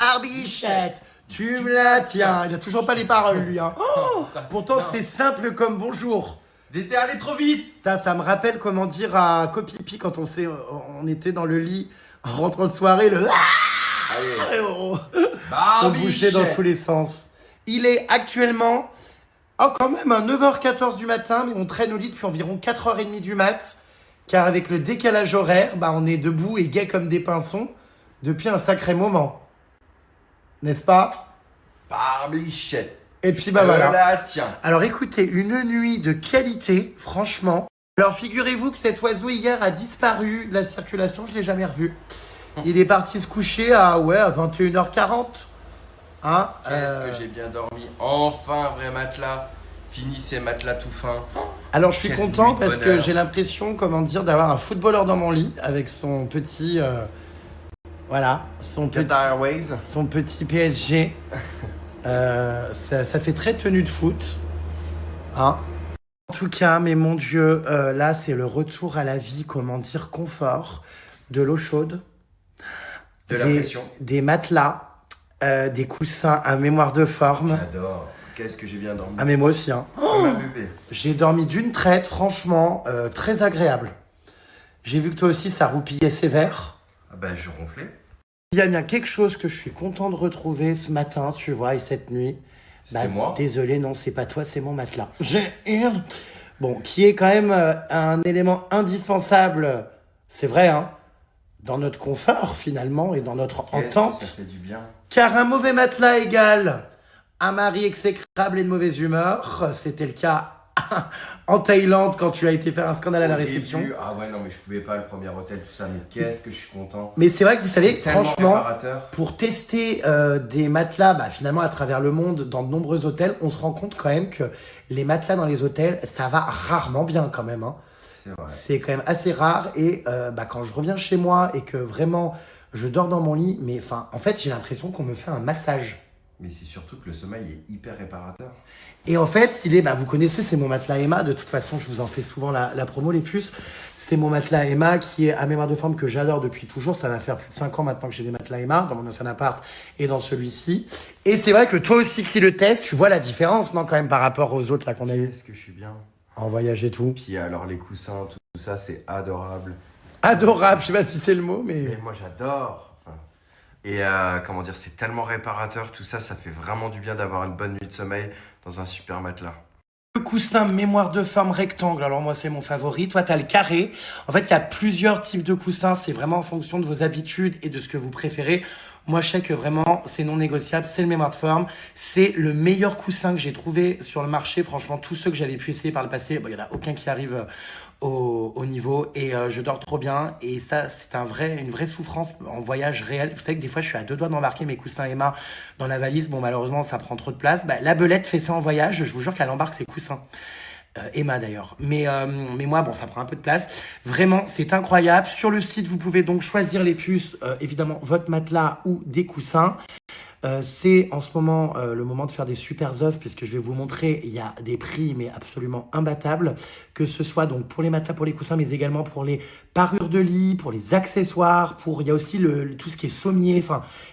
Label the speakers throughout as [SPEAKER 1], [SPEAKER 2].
[SPEAKER 1] Barbichette, tu me la tiens. Il a toujours pas les paroles, lui. Hein. Oh, pourtant, c'est simple comme bonjour.
[SPEAKER 2] T'es allé trop vite.
[SPEAKER 1] Putain, ça me rappelle comment dire à Copipi quand on était dans le lit en rentrant de soirée, le
[SPEAKER 2] Allez.
[SPEAKER 1] on
[SPEAKER 2] Barbichette.
[SPEAKER 1] bougeait dans tous les sens. Il est actuellement, quand même, à 9h14 du matin, mais on traîne au lit depuis environ 4h30 du mat, car avec le décalage horaire, on est debout et gai comme des pinsons depuis un sacré moment. N'est-ce pas?
[SPEAKER 2] Barbichette.
[SPEAKER 1] Et puis voilà.
[SPEAKER 2] Tiens.
[SPEAKER 1] Alors écoutez, une nuit de qualité, franchement. Alors figurez-vous que cet oiseau hier a disparu de la circulation, je ne l'ai jamais revu. Il est parti se coucher à 21h40. Hein,
[SPEAKER 2] Qu'est-ce que j'ai bien dormi. Enfin, un vrai matelas. Fini ces matelas tout fins.
[SPEAKER 1] Alors je suis
[SPEAKER 2] Quelle
[SPEAKER 1] content
[SPEAKER 2] nuit de
[SPEAKER 1] parce que
[SPEAKER 2] bonheur.
[SPEAKER 1] j'ai l'impression, d'avoir un footballeur dans mon lit avec son petit... son
[SPEAKER 2] Qatar Airways.
[SPEAKER 1] petit PSG. Ça fait très tenue de foot. Hein. En tout cas, mais mon Dieu, là, c'est le retour à la vie, confort, de l'eau chaude,
[SPEAKER 2] De la pression.
[SPEAKER 1] des matelas, des coussins à mémoire de forme.
[SPEAKER 2] J'adore. Qu'est-ce que j'ai bien dormi.
[SPEAKER 1] Ah, mais moi aussi, hein.
[SPEAKER 2] Comme un bébé.
[SPEAKER 1] J'ai dormi d'une traite, franchement, très agréable. J'ai vu que toi aussi, ça roupillait sévère.
[SPEAKER 2] Ah ben, je ronflais.
[SPEAKER 1] Il y a bien quelque chose que je suis content de retrouver ce matin, tu vois, et cette nuit.
[SPEAKER 2] C'était moi.
[SPEAKER 1] Désolé, non, c'est pas toi, c'est mon matelas. Bon, qui est quand même un élément indispensable, c'est vrai, hein, dans notre confort, finalement, et dans notre
[SPEAKER 2] Qu'est-ce que
[SPEAKER 1] entente.
[SPEAKER 2] ça fait du bien.
[SPEAKER 1] Car un mauvais matelas égale un mari exécrable et de mauvaise humeur. C'était le cas en Thaïlande quand tu as été faire un scandale à la
[SPEAKER 2] Au
[SPEAKER 1] réception.
[SPEAKER 2] début, ah ouais, non, mais je pouvais pas, le premier hôtel, tout ça. Mais qu'est-ce que je suis content.
[SPEAKER 1] Mais c'est vrai que vous savez,
[SPEAKER 2] C'est tellement
[SPEAKER 1] franchement,
[SPEAKER 2] réparateur.
[SPEAKER 1] pour tester des matelas, finalement à travers le monde, dans de nombreux hôtels, on se rend compte quand même que les matelas dans les hôtels, ça va rarement bien quand même. Hein.
[SPEAKER 2] C'est vrai.
[SPEAKER 1] C'est quand même assez rare. Et quand je reviens chez moi et que vraiment je dors dans mon lit, en fait, j'ai l'impression qu'on me fait un massage.
[SPEAKER 2] Mais c'est surtout que le sommeil est hyper réparateur.
[SPEAKER 1] Et en fait, vous connaissez, c'est mon matelas Emma. De toute façon, je vous en fais souvent la promo, les puces. C'est mon matelas Emma qui est à mémoire de forme que j'adore depuis toujours. Ça va faire plus de 5 ans maintenant que j'ai des matelas Emma dans mon ancien appart et dans celui-ci. Et c'est vrai que toi aussi qui le testes, tu vois la différence, non, quand même, par rapport aux autres là qu'on a eu
[SPEAKER 2] Qu'est-ce que je suis bien.
[SPEAKER 1] en voyage et tout.
[SPEAKER 2] Puis alors les coussins, tout ça, c'est adorable.
[SPEAKER 1] Adorable, je sais pas si c'est le mot,
[SPEAKER 2] Et
[SPEAKER 1] mais...
[SPEAKER 2] moi, j'adore. Enfin, et comment dire, c'est tellement réparateur, tout ça, ça fait vraiment du bien d'avoir une bonne nuit de sommeil dans un super matelas.
[SPEAKER 1] Le coussin mémoire de forme rectangle, alors moi c'est mon favori. Toi t'as le carré. En fait il y a plusieurs types de coussins, c'est vraiment en fonction de vos habitudes et de ce que vous préférez. Moi je sais que vraiment c'est non négociable, c'est le mémoire de forme. C'est le meilleur coussin que j'ai trouvé sur le marché. Franchement tous ceux que j'avais pu essayer par le passé, il n'y en a aucun qui arrive au niveau et je dors trop bien. Et ça c'est une vraie souffrance en voyage réel. Vous savez que des fois je suis à deux doigts d'embarquer mes coussins Emma dans la valise. Bon malheureusement ça prend trop de place. La Belette fait ça en voyage, je vous jure qu'elle embarque ses coussins. Emma d'ailleurs. Mais moi, bon, ça prend un peu de place. Vraiment, c'est incroyable. Sur le site, vous pouvez donc choisir les puces, évidemment, votre matelas ou des coussins. C'est en ce moment le moment de faire des super offres puisque je vais vous montrer, il y a des prix mais absolument imbattables, que ce soit donc pour les matelas, pour les coussins, mais également pour les parures de lit, pour les accessoires, il y a aussi tout ce qui est sommier,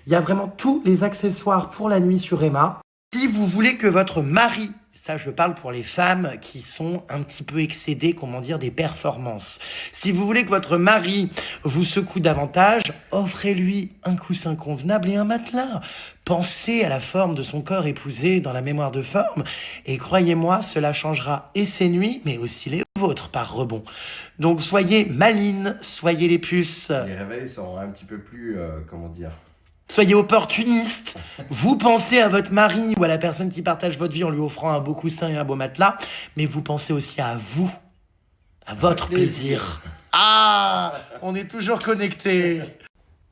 [SPEAKER 1] il y a vraiment tous les accessoires pour la nuit sur Emma. Si vous voulez que votre mari, ça je parle pour les femmes qui sont un petit peu excédées, des performances. Si vous voulez que votre mari vous secoue davantage, offrez-lui un coussin convenable et un matelas. Pensez à la forme de son corps épousé dans la mémoire de forme et croyez-moi, cela changera et ses nuits, mais aussi les vôtres par rebond. Donc soyez malines, soyez les puces.
[SPEAKER 2] Les réveils seront un petit peu plus,
[SPEAKER 1] Soyez opportuniste. Vous pensez à votre mari ou à la personne qui partage votre vie en lui offrant un beau coussin et un beau matelas, mais vous pensez aussi à vous, à votre plaisir. Ah, on est toujours connectés.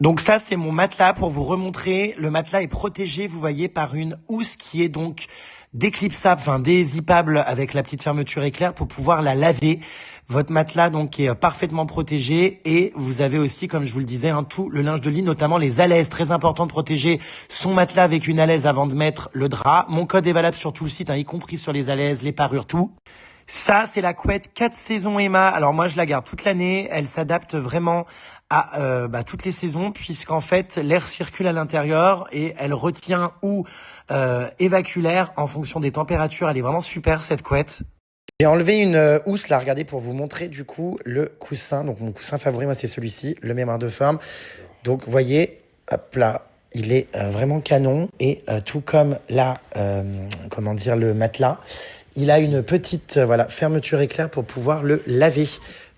[SPEAKER 1] Donc ça, c'est mon matelas pour vous remontrer. Le matelas est protégé, vous voyez, par une housse qui est donc déclipsable, dézippable avec la petite fermeture éclair pour pouvoir la laver. Votre matelas donc est parfaitement protégé et vous avez aussi, comme je vous le disais, tout le linge de lit, notamment les alaises. Très important de protéger son matelas avec une alaise avant de mettre le drap. Mon code est valable sur tout le site, y compris sur les alaises, les parures, tout. Ça, c'est la couette 4 saisons Emma. Alors moi, je la garde toute l'année. Elle s'adapte vraiment à toutes les saisons, puisqu'en fait, l'air circule à l'intérieur et elle retient ou évacue l'air en fonction des températures. Elle est vraiment super, cette couette. J'ai enlevé une housse, là, regardez, pour vous montrer du coup le coussin. Donc mon coussin favori, moi, c'est celui-ci, le mémoire de forme. Donc, vous voyez, hop là, il est vraiment canon. Et tout comme là, le matelas, il a une petite fermeture éclair pour pouvoir le laver.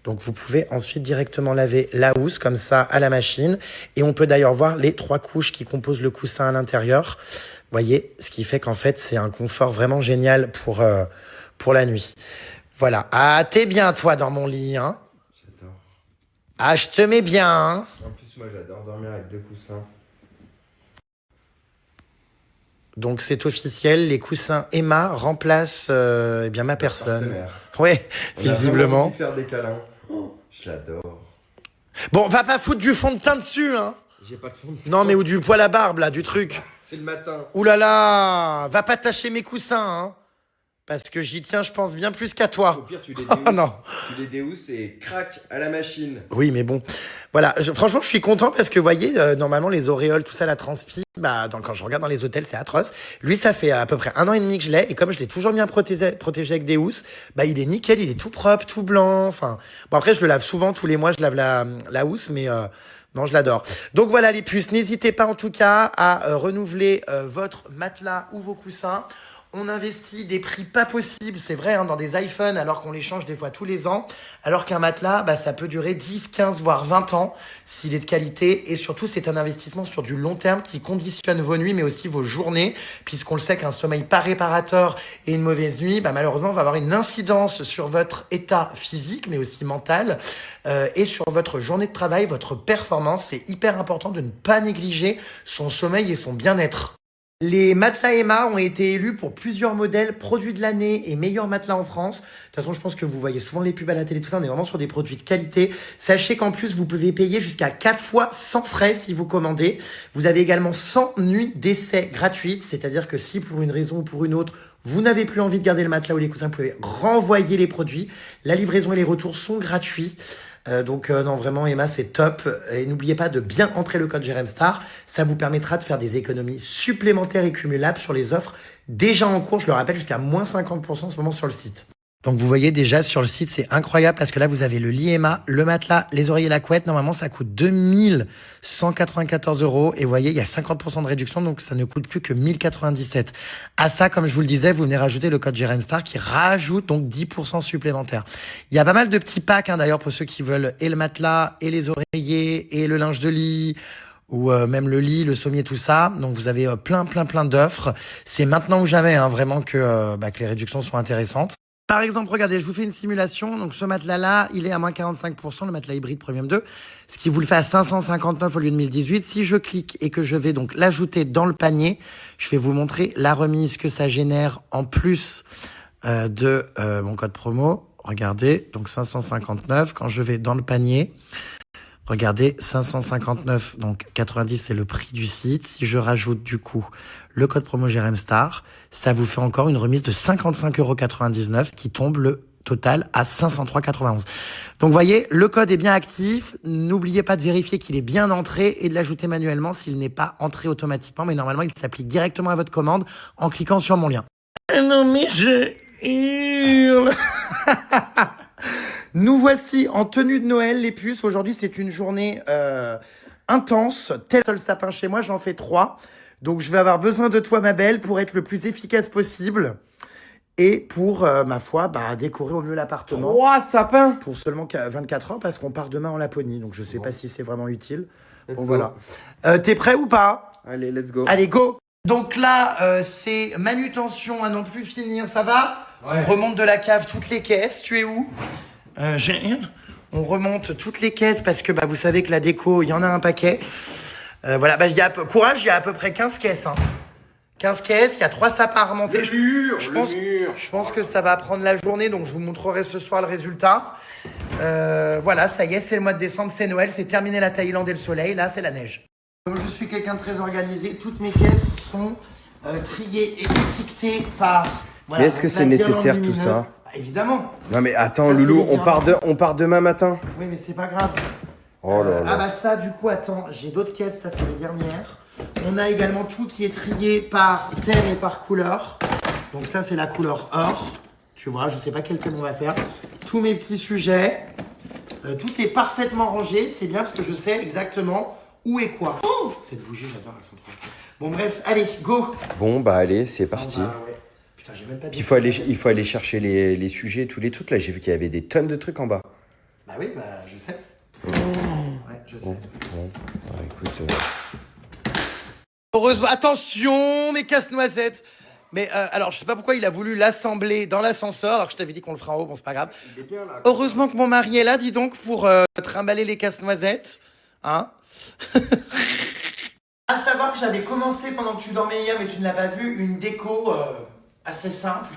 [SPEAKER 1] Donc, vous pouvez ensuite directement laver la housse comme ça à la machine. Et on peut d'ailleurs voir les 3 couches qui composent le coussin à l'intérieur. Vous voyez, ce qui fait qu'en fait, c'est un confort vraiment génial pour la nuit. Voilà. Ah, t'es bien, toi, dans mon lit, hein?
[SPEAKER 2] J'adore.
[SPEAKER 1] Ah, je te mets bien, hein?
[SPEAKER 2] En plus, moi, j'adore dormir avec 2 coussins.
[SPEAKER 1] Donc, c'est officiel. Les coussins Emma remplacent ma personne. Ouais, visiblement.
[SPEAKER 2] On a vraiment envie de faire des câlins. Oh, j'adore.
[SPEAKER 1] Bon, va pas foutre du fond de teint dessus, hein?
[SPEAKER 2] J'ai pas de fond de teint.
[SPEAKER 1] Non, mais ou du poil à barbe, là, du truc.
[SPEAKER 2] C'est le matin.
[SPEAKER 1] Ouh là là, va pas tâcher mes coussins, hein? Parce que j'y tiens, je pense, bien plus qu'à
[SPEAKER 2] Au
[SPEAKER 1] toi.
[SPEAKER 2] pire, tu les
[SPEAKER 1] Oh
[SPEAKER 2] déhousses.
[SPEAKER 1] non.
[SPEAKER 2] Tu les déhousses et crac à la machine.
[SPEAKER 1] Oui, mais bon. Voilà, franchement, je suis content parce que, vous voyez, normalement, les auréoles, tout ça, la transpi, quand je regarde dans les hôtels, c'est atroce. Lui, ça fait à peu près 1 an et demi que je l'ai. Et comme je l'ai toujours bien protégé avec des housses, il est nickel, il est tout propre, tout blanc. Enfin, bon, après, je le lave souvent, tous les mois, je lave la housse, mais non, je l'adore. Donc voilà, les puces, n'hésitez pas en tout cas à renouveler votre matelas ou vos coussins. On investit des prix pas possibles, c'est vrai, dans des iPhones, alors qu'on les change des fois tous les ans. Alors qu'un matelas, ça peut durer 10, 15, voire 20 ans, s'il est de qualité. Et surtout, c'est un investissement sur du long terme qui conditionne vos nuits, mais aussi vos journées. Puisqu'on le sait qu'un sommeil pas réparateur et une mauvaise nuit, malheureusement, va avoir une incidence sur votre état physique, mais aussi mental, et sur votre journée de travail, votre performance. C'est hyper important de ne pas négliger son sommeil et son bien-être. Les matelas Emma ont été élus pour plusieurs modèles, produits de l'année et meilleurs matelas en France. De toute façon, je pense que vous voyez souvent les pubs à la télé, tout ça, on est vraiment sur des produits de qualité. Sachez qu'en plus, vous pouvez payer jusqu'à 4 fois sans frais si vous commandez. Vous avez également 100 nuits d'essai gratuites, c'est-à-dire que si pour une raison ou pour une autre, vous n'avez plus envie de garder le matelas ou les coussins, vous pouvez renvoyer les produits. La livraison et les retours sont gratuits. Non, vraiment, Emma, c'est top. Et n'oubliez pas de bien entrer le code JRMSTAR. Ça vous permettra de faire des économies supplémentaires et cumulables sur les offres déjà en cours. Je le rappelle, jusqu'à moins 50% en ce moment sur le site. Donc, vous voyez déjà sur le site, c'est incroyable parce que là, vous avez le lit Emma, le matelas, les oreillers, la couette. Normalement, ça coûte 2194 €. Et vous voyez, il y a 50% de réduction, donc ça ne coûte plus que 1097. À ça, comme je vous le disais, vous venez rajouter le code JRMSTAR qui rajoute donc 10% supplémentaire. Il y a pas mal de petits packs, d'ailleurs, pour ceux qui veulent et le matelas, et les oreillers, et le linge de lit, ou même le lit, le sommier, tout ça. Donc, vous avez plein d'offres. C'est maintenant ou jamais, vraiment, que les réductions sont intéressantes. Par exemple, regardez, je vous fais une simulation. Donc, ce matelas-là, il est à moins 45%, le matelas hybride Premium 2, ce qui vous le fait à 559 au lieu de 1018. Si je clique et que je vais donc l'ajouter dans le panier, je vais vous montrer la remise que ça génère en plus de mon code promo. Regardez, donc 559. Quand je vais dans le panier, regardez, 559, donc 90, c'est le prix du site. Si je rajoute du coup le code promo JRMSTAR, ça vous fait encore une remise de 55,99 €, ce qui tombe le total à 503,91 €. Donc vous voyez, le code est bien actif. N'oubliez pas de vérifier qu'il est bien entré et de l'ajouter manuellement s'il n'est pas entré automatiquement. Mais normalement, il s'applique directement à votre commande en cliquant sur mon lien. Non mais je hurle. Nous voici en tenue de Noël, les puces. Aujourd'hui, c'est une journée intense. Tel seul sapin chez moi, j'en fais 3. Donc, je vais avoir besoin de toi, ma belle, pour être le plus efficace possible. Et pour, ma foi, décorer au mieux l'appartement.
[SPEAKER 2] 3 sapins.
[SPEAKER 1] Pour seulement 24 heures, parce qu'on part demain en Laponie. Donc, je sais pas si c'est vraiment utile.
[SPEAKER 2] Let's
[SPEAKER 1] Bon,
[SPEAKER 2] go.
[SPEAKER 1] voilà. T'es prêt ou pas?
[SPEAKER 2] Allez, let's go.
[SPEAKER 1] Allez, go. Donc là, c'est manutention à non plus finir. Ça va?
[SPEAKER 2] Ouais.
[SPEAKER 1] On remonte de la cave toutes les caisses. Tu es où? On remonte toutes les caisses parce que vous savez que la déco, il y en a un paquet. Voilà, courage, il y a à peu près 15 caisses. 15 caisses, il y a 3 sapins à remonter. Je pense que ça va prendre la journée, donc je vous montrerai ce soir le résultat. Voilà, ça y est, c'est le mois de décembre, c'est Noël, c'est terminé la Thaïlande et le soleil, là c'est la neige. Comme je suis quelqu'un de très organisé, toutes mes caisses sont triées et étiquetées par... Voilà,
[SPEAKER 2] Mais est-ce que c'est nécessaire tout ça?
[SPEAKER 1] Évidemment.
[SPEAKER 2] Non mais attends,
[SPEAKER 1] Ça,
[SPEAKER 2] Loulou,
[SPEAKER 1] c'est
[SPEAKER 2] on part demain matin.
[SPEAKER 1] Oui, mais c'est pas grave.
[SPEAKER 2] Oh là
[SPEAKER 1] Ah
[SPEAKER 2] là.
[SPEAKER 1] bah ça, du coup, attends, j'ai d'autres caisses, ça c'est les dernières. On a également tout qui est trié par thème et par couleur. Donc ça, c'est la couleur or. Tu vois, je sais pas quel thème on va faire. Tous mes petits sujets. Tout est parfaitement rangé. C'est bien parce que je sais exactement où est quoi. Oh, cette bougie, j'adore, elles sont trop. Bon bref, allez, go.
[SPEAKER 2] Bon, bah allez, c'est parti.
[SPEAKER 1] Bah, ouais. Putain, j'ai même pas
[SPEAKER 2] Puis
[SPEAKER 1] dit.
[SPEAKER 2] il faut aller chercher les sujets, tous les trucs. Là, j'ai vu qu'il y avait des tonnes de trucs en bas.
[SPEAKER 1] Bah oui, bah je sais. Ouais, je sais.
[SPEAKER 2] Bon, bah, écoute.
[SPEAKER 1] Heureusement, attention, mes casse-noisettes. Mais alors, je sais pas pourquoi il a voulu l'assembler dans l'ascenseur, alors que je t'avais dit qu'on le fera en haut, bon, c'est pas grave. Heureusement que mon mari est là, dis donc, pour trimballer les casse-noisettes. Hein. À savoir que j'avais commencé pendant que tu dormais hier, mais tu ne l'as pas vu, une déco assez simple.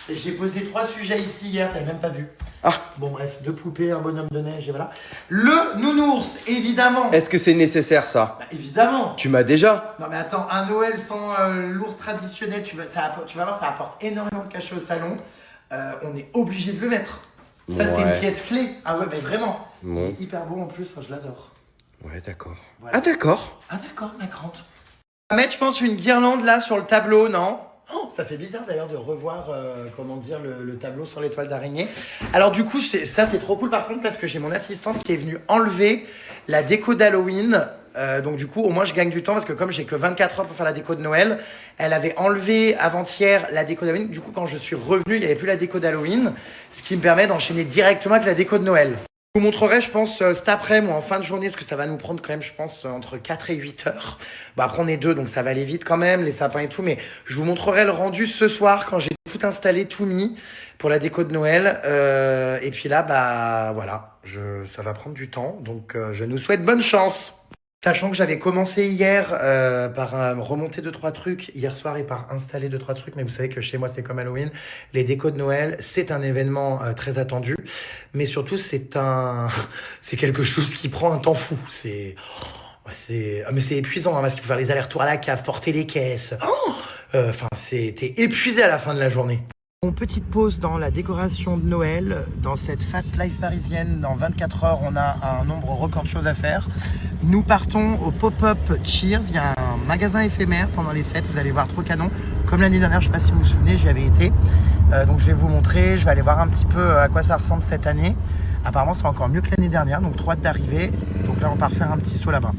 [SPEAKER 1] Et j'ai posé 3 sujets ici hier, t'avais même pas vu.
[SPEAKER 2] Ah.
[SPEAKER 1] Bon bref, 2 poupées, un bonhomme de neige et voilà. Le nounours, évidemment.
[SPEAKER 2] Est-ce que c'est nécessaire ça?
[SPEAKER 1] Bah, évidemment.
[SPEAKER 2] Tu m'as déjà?
[SPEAKER 1] Non mais attends, un Noël sans l'ours traditionnel, tu vas voir, ça apporte énormément de cachet au salon. On est obligé de le mettre. Ça c'est
[SPEAKER 2] Ouais.
[SPEAKER 1] une pièce clé. Ah ouais, mais vraiment.
[SPEAKER 2] Bon.
[SPEAKER 1] Il est hyper beau en plus, enfin, je l'adore.
[SPEAKER 2] Ouais, d'accord.
[SPEAKER 1] Voilà.
[SPEAKER 2] Ah, d'accord.
[SPEAKER 1] Ah d'accord, ma grande. On va mettre, je pense, une guirlande là sur le tableau, non? Oh, ça fait bizarre d'ailleurs de revoir, comment dire, le tableau sur l'étoile d'araignée. Alors du coup, ça c'est trop cool par contre parce que j'ai mon assistante qui est venue enlever la déco d'Halloween. Donc du coup, au moins je gagne du temps parce que comme j'ai que 24 heures pour faire la déco de Noël, elle avait enlevé avant-hier la déco d'Halloween. Du coup, quand je suis revenu, il n'y avait plus la déco d'Halloween, ce qui me permet d'enchaîner directement avec la déco de Noël. Je vous montrerai, je pense, cet après-midi ou en fin de journée, parce que ça va nous prendre quand même, je pense, entre 4 et 8 heures. Bon, après, on est 2, donc ça va aller vite quand même, les sapins et tout. Mais je vous montrerai le rendu ce soir, quand j'ai tout installé, tout mis pour la déco de Noël. Et puis là, bah voilà, ça va prendre du temps. Donc, je nous souhaite bonne chance. Sachant que j'avais commencé hier par remonter 2-3 trucs hier soir et par installer 2-3 trucs, mais vous savez que chez moi c'est comme Halloween, les décos de Noël c'est un événement très attendu, mais surtout c'est quelque chose qui prend un temps fou. Mais c'est épuisant hein, parce qu'il faut faire les allers-retours à la cave, porter les caisses. Enfin, t'es épuisé à la fin de la journée. Une petite pause dans la décoration de Noël, dans cette fast life parisienne. Dans 24 heures, on a un nombre record de choses à faire. Nous partons au pop-up Cheers. Il y a un magasin éphémère pendant les fêtes. Vous allez voir, trop canon. Comme l'année dernière, je ne sais pas si vous vous souvenez, j'y avais été. Donc je vais vous montrer. Je vais aller voir un petit peu à quoi ça ressemble cette année. Apparemment, c'est encore mieux que l'année dernière. Donc trop hâte d'arriver. Donc là, on part faire un petit saut là-bas.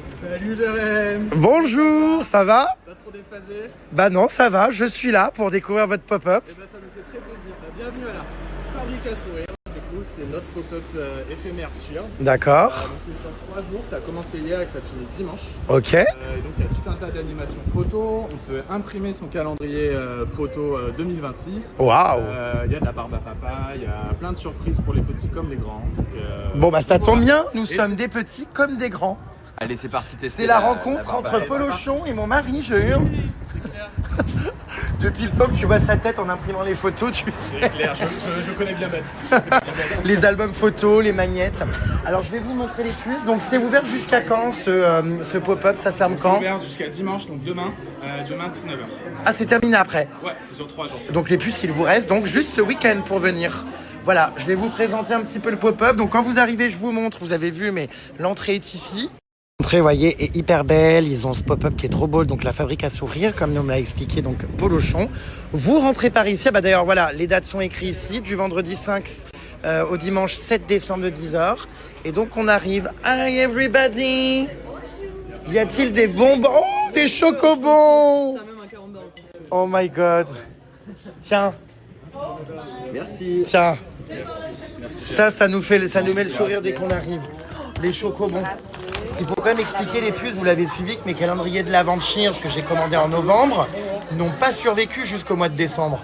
[SPEAKER 3] Salut Jérém.
[SPEAKER 1] Bonjour, ça va?
[SPEAKER 3] Pas trop déphasé?
[SPEAKER 1] Bah non, ça va. Je suis là pour découvrir votre pop-up.
[SPEAKER 3] Eh ben ça nous fait très plaisir. Bienvenue à la Fabrique à Sourire. Du coup, c'est notre pop-up éphémère Cheers.
[SPEAKER 1] D'accord.
[SPEAKER 3] Donc c'est sur 3 jours, ça a commencé hier et ça finit dimanche.
[SPEAKER 1] Ok.
[SPEAKER 3] Donc il y a tout un tas d'animations photos. On peut imprimer son calendrier photo 2026.
[SPEAKER 1] Waouh.
[SPEAKER 3] Il y a de la barbe à papa, il y a plein de surprises pour les petits comme les grands. Donc,
[SPEAKER 1] Bon bah ça tombe bien, nous
[SPEAKER 3] Et
[SPEAKER 1] sommes
[SPEAKER 3] c'est-
[SPEAKER 1] des petits comme des grands.
[SPEAKER 4] Allez, c'est parti tester.
[SPEAKER 1] C'est la rencontre entre Polochon et mon mari, je hurle.
[SPEAKER 3] C'est clair,
[SPEAKER 1] Depuis le temps que tu vois sa tête en imprimant les photos, tu sais.
[SPEAKER 3] c'est clair. Je connais bien Baptiste.
[SPEAKER 1] Les albums photos, les magnettes. Alors je vais vous montrer les puces. Donc c'est ouvert jusqu'à quand ce pop-up? Ça ferme
[SPEAKER 3] C'est
[SPEAKER 1] quand?
[SPEAKER 3] ouvert jusqu'à dimanche, donc demain 19h.
[SPEAKER 1] Ah c'est terminé après.
[SPEAKER 3] Ouais, c'est sur 3 jours.
[SPEAKER 1] Donc les puces il vous reste donc juste ce week-end pour venir. Voilà, je vais vous présenter un petit peu le pop-up. Donc quand vous arrivez, je vous montre. Vous avez vu, mais l'entrée est ici. L'entrée, vous voyez, est hyper belle. Ils ont ce pop-up qui est trop beau. Donc la fabrique à sourire, comme nous l'a expliqué donc Polochon. Vous rentrez par ici. Ah bah d'ailleurs, voilà, les dates sont écrites ici, du vendredi 5 au dimanche 7 décembre de 10h. Et donc on arrive. Hi everybody! Y a-t-il des bonbons? Oh, des chocobons! Oh my god! Tiens,
[SPEAKER 4] Merci.
[SPEAKER 1] tiens. Ça nous met le sourire dès qu'on arrive. Les chocobons. Il faut quand même expliquer les puces, vous l'avez suivi, que mes calendriers de l'Avent Cheers que j'ai commandé en novembre n'ont pas survécu jusqu'au mois de décembre.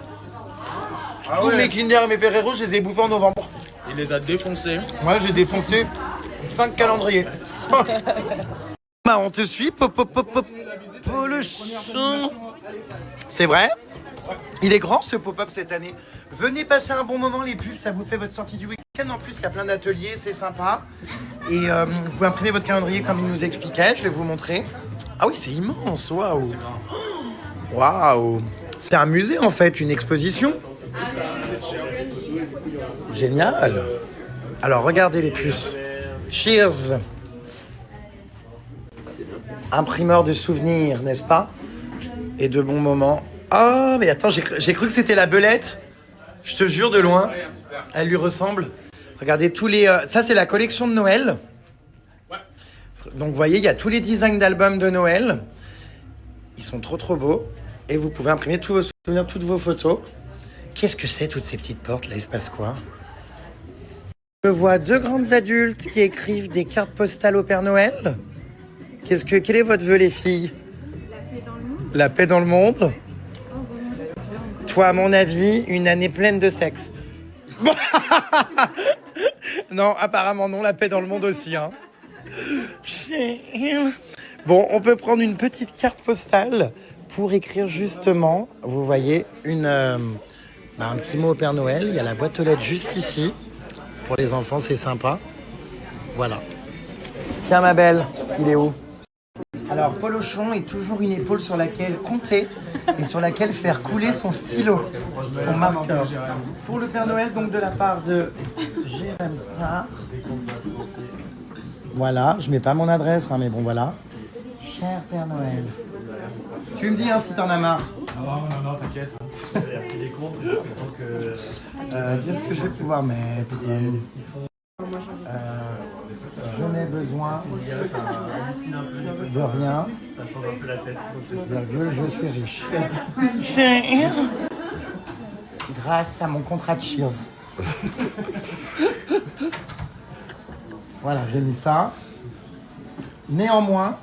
[SPEAKER 1] Tous mes Kinder et mes Ferrero, je les ai bouffés en novembre.
[SPEAKER 3] Il les a défoncés.
[SPEAKER 1] Moi, j'ai défoncé 5 calendriers. Bah, on te suit, pop, pop, pop, pop. Polochon. C'est vrai? Il est grand ce pop-up cette année. Venez passer un bon moment les puces, ça vous fait votre sortie du week-end. En plus, il y a plein d'ateliers, c'est sympa. Et vous pouvez imprimer votre calendrier comme il nous expliquait. Je vais vous montrer. Ah oui, c'est immense, waouh. Waouh. C'est un musée en fait, une exposition. Génial. Alors regardez les puces. Cheers. Imprimeur de souvenirs, n'est-ce pas? Et de bons moments. Ah, mais attends, j'ai cru que c'était la belette. Je te jure, de loin. Elle lui ressemble. Regardez tous les... ça, c'est la collection de Noël.
[SPEAKER 3] Ouais.
[SPEAKER 1] Donc, vous voyez, il y a tous les designs d'albums de Noël. Ils sont trop, trop beaux. Et vous pouvez imprimer tous vos souvenirs, toutes vos photos. Qu'est-ce que c'est, toutes ces petites portes, là? Il se passe quoi? Je vois deux grandes adultes qui écrivent des cartes postales au Père Noël. Quel est votre vœu, les filles? La paix dans le monde. Toi, à mon avis, une année pleine de sexe. Non, apparemment non, la paix dans le monde aussi. Hein. Bon, on peut prendre une petite carte postale pour écrire justement, vous voyez, un petit mot au Père Noël. Il y a la boîte aux lettres juste ici. Pour les enfants, c'est sympa. Voilà. Tiens, ma belle, il est où? Alors, Polochon est toujours une épaule sur laquelle compter et sur laquelle faire couler son stylo, son marqueur. Pour le Père Noël, donc de la part de Jérém Star. Voilà, je mets pas mon adresse, hein, mais bon, voilà. Cher Père Noël. Tu me dis hein, si t'en as marre.
[SPEAKER 5] Non, t'inquiète. Il y a pris des comptes, je pense que...
[SPEAKER 1] Qu'est-ce que je vais pouvoir mettre? Je n'ai besoin de rien.
[SPEAKER 5] Ça change un peu la tête.
[SPEAKER 1] Je suis riche. Grâce à mon contrat de Cheers. Voilà, j'ai mis ça. Néanmoins,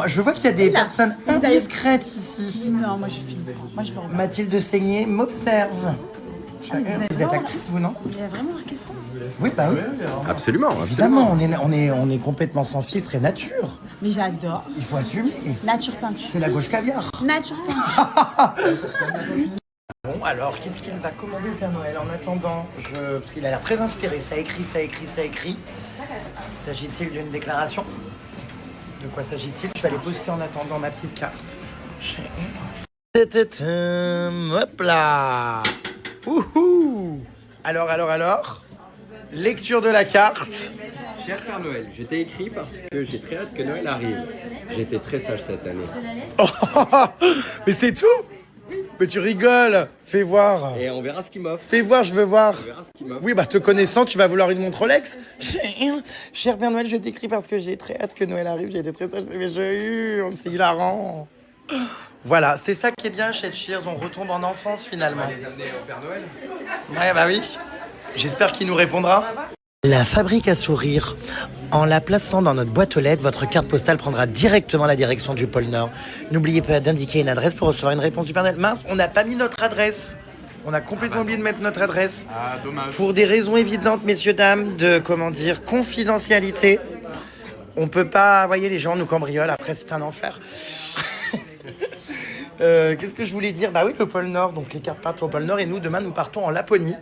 [SPEAKER 1] je vois qu'il y a des personnes indiscrètes ici.
[SPEAKER 6] Non, moi je filme. Moi je vais regarder.
[SPEAKER 1] Mathilde Seigné m'observe. Vous êtes actrice, vous, non?
[SPEAKER 6] Il y a vraiment marqué fond.
[SPEAKER 1] Oui, bah oui.
[SPEAKER 2] Absolument,
[SPEAKER 1] Évidemment, on est complètement sans filtre et nature.
[SPEAKER 6] Mais j'adore.
[SPEAKER 1] Il faut assumer.
[SPEAKER 6] Nature peinture.
[SPEAKER 1] C'est la gauche caviar.
[SPEAKER 6] Nature peinture.
[SPEAKER 1] Bon, alors, qu'est-ce qu'il va commander au Père Noël en attendant parce qu'il a l'air très inspiré. Ça écrit. S'agit-il d'une déclaration? De quoi s'agit-il? Je vais aller poster en attendant ma petite carte. Hop là. Ouhou. Alors. Lecture de la carte.
[SPEAKER 4] Cher Père Noël, je t'ai écrit parce que j'ai très hâte que Noël arrive. J'ai été très sage cette année.
[SPEAKER 1] Mais c'est tout? Mais tu rigoles. Fais voir.
[SPEAKER 4] Et on verra ce qu'il m'offre.
[SPEAKER 1] Fais voir, je veux voir.
[SPEAKER 4] On verra ce qu'il m'offre.
[SPEAKER 1] Oui, bah te connaissant, tu vas vouloir une montre Rolex. Cher Père Noël, je t'écris parce que j'ai très hâte que Noël arrive. J'ai été très sage, mais je hurle, c'est hilarant. Voilà, c'est ça qui est bien chez Cheers, on retombe en enfance finalement.
[SPEAKER 4] On va les amener au Père Noël.
[SPEAKER 1] Ouais, bah oui. J'espère qu'il nous répondra. La fabrique à sourire. En la plaçant dans notre boîte aux lettres, votre carte postale prendra directement la direction du pôle Nord. N'oubliez pas d'indiquer une adresse pour recevoir une réponse du Père Noël. Mince, on n'a pas mis notre adresse. On a complètement oublié de mettre notre adresse.
[SPEAKER 3] Ah, dommage.
[SPEAKER 1] Pour des raisons évidentes, messieurs, dames, de, confidentialité. On peut pas, vous voyez, les gens nous cambriolent, après c'est un enfer. Qu'est-ce que je voulais dire? Bah oui, le pôle Nord, donc les cartes partent au pôle Nord et nous, demain, nous partons en Laponie.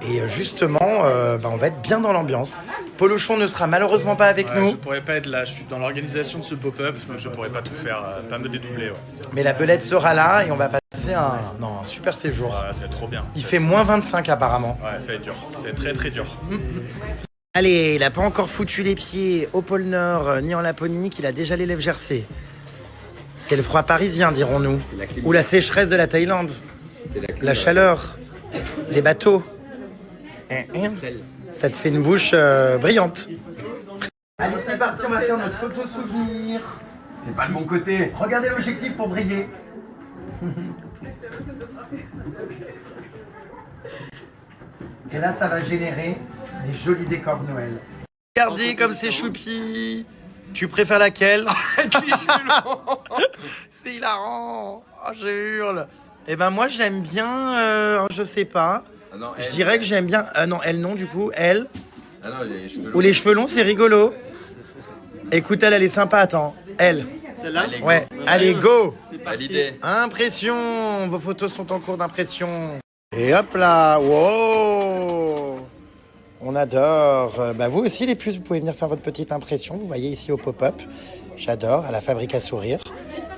[SPEAKER 1] Et justement, on va être bien dans l'ambiance. Polochon ne sera malheureusement pas avec nous.
[SPEAKER 3] Je pourrais pas être là, je suis dans l'organisation de ce pop-up, donc je pourrais pas tout faire, pas me dédoubler. Ouais.
[SPEAKER 1] Mais la belette sera là et on va passer un super séjour.
[SPEAKER 3] Ouais, ça va être trop bien.
[SPEAKER 1] Il fait moins 25 apparemment.
[SPEAKER 3] Ouais, ça va être dur, ça va être très très dur.
[SPEAKER 1] Allez, il a pas encore foutu les pieds au pôle Nord ni en Laponie, qu'il a déjà les lèvres gercées. C'est le froid parisien, dirons-nous. Ou la sécheresse de la Thaïlande. La chaleur. Des bateaux. Ça te fait une bouche brillante. Allez, c'est parti, on va faire notre photo souvenir.
[SPEAKER 2] C'est pas le bon côté.
[SPEAKER 1] Regardez l'objectif pour briller. Et là, ça va générer des jolis décors de Noël. Regardez comme c'est choupi. Tu préfères laquelle? C'est hilarant. Oh, je hurle. Eh ben moi j'aime bien, je sais pas.
[SPEAKER 2] Ah non,
[SPEAKER 1] Je dirais que j'aime bien. Non, elle non du coup, elle.
[SPEAKER 2] Ah non, les cheveux
[SPEAKER 1] Ou les cheveux longs, c'est rigolo. Écoute, elle est sympa, attends. Elle.
[SPEAKER 5] Celle-là?
[SPEAKER 1] Ouais, allez, go.
[SPEAKER 2] validé.
[SPEAKER 1] Impression. Vos photos sont en cours d'impression. Et hop là, wow. On adore. Bah vous aussi les puces, vous pouvez venir faire votre petite impression. Vous voyez ici au pop-up. J'adore, à la fabrique à sourire.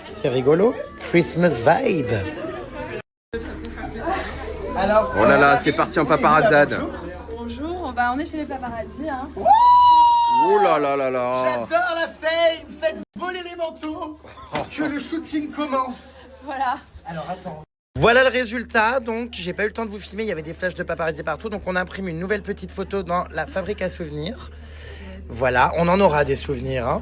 [SPEAKER 1] C'est rigolo. Christmas vibe. Alors,
[SPEAKER 4] Oh là là, c'est parti en paparazzade.
[SPEAKER 7] Bonjour, on est chez les paparazzi. Hein.
[SPEAKER 4] Oh là là là là.
[SPEAKER 1] J'adore la fame. Faites voler les manteaux. Que le shooting commence.
[SPEAKER 7] Voilà.
[SPEAKER 1] Alors attends. Voilà le résultat, donc j'ai pas eu le temps de vous filmer, il y avait des flashs de paparazzi partout, donc on imprime une nouvelle petite photo dans la fabrique à souvenirs. Voilà, on en aura des souvenirs. Hein.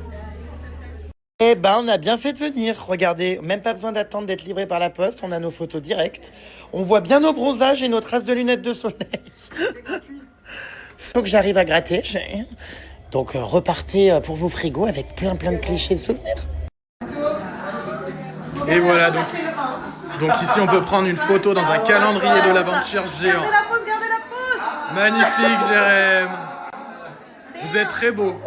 [SPEAKER 1] Eh ben, on a bien fait de venir, regardez, même pas besoin d'attendre d'être livré par la poste, on a nos photos directes. On voit bien nos bronzages et nos traces de lunettes de soleil. Faut que j'arrive à gratter. Donc repartez pour vos frigos avec plein de clichés de souvenirs.
[SPEAKER 3] Et voilà, donc ici on peut prendre une photo dans un calendrier de l'aventure géant.
[SPEAKER 6] Gardez la pose.
[SPEAKER 3] Magnifique, Jérém. Vous êtes très beau.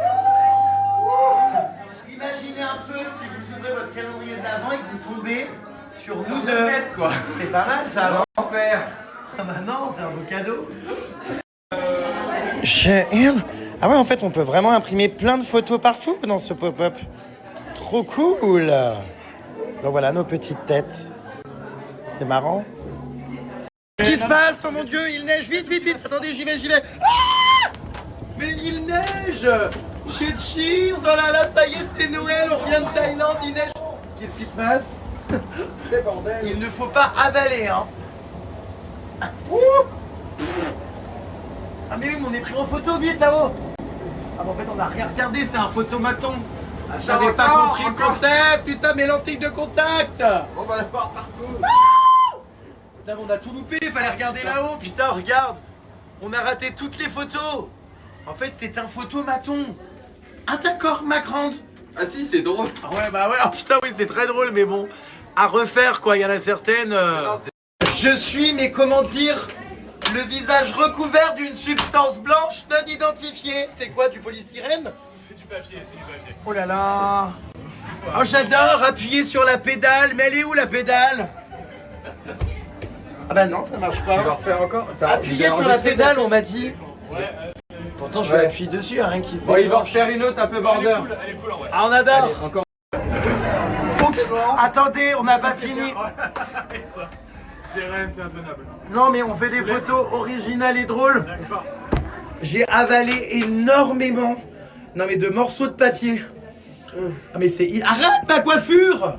[SPEAKER 1] Imaginez un peu si vous ouvrez votre calendrier de l'avant et que vous tombez sur nous deux. Quoi. C'est pas mal ça, non? Ah bah non, c'est un beau cadeau. Ah ouais, en fait, on peut vraiment imprimer plein de photos partout dans ce pop-up. Trop cool. Donc voilà nos petites têtes. C'est marrant. Qu'est-ce qui se passe? Oh mon Dieu, il neige. Vite. Attendez, j'y vais. Ah! Mais il neige chez Cheers. Oh là là, ça y est, c'est Noël. On revient de Thaïlande, il neige. Qu'est-ce qui se passe? Quel bordel. Il ne faut pas avaler, hein. Ouh! Ah mais oui, mais on est pris en photo, vite là-haut. Ah mais en fait, on n'a rien regardé, c'est un photomaton. J'avais pas compris le concept, putain, mais lentilles de contact.
[SPEAKER 4] On va la voir partout.
[SPEAKER 1] Putain, on a tout loupé, fallait regarder là-haut. Putain, regarde, on a raté toutes les photos. En fait, c'est un photomaton. Ah d'accord, ma grande.
[SPEAKER 4] Ah si, c'est drôle.
[SPEAKER 1] Ah ouais, bah ouais, oh, putain, oui, c'est très drôle, mais bon, à refaire, quoi, il y en a certaines... Je suis, mais comment dire, le visage recouvert d'une substance blanche non identifiée. C'est quoi, du polystyrène?
[SPEAKER 3] C'est du papier.
[SPEAKER 1] Oh là là. Oh, j'adore appuyer sur la pédale, mais elle est où la pédale? Ah bah non, ça marche pas.
[SPEAKER 4] Tu vas refaire encore?
[SPEAKER 1] Appuyer sur la pédale, on m'a dit. Pourtant, je appuie dessus, rien qui se
[SPEAKER 4] Bon, il va
[SPEAKER 1] déclenche.
[SPEAKER 4] refaire une autre un peu border.
[SPEAKER 3] Elle est cool en vrai.
[SPEAKER 1] Ah, on adore.
[SPEAKER 4] Allez, encore.
[SPEAKER 1] Oups, attendez, on n'a pas fini.
[SPEAKER 3] Jérém, c'est intenable.
[SPEAKER 1] Non, mais on fait des photos originales et drôles.
[SPEAKER 3] D'accord.
[SPEAKER 1] J'ai avalé énormément, non mais de morceaux de papier. Ah mais c'est... Arrête ma coiffure.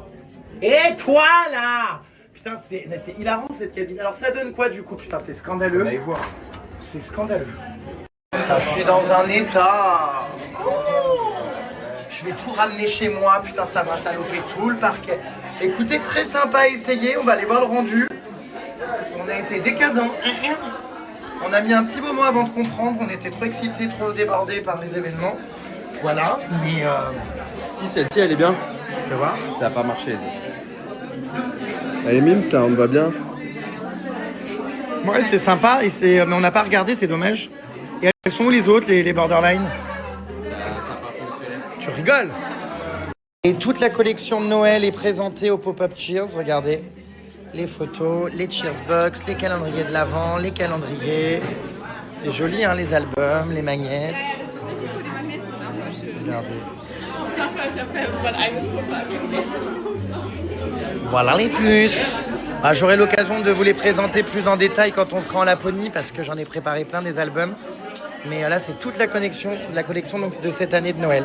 [SPEAKER 1] Et toi là. Putain, c'est hilarant cette cabine. Alors ça donne quoi du coup? Putain, c'est scandaleux.
[SPEAKER 4] Allez voir.
[SPEAKER 1] C'est scandaleux. Putain, je suis dans un état. Je vais tout ramener chez moi. Putain, ça va saloper tout le parquet. Écoutez, très sympa à essayer. On va aller voir le rendu. On a été décadents. On a mis un petit moment avant de comprendre. On était trop excités, trop débordés par les événements. Voilà. Mais
[SPEAKER 4] Si, celle-ci, elle est bien.
[SPEAKER 1] tu vois.
[SPEAKER 4] Ça a pas marché, les autres. Elle est mime, ça, on va bien.
[SPEAKER 1] Ouais, c'est sympa. Mais on n'a pas regardé, c'est dommage. Et elles sont où les autres, les borderline?
[SPEAKER 4] Ça a pas fonctionné.
[SPEAKER 1] Tu rigoles. Et toute la collection de Noël est présentée au Pop-Up Cheers. Regardez. Les photos, les Cheersbox, les calendriers de l'Avent, les calendriers. C'est joli, hein, les albums, les magnettes. Regardez. Voilà les puces. Ah, j'aurai l'occasion de vous les présenter plus en détail quand on sera en Laponie parce que j'en ai préparé plein des albums. Mais là, c'est toute la collection donc, de cette année de Noël.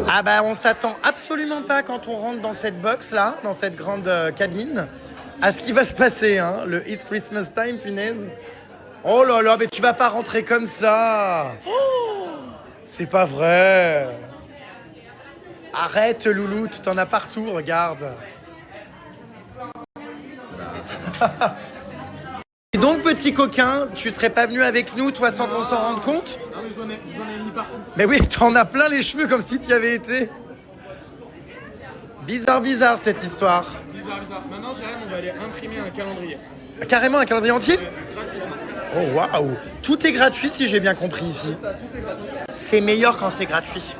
[SPEAKER 1] Ah bah, on s'attend absolument pas quand on rentre dans cette box là, dans cette grande cabine, à ce qui va se passer, hein. Le It's Christmas Time, punaise. Oh là là, mais tu vas pas rentrer comme ça. Oh, c'est pas vrai. Arrête, loulou, tu t'en as partout, regarde. Et donc, petit coquin, tu serais pas venu avec nous, toi, sans qu'on s'en rende compte?
[SPEAKER 3] Non, mais vous en avez mis partout.
[SPEAKER 1] Mais oui, t'en as plein les cheveux comme si tu y avais été. Bizarre cette histoire.
[SPEAKER 3] Bizarre. Maintenant, Jérém, on va aller imprimer un calendrier.
[SPEAKER 1] Carrément un calendrier entier?
[SPEAKER 3] Gratuitement.
[SPEAKER 1] Oh waouh. Tout est gratuit si j'ai bien compris ici.
[SPEAKER 3] Ça, tout est gratuit.
[SPEAKER 1] C'est meilleur quand c'est gratuit.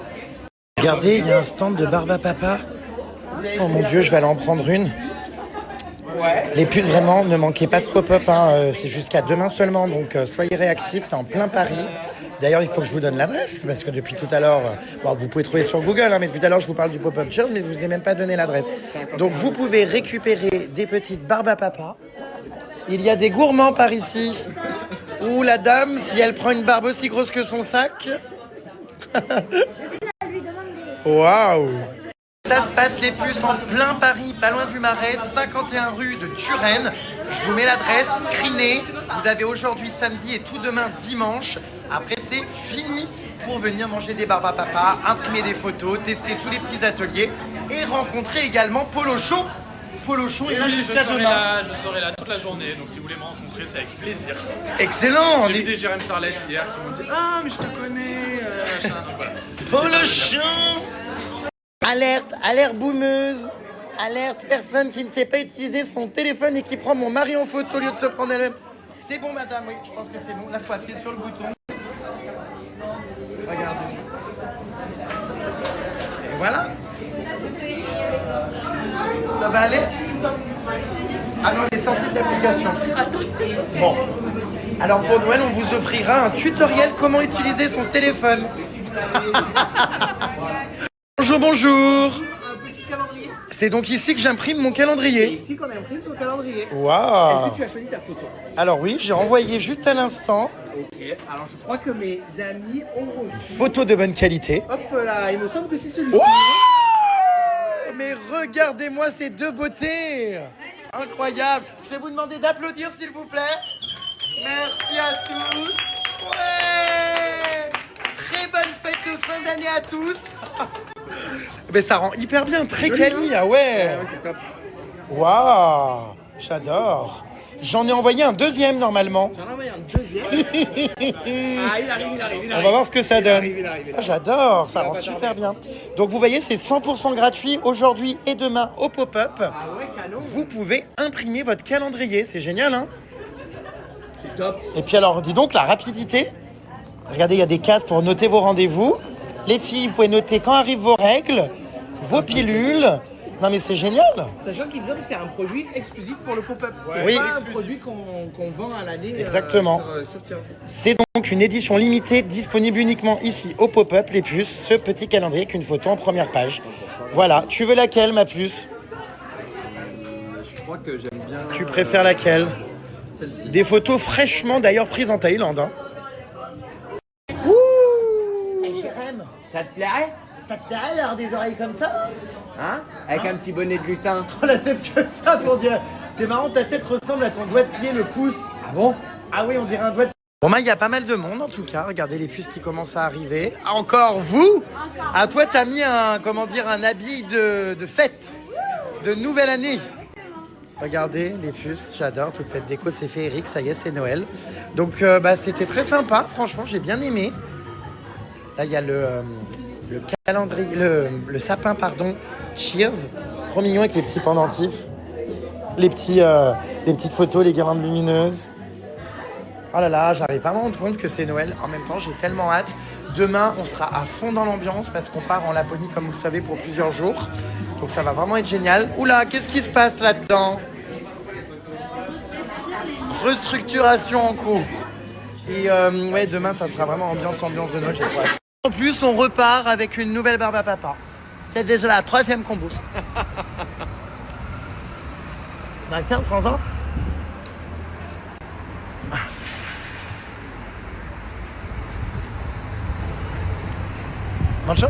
[SPEAKER 1] Regardez, il y a un stand de barbe à papa. Oh mon Dieu, je vais aller en prendre une. Les puces, vraiment, ne manquez pas ce pop-up. Hein. C'est jusqu'à demain seulement, donc soyez réactifs. C'est en plein Paris. D'ailleurs, il faut que je vous donne l'adresse, parce que depuis tout à l'heure, bon, vous pouvez trouver sur Google, hein, mais depuis tout à l'heure, je vous parle du pop-up Cheers, mais je ne vous ai même pas donné l'adresse. Donc, vous pouvez récupérer des petites barbes à papa Il y a des gourmands par ici. Ouh, la dame, si elle prend une barbe aussi grosse que son sac. Waouh! Ça se passe les puces en plein Paris, pas loin du Marais, 51 rue de Turenne. Je vous mets l'adresse, screenez. Vous avez aujourd'hui samedi et tout demain dimanche. Après, c'est fini pour venir manger des barbes à papa, imprimer des photos, tester tous les petits ateliers et rencontrer également Polochon. Polochon est là jusqu'à demain.
[SPEAKER 8] Je serai là toute la journée, donc si vous voulez me rencontrer, c'est avec plaisir.
[SPEAKER 1] Excellent!
[SPEAKER 8] J'ai vu des Jérém Starlet hier qui m'ont dit ah mais je te connais, machin. Donc voilà.
[SPEAKER 1] Polochon! Alerte, alerte boumeuse, alerte personne qui ne sait pas utiliser son téléphone et qui prend mon mari en photo au lieu de se prendre elle-même. C'est bon madame, oui, je pense que c'est bon. Là, il faut appuyer sur le bouton. Regardez. Et voilà. Ça va aller? Ah non, elle est sortie de l'application. Bon. Alors pour Noël, on vous offrira un tutoriel comment utiliser son téléphone. Bonjour, bonjour.
[SPEAKER 6] Un petit calendrier.
[SPEAKER 1] C'est donc ici que j'imprime mon calendrier.
[SPEAKER 6] C'est ici qu'on imprime son calendrier.
[SPEAKER 1] Waouh.
[SPEAKER 6] Est-ce que tu as choisi ta photo?
[SPEAKER 1] Alors oui, j'ai envoyé juste à l'instant.
[SPEAKER 6] Ok. Alors je crois que mes amis ont reçu.
[SPEAKER 1] Photo de bonne qualité.
[SPEAKER 6] Hop là, il me semble que c'est celui-ci.
[SPEAKER 1] Wow. Mais regardez-moi ces deux beautés. Incroyable. Je vais vous demander d'applaudir s'il vous plaît. Merci à tous. Ouais. Très bonne fête de fin d'année à tous. Mais ça rend hyper bien, très quali, ah ouais.
[SPEAKER 6] C'est top.
[SPEAKER 1] Waouh, j'adore. J'en ai envoyé un deuxième normalement.
[SPEAKER 6] J'en ai envoyé un deuxième. Ah, il arrive.
[SPEAKER 1] On va voir ce que ça donne.
[SPEAKER 6] Il arrive.
[SPEAKER 1] Ah, j'adore, ça
[SPEAKER 6] Il va
[SPEAKER 1] rend
[SPEAKER 6] pas
[SPEAKER 1] super
[SPEAKER 6] tarder.
[SPEAKER 1] bien. Donc vous voyez, c'est 100% gratuit aujourd'hui et demain au pop-up.
[SPEAKER 6] Ah ouais, canon.
[SPEAKER 1] Vous pouvez imprimer votre calendrier, c'est génial hein.
[SPEAKER 6] C'est top.
[SPEAKER 1] Et puis alors, dis donc, la rapidité. Regardez, il y a des cases pour noter vos rendez-vous. Les filles, vous pouvez noter quand arrivent vos règles, vos pilules. Non mais c'est génial.
[SPEAKER 6] Sachant qu'il me semble que c'est un produit exclusif pour le pop-up. C'est
[SPEAKER 1] Oui.
[SPEAKER 6] pas un produit qu'on vend à l'année
[SPEAKER 1] Exactement.
[SPEAKER 6] sur Tierce.
[SPEAKER 1] C'est donc une édition limitée disponible uniquement ici au pop-up, les puces. Ce petit calendrier avec une photo en première page. Voilà, tu veux laquelle ma puce?
[SPEAKER 4] Je crois que j'aime bien.
[SPEAKER 1] Tu préfères laquelle?
[SPEAKER 4] Celle-ci.
[SPEAKER 1] Des photos fraîchement d'ailleurs prises en Thaïlande. Hein. Hey, Jérém,
[SPEAKER 6] Ça te plairait?
[SPEAKER 1] ça te plairait d'avoir des oreilles comme ça?
[SPEAKER 6] Hein? Avec un petit bonnet de lutin.
[SPEAKER 1] Oh la tête que ça pour dire. C'est marrant, ta tête ressemble à ton doigt de pied, le pouce.
[SPEAKER 6] Ah bon?
[SPEAKER 1] Ah oui, on dirait un doigt de... Bon bah il y a pas mal de monde en tout cas, regardez les puces qui commencent à arriver. Encore vous? À toi t'as mis un, comment dire, un habit de fête, de nouvelle année. Regardez les puces, j'adore toute cette déco, c'est féerique, ça y est c'est Noël. Donc bah c'était très sympa, franchement j'ai bien aimé. Là il y a le calendrier, le sapin pardon, Cheers, trop mignon avec les petits pendentifs, les petites photos, les guirlandes lumineuses. Oh là là, j'arrive pas à me rendre compte que c'est Noël. En même temps, j'ai tellement hâte. Demain, on sera à fond dans l'ambiance parce qu'on part en Laponie, comme vous le savez, pour plusieurs jours. Donc ça va vraiment être génial. Oula, qu'est-ce qui se passe là-dedans? Restructuration en cours. Et ouais, demain, ça sera vraiment ambiance de Noël. J'ai trop hâte. En plus, on repart avec une nouvelle barbe à papa. C'est déjà la 3e qu'on bouffe. Bah tiens, prends-en. Bonne chance.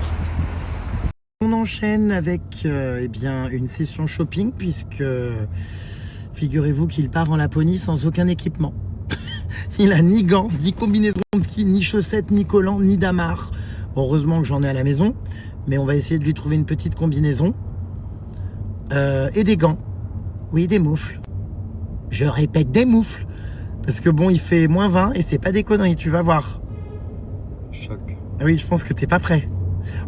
[SPEAKER 1] On enchaîne avec eh bien, une session shopping puisque figurez-vous qu'il part en Laponie sans aucun équipement. Il a ni gants, ni combinaison de ski, ni chaussettes, ni collants, ni damar. Heureusement que j'en ai à la maison, mais on va essayer de lui trouver une petite combinaison. Et des gants. Oui, des moufles. Je répète, des moufles. Parce que bon, il fait moins 20 et c'est pas des conneries, tu vas voir.
[SPEAKER 4] Choc.
[SPEAKER 1] Oui, je pense que t'es pas prêt.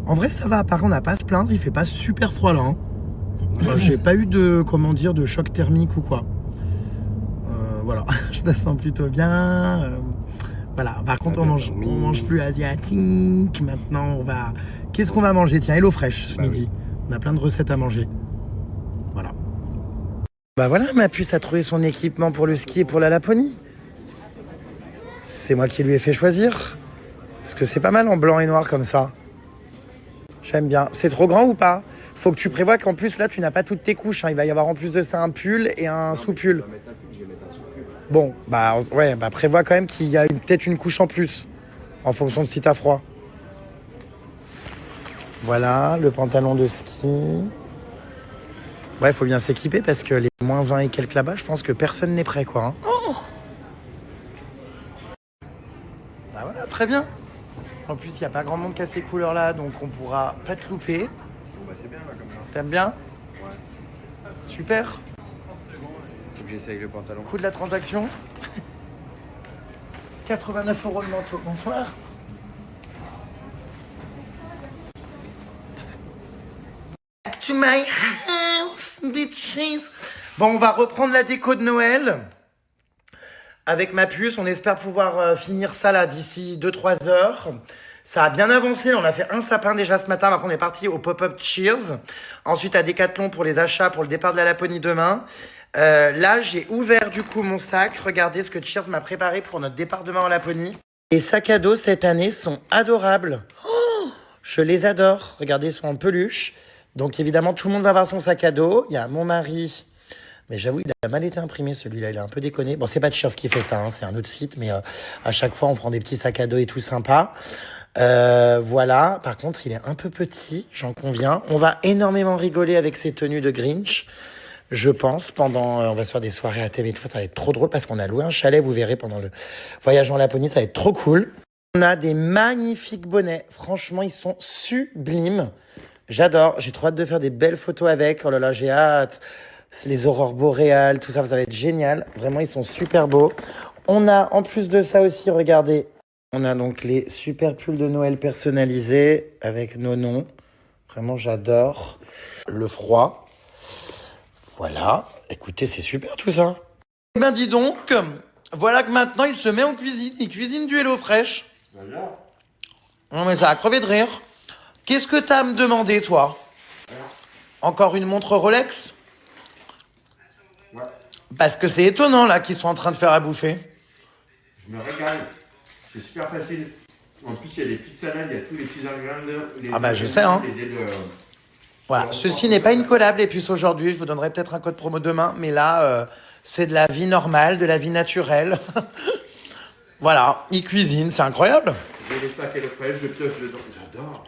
[SPEAKER 1] En vrai, ça va, apparemment, on n'a pas à se plaindre, il fait pas super froid là. Hein. Enfin, j'ai pas eu de, comment dire, de choc thermique ou quoi. Voilà, je la sens plutôt bien. Voilà, par contre, on mange plus asiatique. Maintenant, on va... Qu'est-ce qu'on va manger? Tiens, Hello Fresh ce midi. Oui. On a plein de recettes à manger. Voilà. Bah voilà, ma puce a trouvé son équipement pour le ski et pour la Laponie. C'est moi qui lui ai fait choisir. Parce que c'est pas mal en blanc et noir comme ça. J'aime bien. C'est trop grand ou pas? Faut que tu prévois qu'en plus, là, tu n'as pas toutes tes couches. Hein. Il va y avoir en plus de ça un pull et un sous-pull.
[SPEAKER 4] Je vais mettre un
[SPEAKER 1] Bon, ouais, prévois quand même qu'il y a peut-être une couche en plus, en fonction de si t'as froid. Voilà, le pantalon de ski. Ouais, il faut bien s'équiper parce que les moins 20 et quelques là-bas, je pense que personne n'est prêt, quoi. Hein. Oh bah voilà, très bien. En plus, il n'y a pas grand monde qui a ces couleurs-là, donc on pourra pas te louper.
[SPEAKER 2] Bon, bah, c'est bien là comme ça.
[SPEAKER 1] T'aimes bien?
[SPEAKER 2] Ouais.
[SPEAKER 1] Super.
[SPEAKER 4] Faut que j'essaye le pantalon.
[SPEAKER 1] Coût de la transaction 89 € le manteau. Bonsoir. Back to my house, bitches. Bon, on va reprendre la déco de Noël. Avec ma puce, on espère pouvoir finir ça là d'ici 2-3 heures. Ça a bien avancé, on a fait un sapin déjà ce matin, après on est parti au pop-up Cheers. Ensuite à Decathlon pour les achats, pour le départ de la Laponie demain. Là, j'ai ouvert du coup mon sac. Regardez ce que Cheers m'a préparé pour notre départ demain en Laponie. Les sacs à dos cette année sont adorables. Oh, je les adore. Regardez, ils sont en peluche. Donc évidemment, tout le monde va avoir son sac à dos. Il y a mon mari. Mais j'avoue, il a mal été imprimé celui-là, il a un peu déconné. Bon, c'est pas Cheers qui fait ça, hein, c'est un autre site, mais à chaque fois, on prend des petits sacs à dos et tout sympa. Voilà, par contre, il est un peu petit, j'en conviens. On va énormément rigoler avec ces tenues de Grinch, je pense, pendant... on va se faire des soirées à thème et tout, ça va être trop drôle parce qu'on a loué un chalet, vous verrez, pendant le voyage en Laponie, ça va être trop cool. On a des magnifiques bonnets, franchement, ils sont sublimes. J'adore, j'ai trop hâte de faire des belles photos avec, oh là là, j'ai hâte. C'est les aurores boréales, tout ça, ça va être génial. Vraiment, ils sont super beaux. On a, en plus de ça aussi, regardez, on a donc les super pulls de Noël personnalisés avec nos noms. Vraiment, j'adore. Le froid. Voilà. Écoutez, c'est super tout ça. Eh ben, dis donc, voilà que maintenant, il se met en cuisine. Il cuisine du HelloFresh. Non, mais ça a crevé de rire. Qu'est-ce que t'as à me demander, toi? Encore une montre Rolex? Parce que c'est étonnant, là, qu'ils sont en train de faire à bouffer.
[SPEAKER 2] Je me régale. C'est super facile. En plus, il y a des petites salades, il y a tous les petits ingrédients.
[SPEAKER 1] Ah bah, je sais, hein. Voilà, ceci n'est pas une collab, les puces, aujourd'hui. Je vous donnerai peut-être un code promo demain. Mais là, c'est de la vie normale, de la vie naturelle. Voilà, ils cuisinent, c'est incroyable.
[SPEAKER 2] J'ai les sacs HelloFresh, je pioche dedans. J'adore.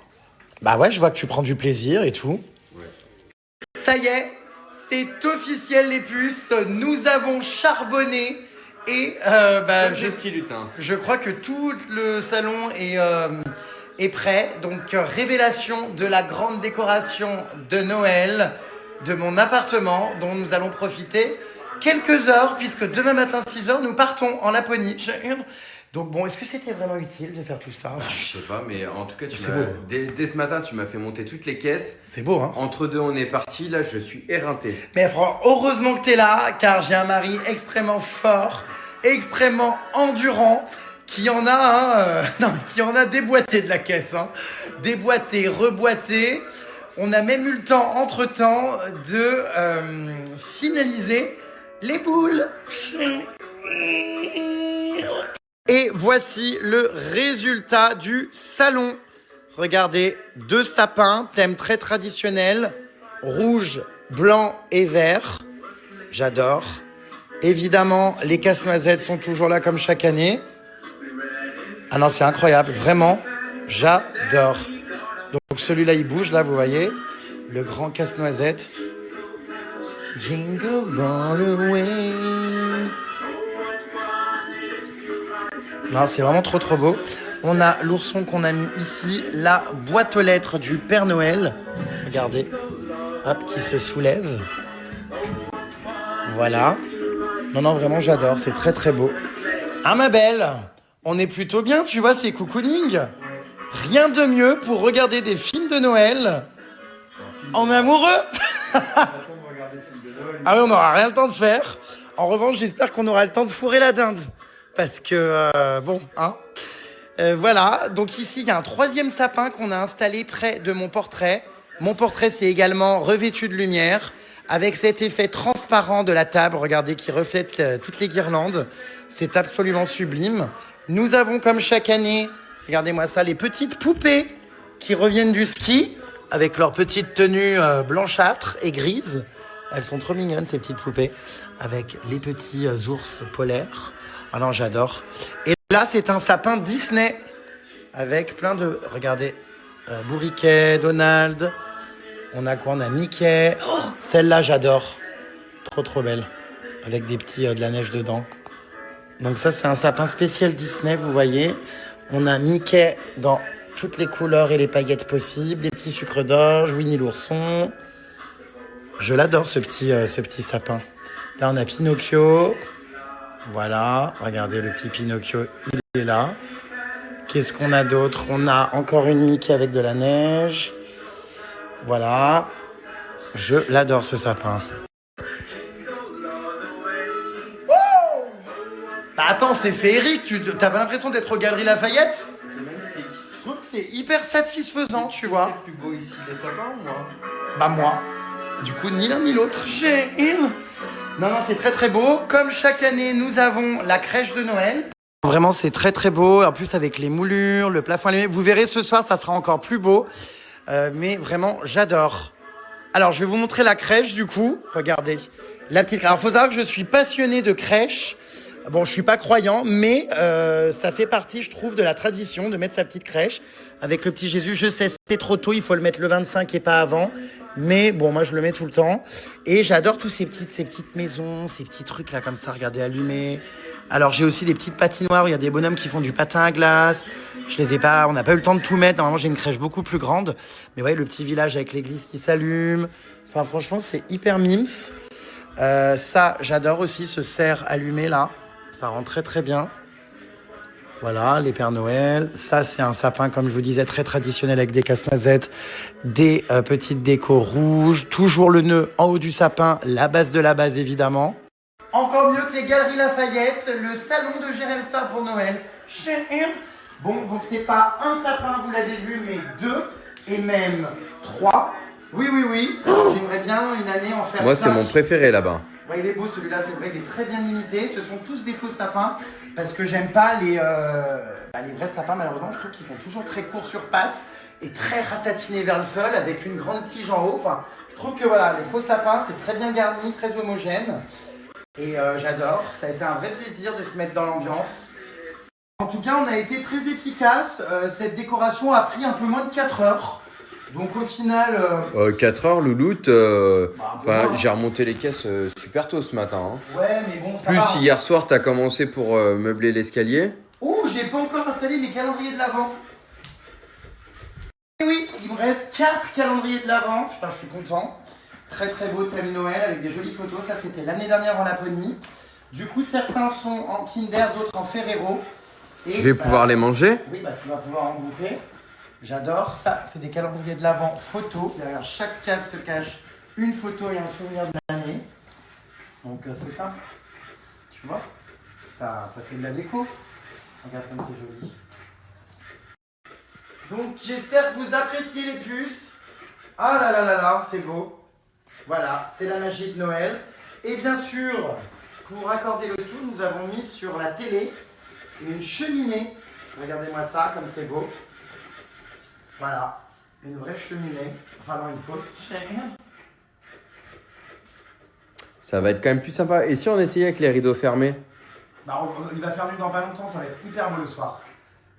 [SPEAKER 1] Bah ouais, je vois que tu prends du plaisir et tout.
[SPEAKER 2] Ouais.
[SPEAKER 1] Ça y est, c'est officiel, les puces. Nous avons charbonné. Et
[SPEAKER 4] Petit lutin.
[SPEAKER 1] je crois que tout le salon est prêt. Donc, révélation de la grande décoration de Noël de mon appartement dont nous allons profiter quelques heures, puisque demain matin, 6h, nous partons en Laponie. Donc bon, est-ce que c'était vraiment utile de faire tout ça?
[SPEAKER 4] Je sais pas, mais en tout cas,
[SPEAKER 1] C'est beau.
[SPEAKER 4] dès ce matin, tu m'as fait monter toutes les caisses.
[SPEAKER 1] C'est beau, hein?
[SPEAKER 4] Entre deux, on est parti. Là, je suis éreinté.
[SPEAKER 1] Mais heureusement que t'es là, car j'ai un mari extrêmement fort, extrêmement endurant, qui en a déboîté de la caisse, hein. Déboîté, reboîté. On a même eu le temps, entre-temps, de finaliser les boules. Et voici le résultat du salon. Regardez, 2 sapins, thème très traditionnel, rouge, blanc et vert. J'adore. Évidemment, les casse-noisettes sont toujours là comme chaque année. Ah non, c'est incroyable, vraiment, j'adore. Donc celui-là, il bouge, là, vous voyez, le grand casse-noisette. Jingle all the way. Non, c'est vraiment trop beau. On a l'ourson qu'on a mis ici, la boîte aux lettres du Père Noël. Regardez, hop, qui se soulève. Voilà. Non, vraiment, j'adore, c'est très très beau. Ah ma belle, on est plutôt bien, tu vois, c'est cocooning. Rien de mieux pour regarder des films de Noël en amoureux. Ah oui, on n'aura rien le temps de faire. En revanche, j'espère qu'on aura le temps de fourrer la dinde. Parce que, bon, hein. Voilà, donc ici, il y a un 3e sapin qu'on a installé près de mon portrait. Mon portrait, c'est également revêtu de lumière, avec cet effet transparent de la table, regardez, qui reflète toutes les guirlandes. C'est absolument sublime. Nous avons, comme chaque année, regardez-moi ça, les petites poupées qui reviennent du ski, avec leurs petites tenues blanchâtres et grises. Elles sont trop mignonnes, ces petites poupées, avec les petits ours polaires. Ah non, j'adore. Et là, c'est un sapin Disney, avec plein de... Regardez, Bourriquet, Donald. On a quoi? On a Mickey. Oh, celle-là, j'adore. Trop belle. Avec des petits de la neige dedans. Donc ça, c'est un sapin spécial Disney, vous voyez. On a Mickey dans toutes les couleurs et les paillettes possibles. Des petits sucres d'orge, Winnie l'ourson. Je l'adore, ce petit sapin. Là, on a Pinocchio. Voilà. Regardez, le petit Pinocchio, il est là. Qu'est-ce qu'on a d'autre? On a encore une Mickey avec de la neige. Voilà. Je l'adore, ce sapin. Bah attends, c'est féerique. T'as pas l'impression d'être aux Galeries Lafayette?
[SPEAKER 4] C'est magnifique.
[SPEAKER 1] Je trouve que c'est hyper satisfaisant, tu vois.
[SPEAKER 4] C'est le plus beau ici, les sapins ou moi?
[SPEAKER 1] Bah moi. Du coup, ni l'un ni l'autre. Non, c'est très beau. Comme chaque année, nous avons la crèche de Noël. Vraiment, c'est très beau. En plus, avec les moulures, le plafond allumé. Vous verrez ce soir, ça sera encore plus beau. Mais vraiment, j'adore. Alors, je vais vous montrer la crèche, du coup. Regardez. La petite crèche. Alors, il faut savoir que je suis passionné de crèche. Bon, je suis pas croyant, mais ça fait partie, je trouve, de la tradition de mettre sa petite crèche avec le petit Jésus. Je sais, c'est trop tôt, il faut le mettre le 25 et pas avant. Mais bon, moi, je le mets tout le temps. Et j'adore tous ces petites maisons, ces petits trucs là, comme ça, regardez, allumés. Alors, j'ai aussi des petites patinoires où il y a des bonhommes qui font du patin à glace. On n'a pas eu le temps de tout mettre. Normalement, j'ai une crèche beaucoup plus grande. Mais vous voyez, le petit village avec l'église qui s'allume. Enfin, franchement, c'est hyper mimes. Ça, j'adore aussi ce cerf allumé là. Ça rend très bien. Voilà, les Pères Noël. Ça, c'est un sapin, comme je vous disais, très traditionnel avec des casse-noisettes, des petites décos rouges. Toujours le nœud en haut du sapin, la base de la base, évidemment. Encore mieux que les Galeries Lafayette, le salon de Jérém Star pour Noël. Bon, donc c'est pas un sapin, vous l'avez vu, mais 2 et même 3. Oui. Alors, j'aimerais bien une année en faire 5.
[SPEAKER 4] Moi, c'est mon préféré là-bas.
[SPEAKER 1] Ouais, il est beau celui-là, c'est vrai, il est très bien imité. Ce sont tous des faux sapins parce que j'aime pas les vrais sapins, malheureusement. Je trouve qu'ils sont toujours très courts sur pattes et très ratatinés vers le sol avec une grande tige en haut. Enfin, je trouve que voilà, les faux sapins, c'est très bien garni, très homogène. Et j'adore. Ça a été un vrai plaisir de se mettre dans l'ambiance. En tout cas, on a été très efficace. Cette décoration a pris un peu moins de 4 heures. Donc au final...
[SPEAKER 4] 4 heures, louloute. J'ai remonté les caisses super tôt ce matin. Hein.
[SPEAKER 1] Ouais, mais bon, ça
[SPEAKER 4] Plus
[SPEAKER 1] va.
[SPEAKER 4] hier soir, t'as commencé pour meubler l'escalier.
[SPEAKER 1] Oh, j'ai pas encore installé mes calendriers de l'Avent. Et oui, il me reste 4 calendriers de l'Avent. Putain, je suis content. Très beau de famille Noël avec des jolies photos. Ça, c'était l'année dernière en Laponie. Du coup, certains sont en Kinder, d'autres en Ferrero. Et,
[SPEAKER 4] Je vais pouvoir les manger.
[SPEAKER 1] Oui, tu vas pouvoir en bouffer. J'adore ça. C'est des calendriers de l'Avent photos. Derrière chaque case se cache une photo et un souvenir de l'année. Donc, c'est ça. Tu vois, ça fait de la déco. Regarde comme c'est joli. Donc, j'espère que vous appréciez les puces. Ah là, c'est beau. Voilà, c'est la magie de Noël. Et bien sûr, pour accorder le tout, nous avons mis sur la télé une cheminée. Regardez-moi ça, comme c'est beau. Voilà, une vraie cheminée. Enfin non, une fausse.
[SPEAKER 4] Ça va être quand même plus sympa. Et si on essayait avec les rideaux fermés?
[SPEAKER 1] Il va faire nuit dans pas longtemps, ça va être hyper beau le soir.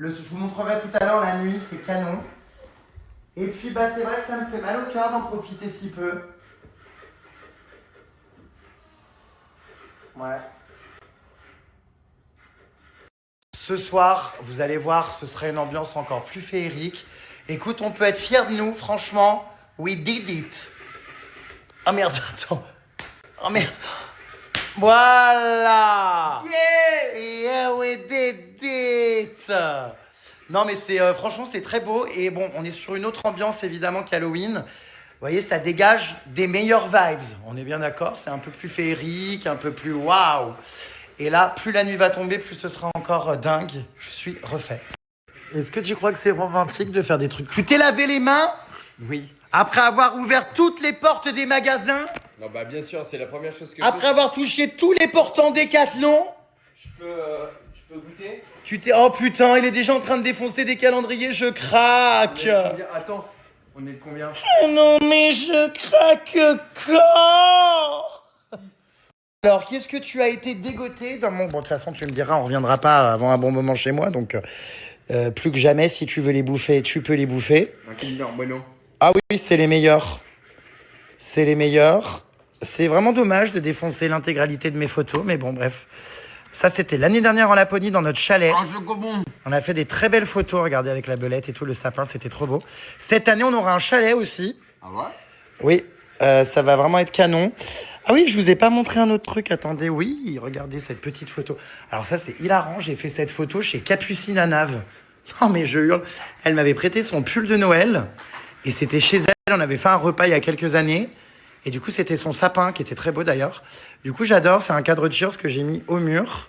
[SPEAKER 1] Je vous montrerai tout à l'heure la nuit, c'est canon. Et puis c'est vrai que ça me fait mal au cœur d'en profiter si peu. Ouais. Ce soir, vous allez voir, ce sera une ambiance encore plus féerique. Écoute, on peut être fiers de nous, franchement. We did it. Oh merde, attends. Oh merde. Voilà. Yeah, we did it. Non mais franchement c'est très beau et bon, on est sur une autre ambiance évidemment qu'Halloween. Vous voyez, ça dégage des meilleures vibes. On est bien d'accord, c'est un peu plus féerique, un peu plus waouh. Et là, plus la nuit va tomber, plus ce sera encore dingue. Je suis refait. Est-ce que tu crois que c'est romantique de faire des trucs? Tu t'es lavé les mains?
[SPEAKER 4] Oui.
[SPEAKER 1] Après avoir ouvert toutes les portes des magasins?
[SPEAKER 4] Non, bien sûr, c'est la première chose que
[SPEAKER 1] Après avoir touché tous les portants Décathlon?
[SPEAKER 4] je peux goûter.
[SPEAKER 1] Oh putain, il est déjà en train de défoncer des calendriers, je craque.
[SPEAKER 4] Attends,
[SPEAKER 2] On est de combien?
[SPEAKER 1] Oh non, mais je craque quand. Alors, qu'est-ce que tu as été dégoté dans mon... Bon, de toute façon, tu me diras, on reviendra pas avant un bon moment chez moi, donc plus que jamais, si tu veux les bouffer, tu peux les bouffer.
[SPEAKER 4] Un Kinder Bueno.
[SPEAKER 1] Ah oui, c'est les meilleurs. C'est les meilleurs. C'est vraiment dommage de défoncer l'intégralité de mes photos, mais bon, bref. Ça, c'était l'année dernière en Laponie, dans notre chalet.
[SPEAKER 8] Un jeu bon.
[SPEAKER 1] On a fait des très belles photos, regardez, avec la belette et tout, le sapin, c'était trop beau. Cette année, on aura un chalet aussi.
[SPEAKER 2] Ah ouais?
[SPEAKER 1] Oui, ça va vraiment être canon. Ah oui, je vous ai pas montré un autre truc, attendez, oui, regardez cette petite photo. Alors ça, c'est hilarant, j'ai fait cette photo chez Capucine à Nave. Oh mais je hurle, elle m'avait prêté son pull de Noël, et c'était chez elle, on avait fait un repas il y a quelques années, et du coup, c'était son sapin, qui était très beau d'ailleurs. Du coup, j'adore, c'est un cadre de Cheers que j'ai mis au mur.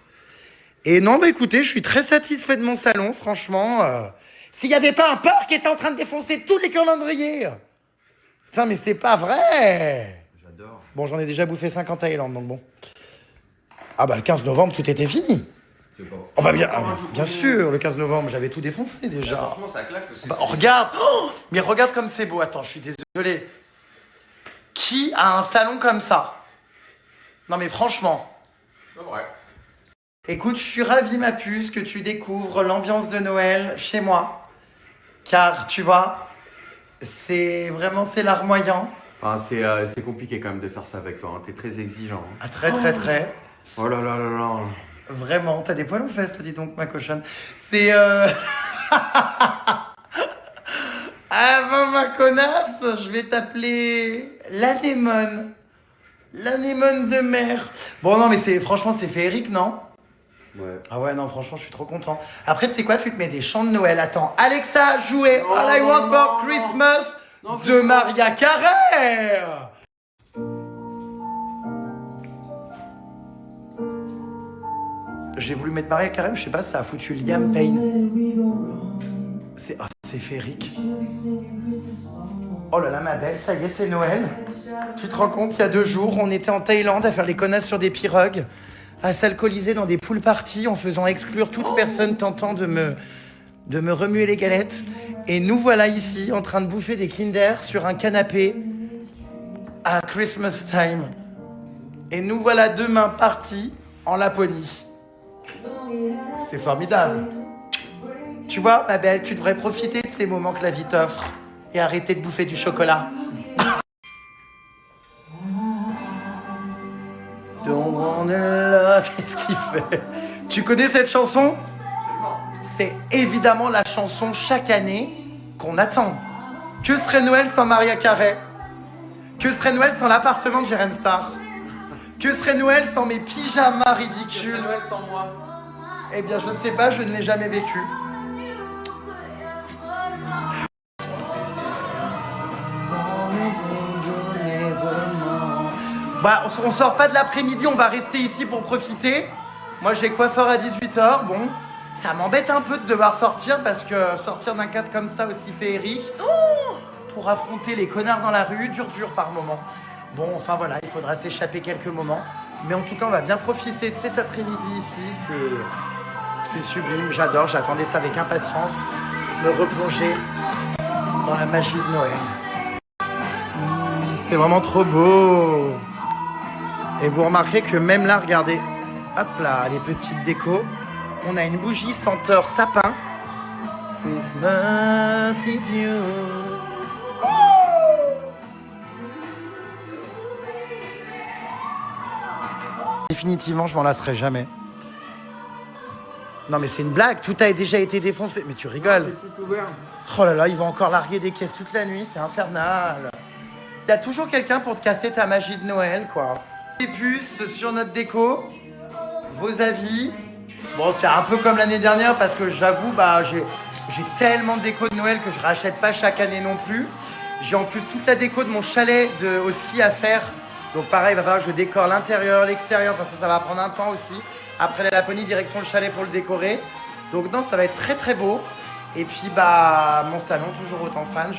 [SPEAKER 1] Et non, bah écoutez, je suis très satisfait de mon salon, franchement. S'il n'y avait pas un porc qui était en train de défoncer tous les calendriers. Putain, mais c'est pas vrai.
[SPEAKER 2] J'adore.
[SPEAKER 1] Bon, j'en ai déjà bouffé 5 en Thaïlande, donc bon. Ah bah le 15 novembre, tout était fini.
[SPEAKER 2] C'est bon.
[SPEAKER 1] Oh bah bien sûr, le 15 novembre, j'avais tout défoncé déjà.
[SPEAKER 2] Franchement, ça claque.
[SPEAKER 1] Bah, regarde, mais regarde comme c'est beau. Attends, je suis désolé. Qui a un salon comme ça? Non mais franchement.
[SPEAKER 2] C'est vrai.
[SPEAKER 1] Écoute, je suis ravi, ma puce, que tu découvres l'ambiance de Noël chez moi. Car, tu vois, c'est larmoyant.
[SPEAKER 4] Enfin, c'est compliqué quand même de faire ça avec toi. Hein. T'es très exigeant. Hein.
[SPEAKER 1] Ah, très.
[SPEAKER 4] Oh là là là là.
[SPEAKER 1] Vraiment, t'as des poils aux fesses, toi, dis donc, ma cochonne. C'est... Avant ma connasse, je vais t'appeler l'anémone. L'anémone de mer. Bon, non, mais franchement, c'est féerique, non?
[SPEAKER 4] Ouais.
[SPEAKER 1] Ah ouais, non, franchement, je suis trop content. Après, tu sais quoi, tu te mets des chants de Noël. Attends, Alexa, jouez All I Want for Christmas de Maria Carey. J'ai voulu mettre Maria Carey, je sais pas, ça a foutu Liam Payne. C'est féerique. Oh là là, ma belle, ça y est, c'est Noël. Tu te rends compte, il y a 2 jours, on était en Thaïlande à faire les connasses sur des pirogues, à s'alcooliser dans des pool parties en faisant exclure toute personne tentant de me remuer les galettes. Et nous voilà ici, en train de bouffer des Kinder sur un canapé à Christmas time. Et nous voilà demain partis en Laponie. C'est formidable. Tu vois, ma belle, tu devrais profiter de ces moments que la vie t'offre et arrêter de bouffer du chocolat. Don't wanna love... Qu'est-ce qu'il fait? Tu connais cette chanson? C'est évidemment la chanson chaque année qu'on attend. Que serait Noël sans Maria Carey? Que serait Noël sans l'appartement de Jérém Star? Que serait Noël sans mes pyjamas ridicules?
[SPEAKER 3] C'est Noël sans moi.
[SPEAKER 1] Eh bien, je ne sais pas, je ne l'ai jamais vécu. Bah, on sort pas de l'après-midi, on va rester ici pour profiter. Moi, j'ai coiffeur à 18h. Bon, ça m'embête un peu de devoir sortir parce que sortir d'un cadre comme ça aussi féerique, pour affronter les connards dans la rue, dur par moment. Bon, enfin voilà, il faudra s'échapper quelques moments. Mais en tout cas, on va bien profiter de cet après-midi ici. C'est sublime, j'adore, j'attendais ça avec impatience. Me replonger dans la magie de Noël. C'est vraiment trop beau. Et vous remarquerez que même là, regardez, hop là, les petites décos. On a une bougie senteur sapin. Christmas is you. Définitivement, je m'en lasserai jamais. Non mais c'est une blague, tout a déjà été défoncé. Mais tu rigoles. Oh là là, il va encore larguer des caisses toute la nuit, c'est infernal. Il y a toujours quelqu'un pour te casser ta magie de Noël, quoi. Les puces sur notre déco, vos avis. Bon, c'est un peu comme l'année dernière parce que j'avoue, bah, j'ai tellement de déco de Noël que je rachète pas chaque année non plus. J'ai en plus toute la déco de mon chalet au ski à faire. Donc pareil, il va falloir que je décore l'intérieur, l'extérieur. Enfin, ça va prendre un temps aussi. Après la Laponie, direction le chalet pour le décorer. Donc non, ça va être très très beau. Et puis bah mon salon, toujours autant fan.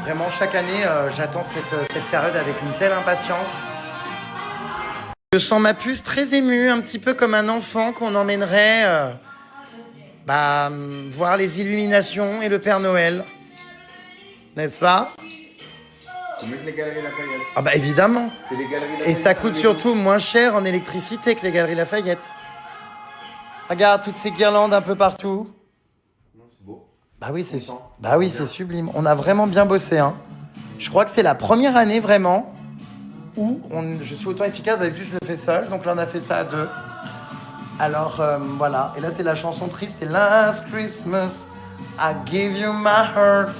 [SPEAKER 1] Vraiment, chaque année, j'attends cette période avec une telle impatience. Je sens ma puce très émue, un petit peu comme un enfant qu'on emmènerait voir les illuminations et le Père Noël. N'est-ce pas?
[SPEAKER 4] C'est mieux que les Galeries Lafayette.
[SPEAKER 1] Ah bah évidemment.
[SPEAKER 4] C'est les Galeries
[SPEAKER 1] Et
[SPEAKER 4] Lafayette.
[SPEAKER 1] ça coûte surtout moins cher en électricité que les Galeries Lafayette. Regarde toutes ces guirlandes un peu partout.
[SPEAKER 4] Non, c'est beau.
[SPEAKER 1] Bah oui, c'est sublime. On a vraiment bien bossé. Hein. Je crois que c'est la première année vraiment où je suis autant efficace. D'habitude, je le fais seul. Donc là, on a fait ça à 2. Alors, voilà. Et là, c'est la chanson triste. C'est Last Christmas, I gave you my heart.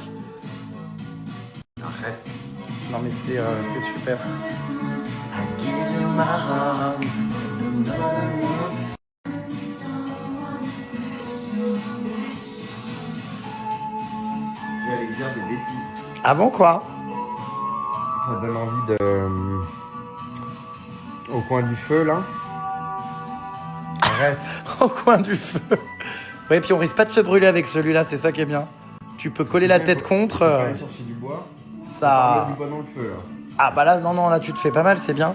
[SPEAKER 2] Arrête.
[SPEAKER 1] Non, mais c'est super. I give you my heart.
[SPEAKER 4] Je vais aller dire des bêtises.
[SPEAKER 1] Ah bon, quoi?
[SPEAKER 4] Ça donne envie de... Au coin du feu, là. Arrête.
[SPEAKER 1] Au coin du feu. Ouais, puis on risque pas de se brûler avec celui-là, c'est ça qui est bien. Tu peux coller la tête contre.
[SPEAKER 4] On va aller chercher du bois. On
[SPEAKER 1] Ça.
[SPEAKER 4] va mettre du bois dans le feu, là.
[SPEAKER 1] Ah bah là, non, là tu te fais pas mal, c'est bien.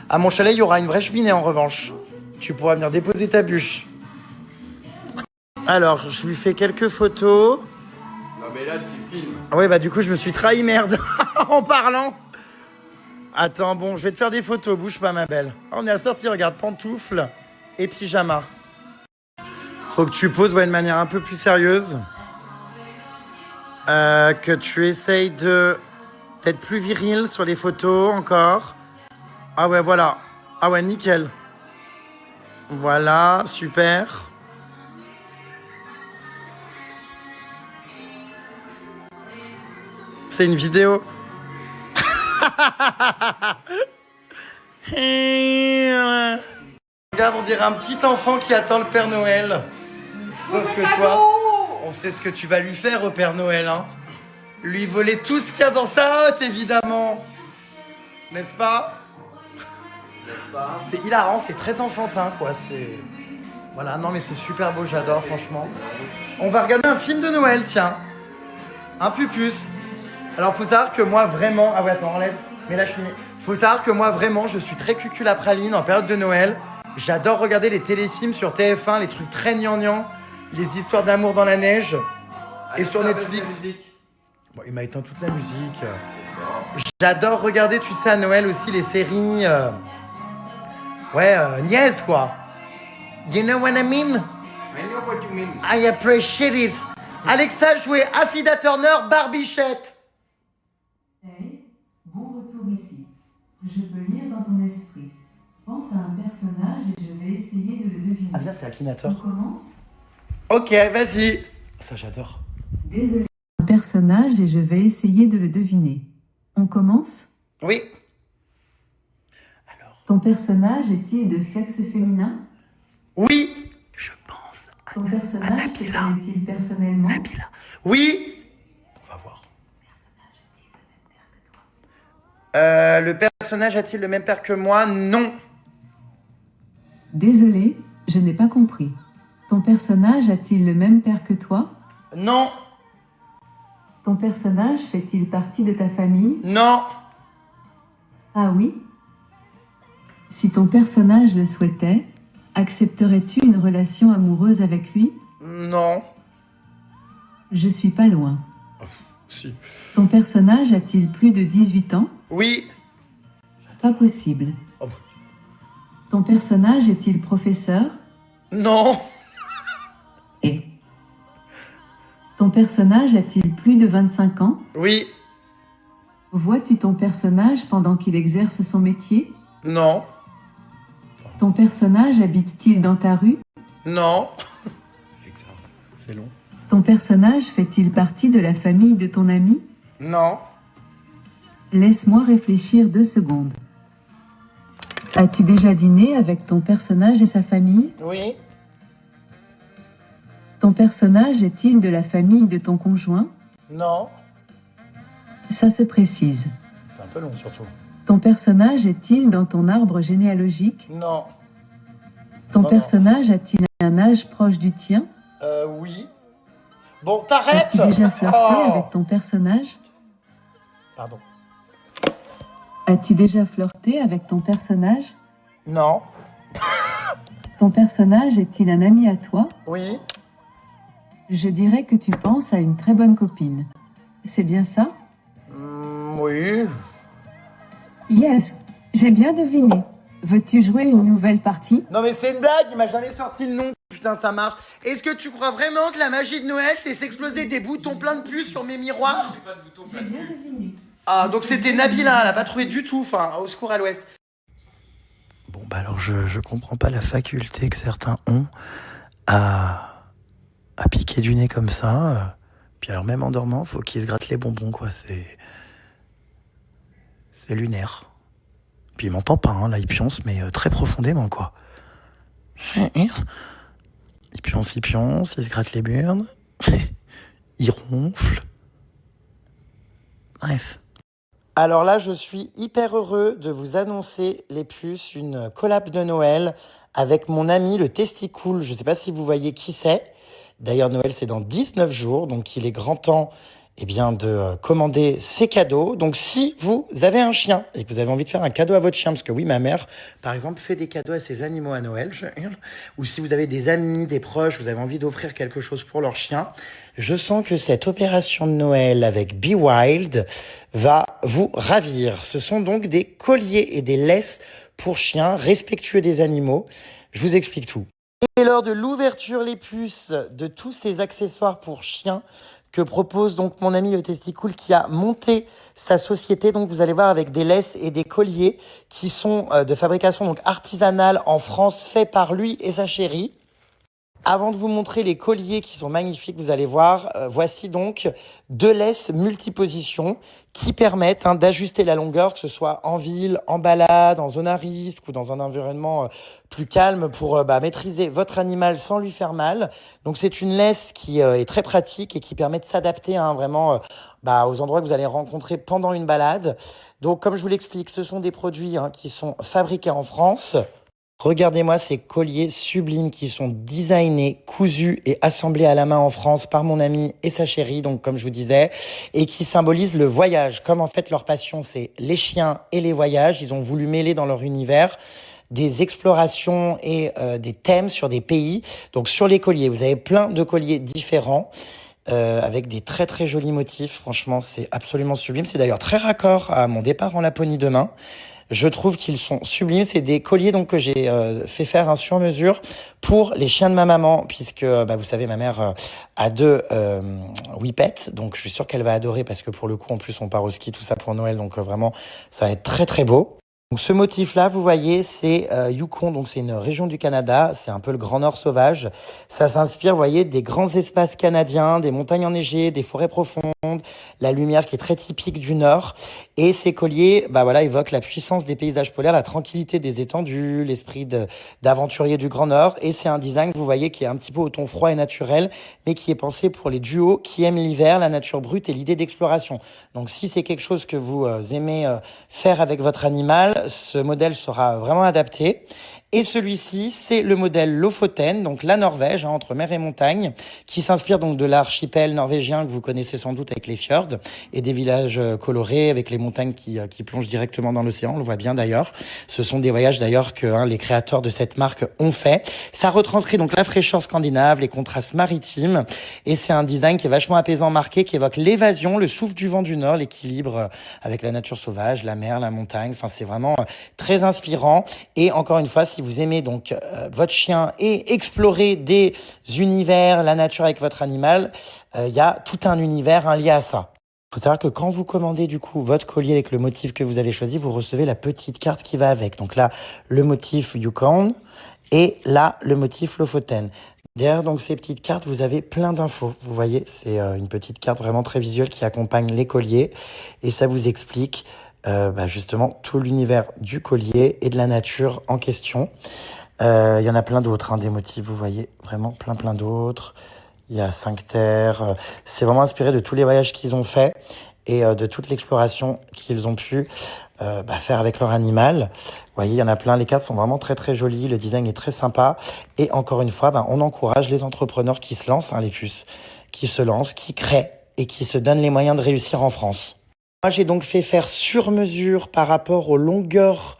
[SPEAKER 1] À mon chalet, il y aura une vraie cheminée en revanche. Tu pourras venir déposer ta bûche. Alors, je lui fais quelques photos.
[SPEAKER 3] Non mais là tu filmes.
[SPEAKER 1] Ah ouais, bah du coup, je me suis trahi, merde, en parlant. Attends, bon, je vais te faire des photos, bouge pas ma belle. Ah, on est assorti, regarde, pantoufles et pyjama. Faut que tu poses de manière un peu plus sérieuse. Que tu essayes d'être plus viril sur les photos encore. Ah ouais, voilà. Ah ouais, nickel. Voilà, super. C'est une vidéo. Regarde, on dirait un petit enfant qui attend le Père Noël. Sauf que toi, on sait ce que tu vas lui faire au Père Noël, hein. Lui voler tout ce qu'il y a dans sa hotte, évidemment. N'est-ce pas? C'est hilarant, c'est très enfantin, quoi. C'est... Voilà, non mais c'est super beau, j'adore, franchement. On va regarder un film de Noël, tiens. Un pupus. Alors, faut savoir que moi, vraiment... Ah ouais, attends, enlève. Mais là, je finis. Faut savoir que moi, vraiment, je suis très cucul à praline en période de Noël. J'adore regarder les téléfilms sur TF1, les trucs très gnangnans, les histoires d'amour dans la neige. Et sur Netflix. Bon, il m'a éteint toute la musique. J'adore regarder, tu sais, à Noël aussi, les séries... niaise, quoi. You know what I mean?
[SPEAKER 4] I know what you mean.
[SPEAKER 1] I appreciate it. Alexa, jouez Affida Turner, Barbichette.
[SPEAKER 9] Hey, bon retour ici. Je peux lire dans ton esprit. Pense à un personnage et je vais essayer de le deviner.
[SPEAKER 1] Ah bien, c'est Akinator.
[SPEAKER 9] On commence?
[SPEAKER 1] Ok, vas-y. Ça, j'adore.
[SPEAKER 9] Désolé. Un personnage et je vais essayer de le deviner. On commence?
[SPEAKER 1] Oui.
[SPEAKER 9] Ton personnage est-il de sexe féminin?
[SPEAKER 1] Oui. Je pense à
[SPEAKER 9] Ton personnage te connaît-il personnellement?
[SPEAKER 1] Nabila. Oui. On va voir. Le personnage a-t-il le même père que moi? Non.
[SPEAKER 9] Désolé, je n'ai pas compris. Ton personnage a-t-il le même père que toi?
[SPEAKER 1] Non.
[SPEAKER 9] Ton personnage fait-il partie de ta famille?
[SPEAKER 1] Non.
[SPEAKER 9] Ah oui? Si ton personnage le souhaitait, accepterais-tu une relation amoureuse avec lui?
[SPEAKER 1] Non.
[SPEAKER 9] Je suis pas loin.
[SPEAKER 1] Si.
[SPEAKER 9] Ton personnage a-t-il plus de 18 ans?
[SPEAKER 1] Oui.
[SPEAKER 9] Pas possible.
[SPEAKER 1] Oh.
[SPEAKER 9] Ton personnage est-il professeur?
[SPEAKER 1] Non.
[SPEAKER 9] Et ton personnage a-t-il plus de 25 ans?
[SPEAKER 1] Oui.
[SPEAKER 9] Vois-tu ton personnage pendant qu'il exerce son métier?
[SPEAKER 1] Non.
[SPEAKER 9] Ton personnage habite-t-il dans ta rue?
[SPEAKER 1] Non. C'est long.
[SPEAKER 9] Ton personnage fait-il partie de la famille de ton ami?
[SPEAKER 1] Non.
[SPEAKER 9] Laisse-moi réfléchir 2 secondes. As-tu déjà dîné avec ton personnage et sa famille?
[SPEAKER 1] Oui.
[SPEAKER 9] Ton personnage est-il de la famille de ton conjoint?
[SPEAKER 1] Non.
[SPEAKER 9] Ça se précise.
[SPEAKER 1] C'est un peu long surtout.
[SPEAKER 9] Ton personnage est-il dans ton arbre généalogique?
[SPEAKER 1] Non.
[SPEAKER 9] Ton
[SPEAKER 1] Non,
[SPEAKER 9] personnage a-t-il un âge proche du tien?
[SPEAKER 1] Oui. Bon, t'arrêtes.
[SPEAKER 9] As-tu déjà flirté
[SPEAKER 1] Oh.
[SPEAKER 9] avec ton personnage?
[SPEAKER 1] Pardon.
[SPEAKER 9] As-tu déjà flirté avec ton personnage?
[SPEAKER 1] Non.
[SPEAKER 9] Ton personnage est-il un ami à toi?
[SPEAKER 1] Oui.
[SPEAKER 9] Je dirais que tu penses à une très bonne copine. C'est bien ça?
[SPEAKER 1] Oui.
[SPEAKER 9] Yes, j'ai bien deviné. Veux-tu jouer une nouvelle partie?
[SPEAKER 1] Non mais c'est une blague, il m'a jamais sorti le nom. Putain, ça marche. Est-ce que tu crois vraiment que la magie de Noël, c'est s'exploser des boutons pleins de puces sur mes miroirs?
[SPEAKER 9] J'ai bien deviné.
[SPEAKER 1] Ah, donc c'était Nabila, elle a pas trouvé du tout, enfin, au secours à l'ouest. Bon, bah alors je comprends pas la faculté que certains ont à piquer du nez comme ça. Puis alors même en dormant, faut qu'ils se grattent les bonbons, quoi, c'est lunaire. Puis il m'entend pas, hein, là il pionce, mais très profondément, quoi. Il pionce, il se gratte les burnes, il ronfle. Bref. Alors là, je suis hyper heureux de vous annoncer les puces, une collab de Noël avec mon ami le Testicool. Je ne sais pas si vous voyez qui c'est. D'ailleurs, Noël, c'est dans 19 jours, donc il est grand temps de commander ces cadeaux. Donc si vous avez un chien et que vous avez envie de faire un cadeau à votre chien, parce que oui, ma mère, par exemple, fait des cadeaux à ses animaux à Noël, ou si vous avez des amis, des proches, vous avez envie d'offrir quelque chose pour leur chien, je sens que cette opération de Noël avec Be Wild va vous ravir. Ce sont donc des colliers et des laisses pour chiens respectueux des animaux. Je vous explique tout. Et lors de l'ouverture les puces de tous ces accessoires pour chiens que propose donc mon ami le Testicool qui a monté sa société. Donc vous allez voir avec des laisses et des colliers qui sont de fabrication donc artisanale en France, fait par lui et sa chérie. Avant de vous montrer les colliers qui sont magnifiques, vous allez voir, voici donc 2 laisses multipositions qui permettent d'ajuster la longueur, que ce soit en ville, en balade, en zone à risque ou dans un environnement plus calme pour maîtriser votre animal sans lui faire mal. Donc c'est une laisse qui est très pratique et qui permet de s'adapter vraiment aux endroits que vous allez rencontrer pendant une balade. Donc comme je vous l'explique, ce sont des produits qui sont fabriqués en France. Regardez-moi ces colliers sublimes qui sont designés, cousus et assemblés à la main en France par mon ami et sa chérie, donc comme je vous disais, et qui symbolisent le voyage. Comme en fait leur passion, c'est les chiens et les voyages, ils ont voulu mêler dans leur univers des explorations et des thèmes sur des pays. Donc sur les colliers, vous avez plein de colliers différents. Avec des très très jolis motifs. Franchement, c'est absolument sublime. C'est d'ailleurs très raccord à mon départ en Laponie demain. Je trouve qu'ils sont sublimes. C'est des colliers donc que j'ai fait faire sur mesure pour les chiens de ma maman, puisque vous savez, ma mère a 2 whippets, donc je suis sûr qu'elle va adorer parce que pour le coup, en plus, on part au ski, tout ça pour Noël, donc vraiment, ça va être très très beau. Donc ce motif-là, vous voyez, c'est Yukon, donc c'est une région du Canada, c'est un peu le Grand Nord sauvage. Ça s'inspire, vous voyez, des grands espaces canadiens, des montagnes enneigées, des forêts profondes, la lumière qui est très typique du Nord. Et ces colliers, évoquent la puissance des paysages polaires, la tranquillité des étendues, l'esprit d'aventurier du Grand Nord. Et c'est un design, vous voyez, qui est un petit peu au ton froid et naturel, mais qui est pensé pour les duos qui aiment l'hiver, la nature brute et l'idée d'exploration. Donc si c'est quelque chose que vous aimez faire avec votre animal, ce modèle sera vraiment adapté. Et celui-ci, c'est le modèle Lofoten, donc la Norvège, entre mer et montagne, qui s'inspire donc de l'archipel norvégien que vous connaissez sans doute avec les fjords et des villages colorés avec les montagnes qui plongent directement dans l'océan. On le voit bien d'ailleurs. Ce sont des voyages d'ailleurs que les créateurs de cette marque ont fait. Ça retranscrit donc la fraîcheur scandinave, les contrastes maritimes, et c'est un design qui est vachement apaisant, marqué, qui évoque l'évasion, le souffle du vent du Nord, l'équilibre avec la nature sauvage, la mer, la montagne. Enfin, c'est vraiment très inspirant. Et encore une fois, si vous aimez donc votre chien et explorer des univers, la nature avec votre animal, il y a tout un univers lié à ça. Il faut savoir que quand vous commandez du coup votre collier avec le motif que vous avez choisi, vous recevez la petite carte qui va avec. Donc là, le motif Yukon et là, le motif Lofoten. Derrière donc ces petites cartes, vous avez plein d'infos. Vous voyez, c'est une petite carte vraiment très visuelle qui accompagne les colliers et ça vous explique justement tout l'univers du collier et de la nature en question. Il y en a plein d'autres, des motifs, vous voyez, vraiment plein d'autres. Il y a 5 terres. C'est vraiment inspiré de tous les voyages qu'ils ont faits et de toute l'exploration qu'ils ont pu faire avec leur animal. Vous voyez, il y en a plein. Les cartes sont vraiment très très jolies. Le design est très sympa. Et encore une fois, on encourage les entrepreneurs qui se lancent, les puces, qui se lancent, qui créent et qui se donnent les moyens de réussir en France. Moi, j'ai donc fait faire sur mesure par rapport aux longueurs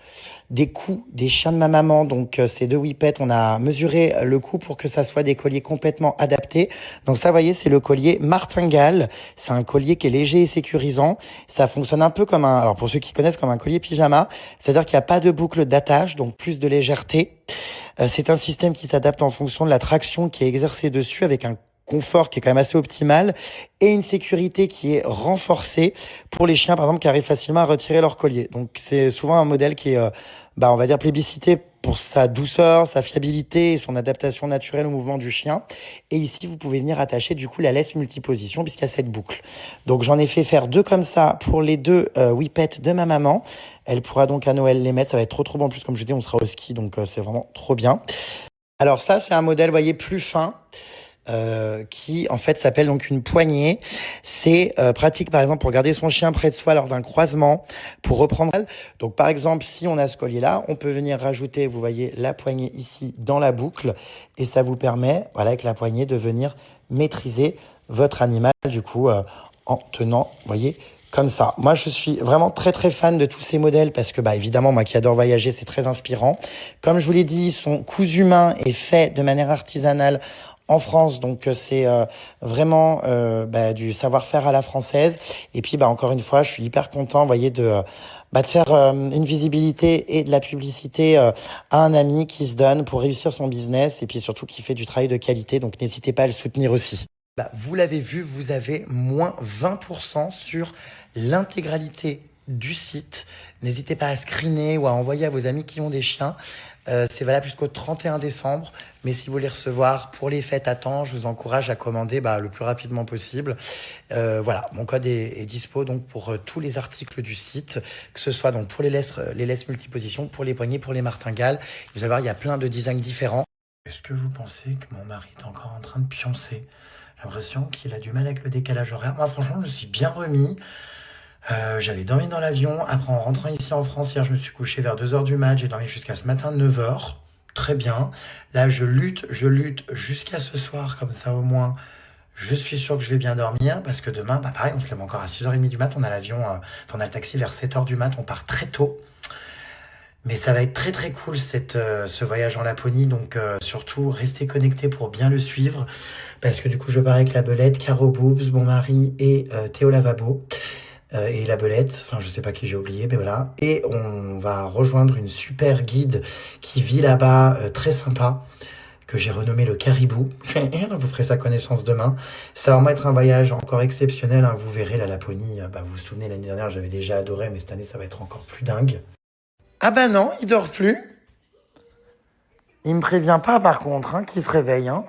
[SPEAKER 1] des coups des chiens de ma maman. Donc ces deux whippets, on a mesuré le cou pour que ça soit des colliers complètement adaptés. Donc ça, vous voyez, c'est le collier martingale. C'est un collier qui est léger et sécurisant. Ça fonctionne un peu comme alors pour ceux qui connaissent, comme un collier pyjama. C'est-à-dire qu'il n'y a pas de boucle d'attache, donc plus de légèreté. C'est un système qui s'adapte en fonction de la traction qui est exercée dessus, avec un confort qui est quand même assez optimal et une sécurité qui est renforcée pour les chiens, par exemple, qui arrivent facilement à retirer leur collier. Donc, c'est souvent un modèle qui est, on va dire, plébiscité pour sa douceur, sa fiabilité et son adaptation naturelle au mouvement du chien. Et ici, vous pouvez venir attacher, du coup, la laisse multiposition puisqu'il y a cette boucle. Donc, j'en ai fait faire 2 comme ça pour les 2 whippets de ma maman. Elle pourra donc à Noël les mettre. Ça va être trop bon. En plus, comme je dis, on sera au ski, donc c'est vraiment trop bien. Alors ça, c'est un modèle, vous voyez, plus fin. Qui en fait s'appelle donc une poignée. C'est pratique par exemple pour garder son chien près de soi lors d'un croisement, pour reprendre. Donc par exemple, si on a ce collier là, on peut venir rajouter, vous voyez, la poignée ici dans la boucle et ça vous permet, voilà, avec la poignée, de venir maîtriser votre animal du coup en tenant, vous voyez, comme ça. Moi, je suis vraiment très très fan de tous ces modèles parce que évidemment, moi qui adore voyager, c'est très inspirant. Comme je vous l'ai dit, ils sont cousus main et faits de manière artisanale en France, donc c'est vraiment du savoir-faire à la française. Et puis encore une fois, je suis hyper content, vous voyez, de faire une visibilité et de la publicité à un ami qui se donne pour réussir son business et puis surtout qui fait du travail de qualité. Donc n'hésitez pas à le soutenir aussi. Vous l'avez vu, vous avez moins 20% sur l'intégralité du site. N'hésitez pas à screener ou à envoyer à vos amis qui ont des chiens. C'est valable jusqu'au 31 décembre. Mais si vous voulez recevoir pour les fêtes à temps, je vous encourage à commander le plus rapidement possible. Voilà, mon code est dispo donc pour tous les articles du site, que ce soit donc pour les laisses multiposition, pour les poignées, pour les martingales. Vous allez voir, il y a plein de designs différents. Est-ce que vous pensez que mon mari est encore en train de pioncer? J'ai l'impression qu'il a du mal avec le décalage horaire. Moi, franchement, je me suis bien remis. J'avais dormi dans l'avion. Après, en rentrant ici en France, hier, je me suis couché vers 2h du mat. J'ai dormi jusqu'à ce matin 9h. Très bien. Là, je lutte jusqu'à ce soir. Comme ça, au moins, je suis sûr que je vais bien dormir. Parce que demain, pareil, on se lève encore à 6h30 du mat. On a l'avion, on a le taxi vers 7h du mat. On part très tôt. Mais ça va être très très cool ce voyage en Laponie. Donc, surtout, restez connectés pour bien le suivre. Parce que du coup, je pars avec la Belette, Caro Boobs, mon mari et Théo Lavabo. Et la Belette, je sais pas qui j'ai oublié, mais voilà. Et on va rejoindre une super guide qui vit là-bas, très sympa, que j'ai renommé le Caribou. Vous ferez sa connaissance demain. Ça va vraiment être un voyage encore exceptionnel, hein. Vous verrez, la Laponie, vous vous souvenez, l'année dernière, j'avais déjà adoré, mais cette année, ça va être encore plus dingue. Ah non, il dort plus. Il me prévient pas, par contre, qu'il se réveille, hein.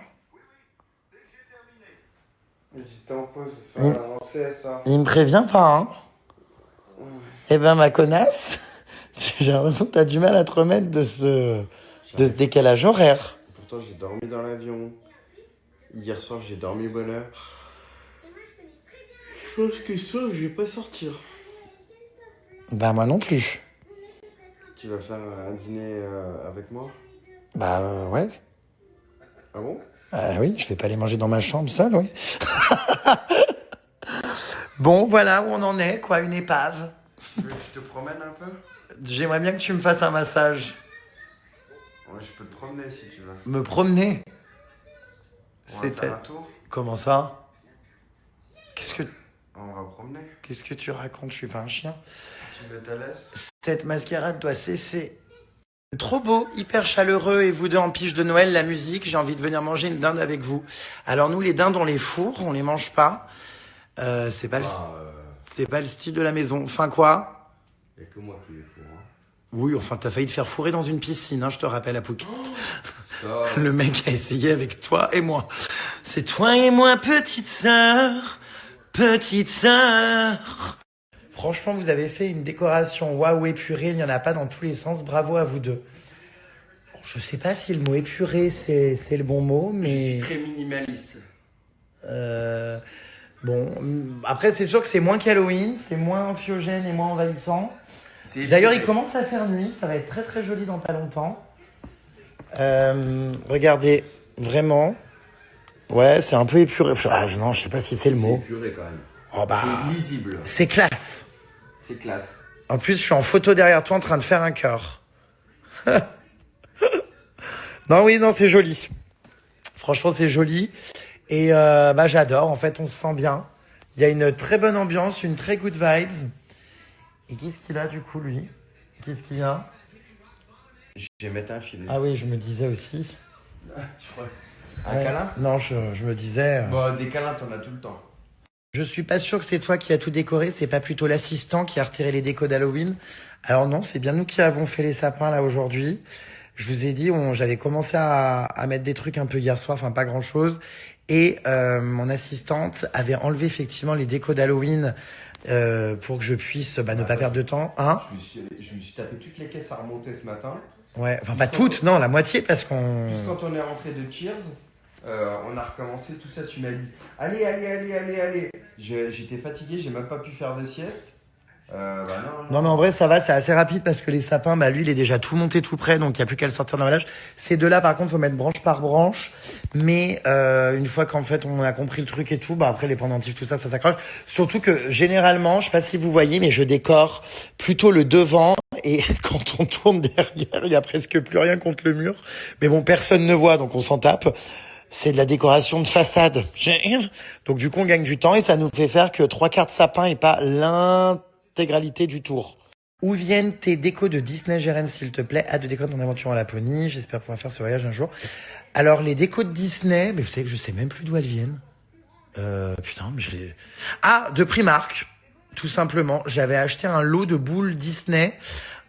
[SPEAKER 2] J'étais en pause en CSA.
[SPEAKER 1] Il me prévient pas, hein. Eh ma connasse, j'ai l'impression que t'as du mal à te remettre de ce décalage horaire.
[SPEAKER 2] Pourtant, j'ai dormi dans l'avion. Hier soir, j'ai dormi bonne heure. Je pense que ce soir, je vais pas sortir.
[SPEAKER 1] Moi non plus.
[SPEAKER 2] Tu vas faire un dîner avec moi?
[SPEAKER 1] Ouais.
[SPEAKER 2] Ah bon?
[SPEAKER 1] Oui, je vais pas aller manger dans ma chambre seule, oui. Bon, voilà où on en est, quoi, une épave.
[SPEAKER 2] Tu veux que je te promène un peu?
[SPEAKER 1] J'aimerais bien que tu me fasses un massage.
[SPEAKER 2] Ouais, je peux te promener si tu veux.
[SPEAKER 1] Me promener?
[SPEAKER 2] On va faire un tour?
[SPEAKER 1] Comment ça?
[SPEAKER 2] On va promener.
[SPEAKER 1] Qu'est-ce que tu racontes? Je suis pas un chien.
[SPEAKER 2] Tu veux ta laisse?
[SPEAKER 1] Cette mascarade doit cesser. Trop beau, hyper chaleureux, et vous deux en pige de Noël, la musique, j'ai envie de venir manger une dinde avec vous. Alors nous, les dindes, on les fourre, on les mange pas. C'est pas le style de la maison. Enfin quoi?
[SPEAKER 2] Y'a que moi qui les fourre. Hein.
[SPEAKER 1] Oui, t'as failli te faire fourrer dans une piscine, hein, je te rappelle, à Phuket.
[SPEAKER 2] Oh,
[SPEAKER 1] Le mec a essayé avec toi et moi. C'est toi et moi, petite sœur, petite sœur. Franchement, vous avez fait une décoration waouh épurée, il n'y en a pas dans tous les sens, bravo à vous deux. Bon, je sais pas si le mot épuré c'est le bon mot, mais...
[SPEAKER 2] Je suis très minimaliste.
[SPEAKER 1] Après c'est sûr que c'est moins qu'Halloween, c'est moins anxiogène et moins envahissant. D'ailleurs, il commence à faire nuit, ça va être très très joli dans pas longtemps. Regardez, vraiment, ouais, c'est un peu épuré. Non, je sais pas si c'est le mot.
[SPEAKER 2] C'est épuré quand même.
[SPEAKER 1] C'est
[SPEAKER 2] lisible.
[SPEAKER 1] C'est classe.
[SPEAKER 2] C'est classe.
[SPEAKER 1] En plus, je suis en photo derrière toi en train de faire un cœur. Non, oui, non, c'est joli. Franchement, c'est joli. Et bah, j'adore. En fait, on se sent bien. Il y a une très bonne ambiance, une très good vibes. Et qu'est-ce qu'il a du coup, lui? Qu'est-ce qu'il a?
[SPEAKER 2] Je vais mettre un filet.
[SPEAKER 1] Ah oui, je me disais aussi.
[SPEAKER 2] Je crois. Un
[SPEAKER 1] Ouais.
[SPEAKER 2] câlin?
[SPEAKER 1] Non, je me disais.
[SPEAKER 2] Bon, des câlins, t'en as tout le temps.
[SPEAKER 1] Je suis pas sûr que c'est toi qui as tout décoré. C'est pas plutôt l'assistant qui a retiré les décos d'Halloween. Alors non, c'est bien nous qui avons fait les sapins là aujourd'hui. Je vous ai dit, j'avais commencé à mettre des trucs un peu hier soir, enfin pas grand chose. Et mon assistante avait enlevé effectivement les décos d'Halloween pour que je puisse ne pas perdre de temps. Hein?
[SPEAKER 2] Je me suis tapé toutes les caisses à remonter ce matin.
[SPEAKER 1] Ouais, enfin pas toutes, non, la moitié parce qu'on...
[SPEAKER 2] Juste quand on est rentré de Cheers, on a recommencé tout ça, tu m'as dit allez. J'étais fatigué, j'ai même pas pu faire de sieste.
[SPEAKER 1] Non mais en vrai ça va, c'est assez rapide parce que les sapins, bah lui il est déjà tout monté tout prêt, donc il n'y a plus qu'à le sortir d'emballage. Ces deux-là par contre faut mettre branche par branche, mais une fois qu'en fait on a compris le truc et tout, bah après les pendentifs tout ça s'accroche. Surtout que généralement, je sais pas si vous voyez, mais je décore plutôt le devant et quand on tourne derrière, il y a presque plus rien contre le mur. Mais bon, personne ne voit donc on s'en tape. C'est de la décoration de façade. Donc du coup on gagne du temps et ça nous fait faire que 3/4 sapin et pas l'intégralité du tour. Où viennent tes décos de Disney, Jérém, s'il te plaît? Hâte de décorer ton aventure en Laponie. J'espère pouvoir faire ce voyage un jour. Alors, les décos de Disney, mais vous savez que je sais même plus d'où elles viennent. Putain, mais je les... Ah, de Primark. Tout simplement. J'avais acheté un lot de boules Disney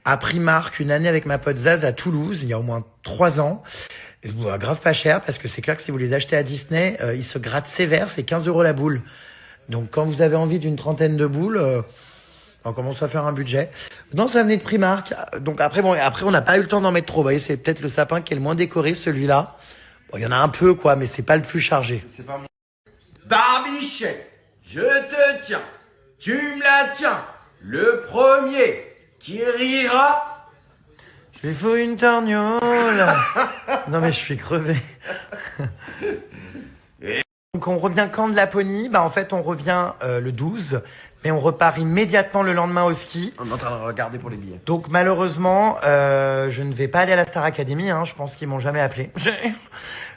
[SPEAKER 1] à Primark une année avec ma pote Zaz à Toulouse, il y a au moins 3 ans. Et, grave pas cher, parce que c'est clair que si vous les achetez à Disney, ils se grattent sévère, c'est 15 € la boule. Donc, quand vous avez envie d'une trentaine de boules... on commence à faire un budget. Non, ça venait de Primark. Donc après, on n'a pas eu le temps d'en mettre trop. Vous voyez, c'est peut-être le sapin qui est le moins décoré, celui-là. Bon, il y en a un peu, quoi, mais c'est pas le plus chargé.
[SPEAKER 2] C'est pas mon...
[SPEAKER 6] Barbichette, je te tiens, tu me la tiens, le premier qui rira.
[SPEAKER 1] Je lui faut une torgnole. Non, mais je suis crevé. Donc on revient quand de Laponie? Bah en fait, on revient le 12. Mais on repart immédiatement le lendemain au ski.
[SPEAKER 4] On est en train de regarder pour les billets.
[SPEAKER 1] Donc malheureusement, je ne vais pas aller à la Star Academy. Hein. Je pense qu'ils m'ont jamais appelé.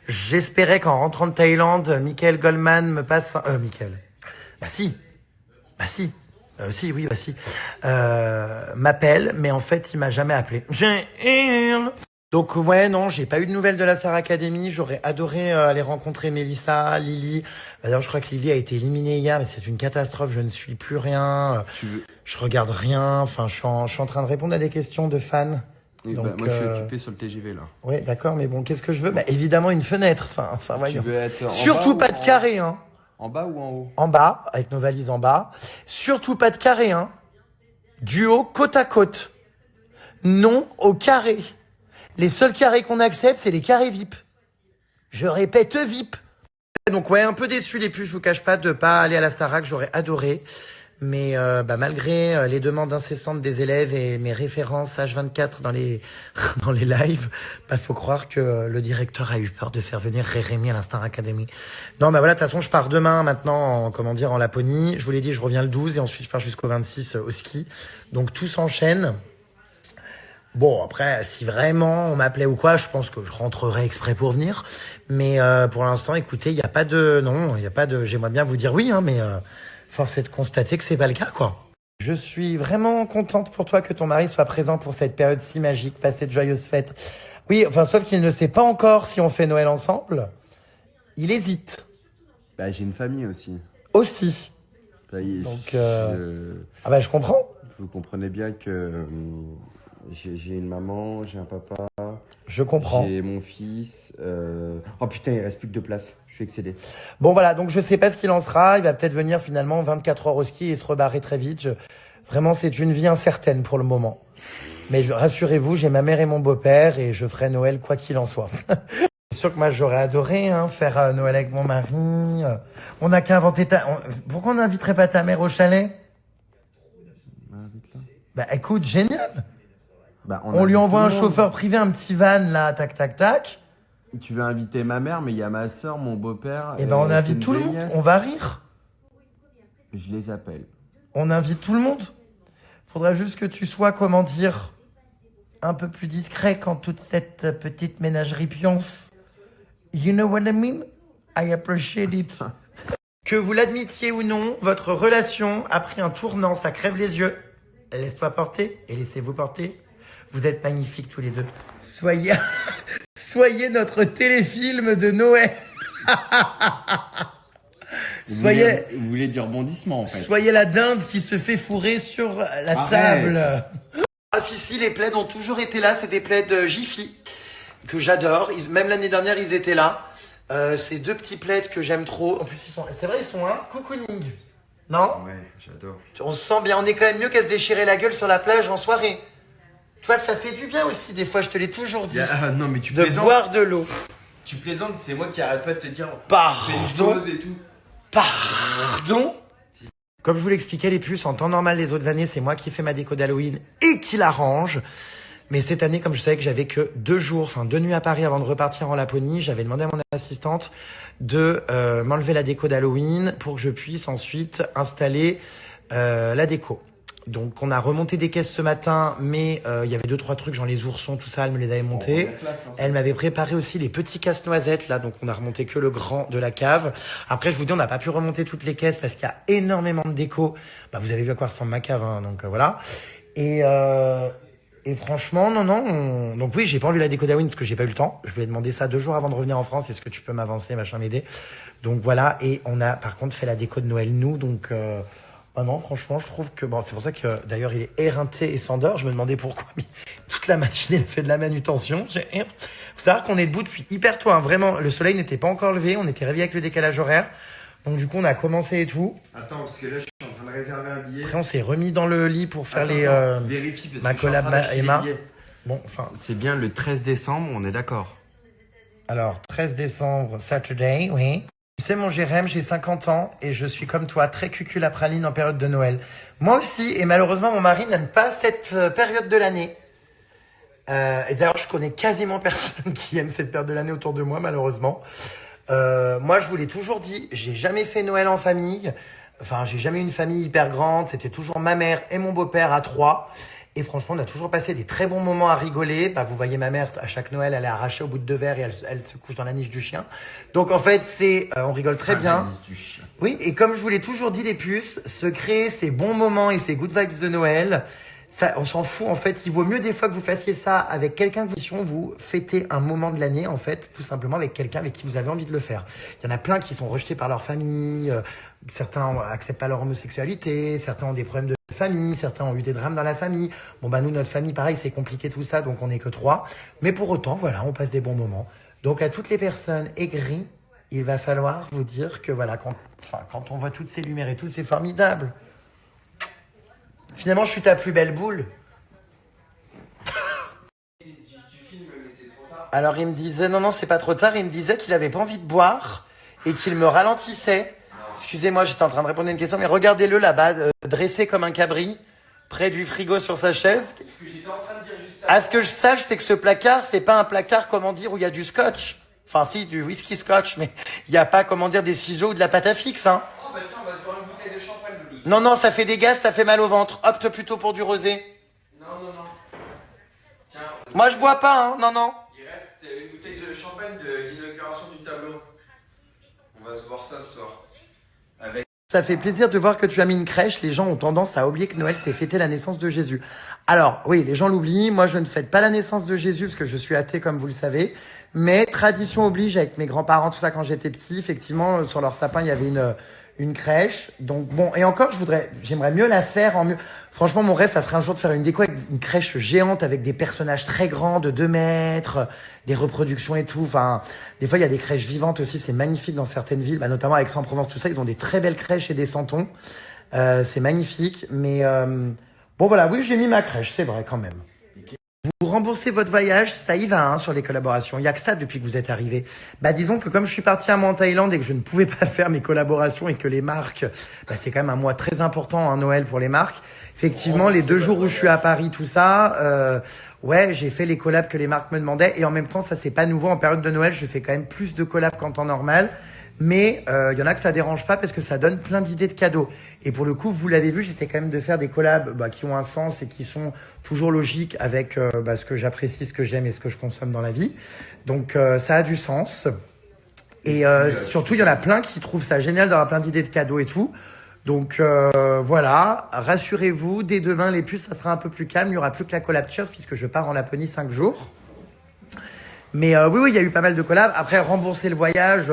[SPEAKER 1] J'espérais qu'en rentrant de Thaïlande, Michael Goldman me passe... Michael. Bah si. Si, oui, bah si. M'appelle, mais en fait, il m'a jamais appelé. Donc ouais, non, j'ai pas eu de nouvelles de la Star Academy. J'aurais adoré aller rencontrer Mélissa, Lily. D'ailleurs, je crois que Lily a été éliminée hier, mais c'est une catastrophe. Je ne suis plus rien. Je regarde rien. Enfin, je suis en train de répondre à des questions de fans.
[SPEAKER 4] Oui,
[SPEAKER 1] donc,
[SPEAKER 4] moi, je suis occupé sur le TGV là.
[SPEAKER 1] Ouais, d'accord, mais bon, qu'est-ce que je veux? Bah évidemment une fenêtre. Enfin, voyons.
[SPEAKER 4] Tu veux être en
[SPEAKER 1] Surtout
[SPEAKER 4] bas
[SPEAKER 1] pas de carré, hein.
[SPEAKER 4] En bas ou en haut?
[SPEAKER 1] En bas, avec nos valises en bas. Surtout pas de carré, hein. Duo côte à côte. Non au carré. Les seuls carrés qu'on accepte, c'est les carrés VIP. Je répète, VIP. Donc ouais, un peu déçu les plus, je vous cache pas, de pas aller à la Starac, j'aurais adoré. Mais malgré les demandes incessantes des élèves et mes références H24 dans les dans les lives, faut croire que le directeur a eu peur de faire venir Rémi à la Star Academy. Non, voilà, de toute façon, je pars demain maintenant en Laponie. Je vous l'ai dit, je reviens le 12 et ensuite je pars jusqu'au 26 au ski. Donc tout s'enchaîne. Bon, après, si vraiment on m'appelait ou quoi, je pense que je rentrerai exprès pour venir. Mais pour l'instant, écoutez, il n'y a pas de... Non, il n'y a pas de... J'aimerais bien vous dire oui, hein, mais force est de constater que c'est pas le cas, quoi. Je suis vraiment contente pour toi que ton mari soit présent pour cette période si magique, passer de joyeuses fêtes. Oui, enfin, sauf qu'il ne sait pas encore si on fait Noël ensemble. Il hésite.
[SPEAKER 4] Bah, j'ai une famille aussi.
[SPEAKER 1] Aussi.
[SPEAKER 4] Donc,
[SPEAKER 1] Ah bah, je comprends.
[SPEAKER 4] vous comprenez bien que... J'ai une maman, j'ai un papa.
[SPEAKER 1] Je comprends.
[SPEAKER 4] J'ai mon fils. Oh putain, il reste plus que 2 places. Je suis excédé.
[SPEAKER 1] Bon voilà, donc je sais pas ce qu'il en sera. Il va peut-être venir finalement 24 heures au ski et se rebarrer très vite. Vraiment, c'est une vie incertaine pour le moment. Mais rassurez-vous, j'ai ma mère et mon beau-père et je ferai Noël quoi qu'il en soit. C'est sûr que moi j'aurais adoré faire Noël avec mon mari. On n'a qu'à inventer Pourquoi on n'inviterait pas ta mère au chalet? Bah écoute, génial.
[SPEAKER 4] Bah,
[SPEAKER 1] on lui envoie un chauffeur privé, un petit van là, tac, tac, tac.
[SPEAKER 4] Tu veux inviter ma mère, mais il y a ma soeur, mon beau-père.
[SPEAKER 1] Et ben on invite tout le monde, on va rire.
[SPEAKER 4] Je les appelle.
[SPEAKER 1] On invite tout le monde. Faudra juste que tu sois, comment dire, un peu plus discret quand toute cette petite ménagerie pionce. You know what I mean? I appreciate it. Que vous l'admettiez ou non, votre relation a pris un tournant, ça crève les yeux. Laisse-toi porter et laissez-vous porter. Vous êtes magnifiques tous les deux. Soyez, soyez notre téléfilm de Noël.
[SPEAKER 4] Vous voulez du rebondissement en fait.
[SPEAKER 1] Soyez la dinde qui se fait fourrer sur la table. Ah si, les plaids ont toujours été là. C'est des plaids Jiffy que j'adore. Même l'année dernière, ils étaient là. C'est 2 petits plaids que j'aime trop. En plus, c'est vrai, ils sont un cocooning. Non?
[SPEAKER 2] Ouais, j'adore.
[SPEAKER 1] On se sent bien. On est quand même mieux qu'à se déchirer la gueule sur la plage en soirée. Toi, ça fait du bien aussi. Des fois, je te l'ai toujours dit.
[SPEAKER 6] Non, mais tu
[SPEAKER 1] De
[SPEAKER 6] plaisantes.
[SPEAKER 1] boire de l'eau.
[SPEAKER 6] Tu plaisantes, c'est moi qui arrête pas de te dire.
[SPEAKER 1] Pardon.
[SPEAKER 6] Fais une pause et tout.
[SPEAKER 1] Pardon? Comme je vous l'expliquais, les puces, en temps normal les autres années, c'est moi qui fais ma déco d'Halloween et qui l'arrange. Mais cette année, comme je savais que j'avais que 2 nuits à Paris avant de repartir en Laponie, j'avais demandé à mon assistante de m'enlever la déco d'Halloween pour que je puisse ensuite installer la déco. Donc on a remonté des caisses ce matin, mais il y avait 2-3 trucs, genre les oursons, tout ça, elle me les avait montés. Elle m'avait préparé aussi les petits casse-noisettes, là, donc on a remonté que le grand de la cave. Après, je vous dis, on n'a pas pu remonter toutes les caisses parce qu'il y a énormément de déco. Bah, vous avez vu à quoi ressemble ma cave, hein, donc voilà. Et franchement, non. Donc oui, j'ai pas enlevé la déco d'Halloween parce que j'ai pas eu le temps. Je lui ai demandé ça 2 jours avant de revenir en France. Est-ce que tu peux m'avancer, machin, m'aider? Donc voilà. Et on a par contre fait la déco de Noël, nous. Donc non, franchement, je trouve que... Bon, c'est pour ça que d'ailleurs, il est éreinté et s'endort. Je me demandais pourquoi. Mais toute la matinée, il a fait de la manutention. Faut savoir qu'on est debout depuis hyper tôt. Hein. Vraiment, le soleil n'était pas encore levé. On était réveillés avec le décalage horaire. Donc du coup, on a commencé et tout.
[SPEAKER 2] Attends, parce que là, je suis en train de réserver un billet.
[SPEAKER 1] Après, on s'est remis dans le lit pour faire
[SPEAKER 2] Vérifie, parce
[SPEAKER 1] ma
[SPEAKER 2] que je suis en train
[SPEAKER 1] collab
[SPEAKER 2] d'acheter
[SPEAKER 1] Emma.
[SPEAKER 2] les billets.
[SPEAKER 1] Bon, enfin...
[SPEAKER 6] C'est bien le 13 décembre, on est d'accord.
[SPEAKER 1] Alors, 13 décembre, Saturday, oui. Tu sais, mon Jérém, j'ai 50 ans et je suis comme toi, très cucul à praline en période de Noël. Moi aussi, et malheureusement, mon mari n'aime pas cette période de l'année. Et d'ailleurs, je connais quasiment personne qui aime cette période de l'année autour de moi, malheureusement. Moi, je vous l'ai toujours dit, j'ai jamais fait Noël en famille. Enfin, j'ai jamais eu une famille hyper grande. C'était toujours ma mère et mon beau-père à 3. Et franchement, on a toujours passé des très bons moments à rigoler. Bah, vous voyez ma mère, à chaque Noël, elle est arrachée au bout de 2 verres et elle se couche dans la niche du chien. Donc en fait, on rigole très bien.
[SPEAKER 6] La niche du chien.
[SPEAKER 1] Oui, et comme je vous l'ai toujours dit, les puces, se créer ces bons moments et ces good vibes de Noël, ça, on s'en fout en fait. Il vaut mieux des fois que vous fassiez ça avec quelqu'un que vous fêtez un moment de l'année en fait, tout simplement avec quelqu'un avec qui vous avez envie de le faire. Il y en a plein qui sont rejetés par leur famille, certains acceptent pas leur homosexualité, certains ont des problèmes de famille, certains ont eu des drames dans la famille. Bon bah nous, notre famille, pareil, c'est compliqué tout ça, donc on n'est que 3. Mais pour autant, voilà, on passe des bons moments. Donc à toutes les personnes aigries, il va falloir vous dire que voilà, quand on voit toutes ces lumières et tout, c'est formidable. Finalement, je suis ta plus belle boule. Alors, il me disait, non, c'est pas trop tard. Il me disait qu'il avait pas envie de boire et qu'il me ralentissait. Excusez-moi, j'étais en train de répondre à une question, mais regardez-le là-bas, dressé comme un cabri, près du frigo sur sa chaise. À ce que je sache, c'est que ce placard, c'est pas un placard, comment dire, où il y a du scotch. Enfin, si, du whisky scotch, mais il n'y a pas, comment dire, des ciseaux ou de la pâte à fixe, hein.
[SPEAKER 6] Oh bah tiens, on va se boire une bouteille de champagne de douce.
[SPEAKER 1] Non, ça fait des gaz, ça fait mal au ventre. Opte plutôt pour du rosé.
[SPEAKER 6] Non. Tiens.
[SPEAKER 1] Moi, je bois pas, hein. Non.
[SPEAKER 6] Il reste une bouteille de champagne de l'inauguration du tableau. On va se boire ça ce soir.
[SPEAKER 1] Ça fait plaisir de voir que tu as mis une crèche. Les gens ont tendance à oublier que Noël, c'est fêter la naissance de Jésus. Alors, oui, les gens l'oublient. Moi, je ne fête pas la naissance de Jésus parce que je suis athée, comme vous le savez. Mais tradition oblige, avec mes grands-parents, tout ça, quand j'étais petit, effectivement, sur leur sapin, il y avait une crèche. Donc bon, et encore, j'aimerais mieux la faire en mieux. Franchement, mon rêve, ça serait un jour de faire une déco avec une crèche géante avec des personnages très grands de 2 mètres, des reproductions et tout. Enfin, des fois, il y a des crèches vivantes aussi. C'est magnifique dans certaines villes, bah, notamment avec Aix-en-Provence, tout ça. Ils ont des très belles crèches et des santons. C'est magnifique. Mais bon, voilà, oui, j'ai mis ma crèche, c'est vrai quand même. Vous remboursez votre voyage, ça y va hein, sur les collaborations. Il n'y a que ça depuis que vous êtes arrivé. Bah disons que comme je suis parti un mois en Thaïlande et que je ne pouvais pas faire mes collaborations et que les marques, bah, c'est quand même un mois très important, hein, Noël pour les marques. Effectivement, les 2 jours où je suis à Paris, tout ça, ouais, j'ai fait les collabs que les marques me demandaient. Et en même temps, ça c'est pas nouveau. En période de Noël, je fais quand même plus de collabs qu'en temps normal. Mais il y en a que ça dérange pas parce que ça donne plein d'idées de cadeaux. Et pour le coup, vous l'avez vu, j'essaie quand même de faire des collabs qui ont un sens et qui sont toujours logiques avec ce que j'apprécie, ce que j'aime et ce que je consomme dans la vie. Donc ça a du sens. Et surtout, il y en a plein qui trouvent ça génial d'avoir plein d'idées de cadeaux et tout. Donc voilà, rassurez-vous, dès demain, les puces, ça sera un peu plus calme. Il n'y aura plus que la collab Cheers puisque je pars en Laponie 5 jours. Mais oui, il y a eu pas mal de collabs. Après, rembourser le voyage,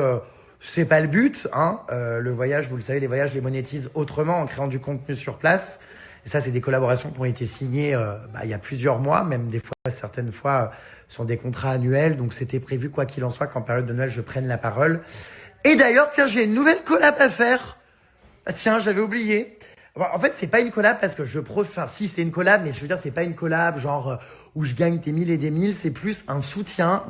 [SPEAKER 1] c'est pas le but. Hein. Le voyage, vous le savez, les voyages, je les monétise autrement en créant du contenu sur place. Et ça, c'est des collaborations qui ont été signées il y a plusieurs mois, même des fois, certaines fois, sont des contrats annuels. Donc, c'était prévu, quoi qu'il en soit, qu'en période de Noël, je prenne la parole. Et d'ailleurs, tiens, j'ai une nouvelle collab à faire. Ah, tiens, j'avais oublié. En fait, c'est pas une collab parce que si, c'est une collab, mais je veux dire, c'est pas une collab genre où je gagne des 1000 et des 1000. C'est plus un soutien.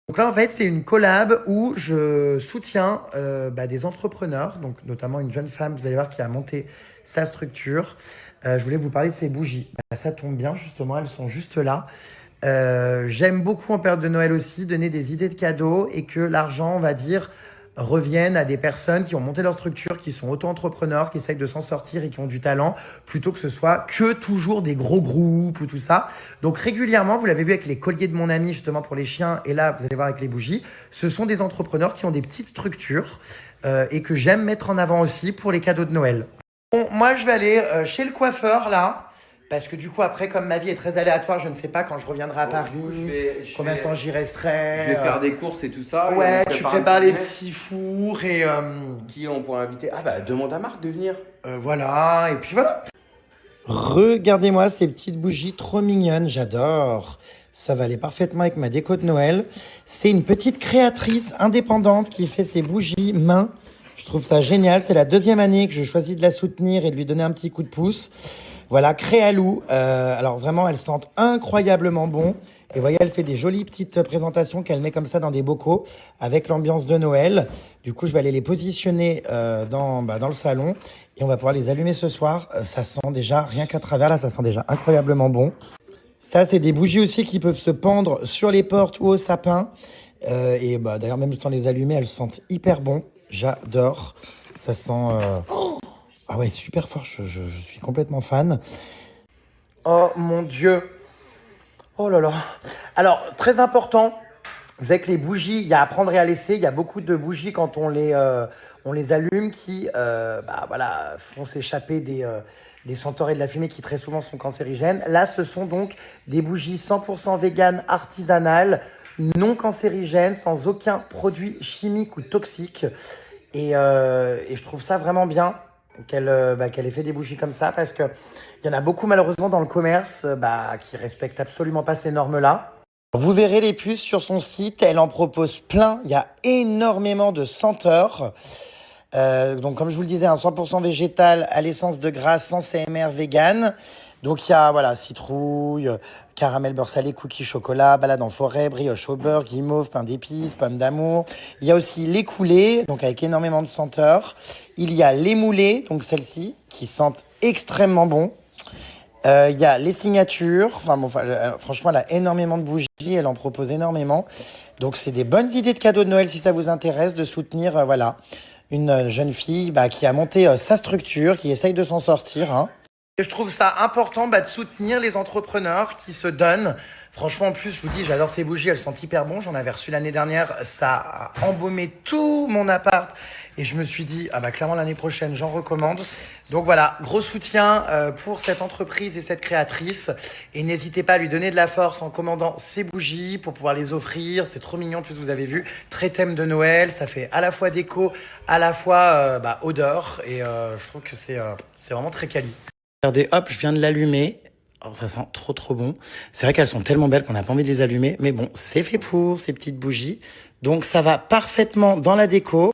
[SPEAKER 1] Donc là, en fait, c'est une collab où je soutiens des entrepreneurs, donc notamment une jeune femme, vous allez voir, qui a monté sa structure. Je voulais vous parler de ces bougies. Ça tombe bien, justement, elles sont juste là. J'aime beaucoup en période de Noël aussi donner des idées de cadeaux et que l'argent, on va dire, revienne à des personnes qui ont monté leur structure, qui sont auto-entrepreneurs, qui essayent de s'en sortir et qui ont du talent, plutôt que ce soit que toujours des gros groupes ou tout ça. Donc régulièrement, vous l'avez vu avec les colliers de mon ami justement pour les chiens, et là vous allez voir avec les bougies, ce sont des entrepreneurs qui ont des petites structures et que j'aime mettre en avant aussi pour les cadeaux de Noël. Bon, moi je vais aller chez le coiffeur là. Parce que du coup, après, comme ma vie est très aléatoire, je ne sais pas quand je reviendrai à Paris, combien de temps j'y resterai.
[SPEAKER 4] Je vais faire des courses et tout ça.
[SPEAKER 1] Ouais, tu prépares les petits fours et...
[SPEAKER 4] Qui on pourra inviter? Ah bah, demande à Marc de venir.
[SPEAKER 1] Voilà, et puis voilà. Regardez-moi ces petites bougies trop mignonnes, j'adore. Ça va aller parfaitement avec ma déco de Noël. C'est une petite créatrice indépendante qui fait ses bougies main. Je trouve ça génial. C'est la 2e année que je choisis de la soutenir et de lui donner un petit coup de pouce. Voilà, Créalou. Alors vraiment, elles sentent incroyablement bon. Et vous voyez, elle fait des jolies petites présentations qu'elle met comme ça dans des bocaux avec l'ambiance de Noël. Du coup, je vais aller les positionner dans le salon et on va pouvoir les allumer ce soir. Ça sent déjà, rien qu'à travers là, ça sent déjà incroyablement bon. Ça, c'est des bougies aussi qui peuvent se pendre sur les portes ou au sapin. D'ailleurs, même sans les allumer, elles sentent hyper bon. J'adore. Ça sent... Ah ouais, super fort, je suis complètement fan. Oh mon Dieu. Oh là là. Alors, très important, avec les bougies, il y a à prendre et à laisser. Il y a beaucoup de bougies quand on les allume qui font s'échapper des senteurs et de la fumée qui très souvent sont cancérigènes. Là, ce sont donc des bougies 100% véganes, artisanales, non cancérigènes, sans aucun produit chimique ou toxique. Et je trouve ça vraiment bien qu'elle ait fait des bougies comme ça parce qu'il y en a beaucoup malheureusement dans le commerce qui respectent absolument pas ces normes-là. Vous verrez les puces sur son site, elle en propose plein, il y a énormément de senteurs. Donc comme je vous le disais, un 100% végétal à l'essence de grasse sans CMR vegan. Donc il y a citrouille, caramel beurre salé, cookies chocolat, balade en forêt, brioche au beurre, guimauve, pain d'épices, pommes d'amour. Il y a aussi les coulées, donc avec énormément de senteurs. Il y a les moulées, donc celles-ci, qui sentent extrêmement bon. Il y a les signatures. Franchement, elle a énormément de bougies, elle en propose énormément. Donc c'est des bonnes idées de cadeaux de Noël si ça vous intéresse de soutenir une jeune fille qui a monté sa structure, qui essaye de s'en sortir. Hein. Je trouve ça important de soutenir les entrepreneurs qui se donnent. Franchement, en plus, je vous dis, j'adore ces bougies, elles sentent hyper bon. J'en avais reçu l'année dernière, ça a embaumé tout mon appart. Et je me suis dit, clairement, l'année prochaine, j'en recommande. Donc voilà, gros soutien pour cette entreprise et cette créatrice. Et n'hésitez pas à lui donner de la force en commandant ces bougies pour pouvoir les offrir. C'est trop mignon, en plus, vous avez vu, très thème de Noël. Ça fait à la fois déco, à la fois odeur. Et je trouve que c'est vraiment très quali. Regardez, hop, je viens de l'allumer. Oh, ça sent trop trop bon. C'est vrai qu'elles sont tellement belles qu'on n'a pas envie de les allumer. Mais bon, c'est fait pour ces petites bougies. Donc ça va parfaitement dans la déco.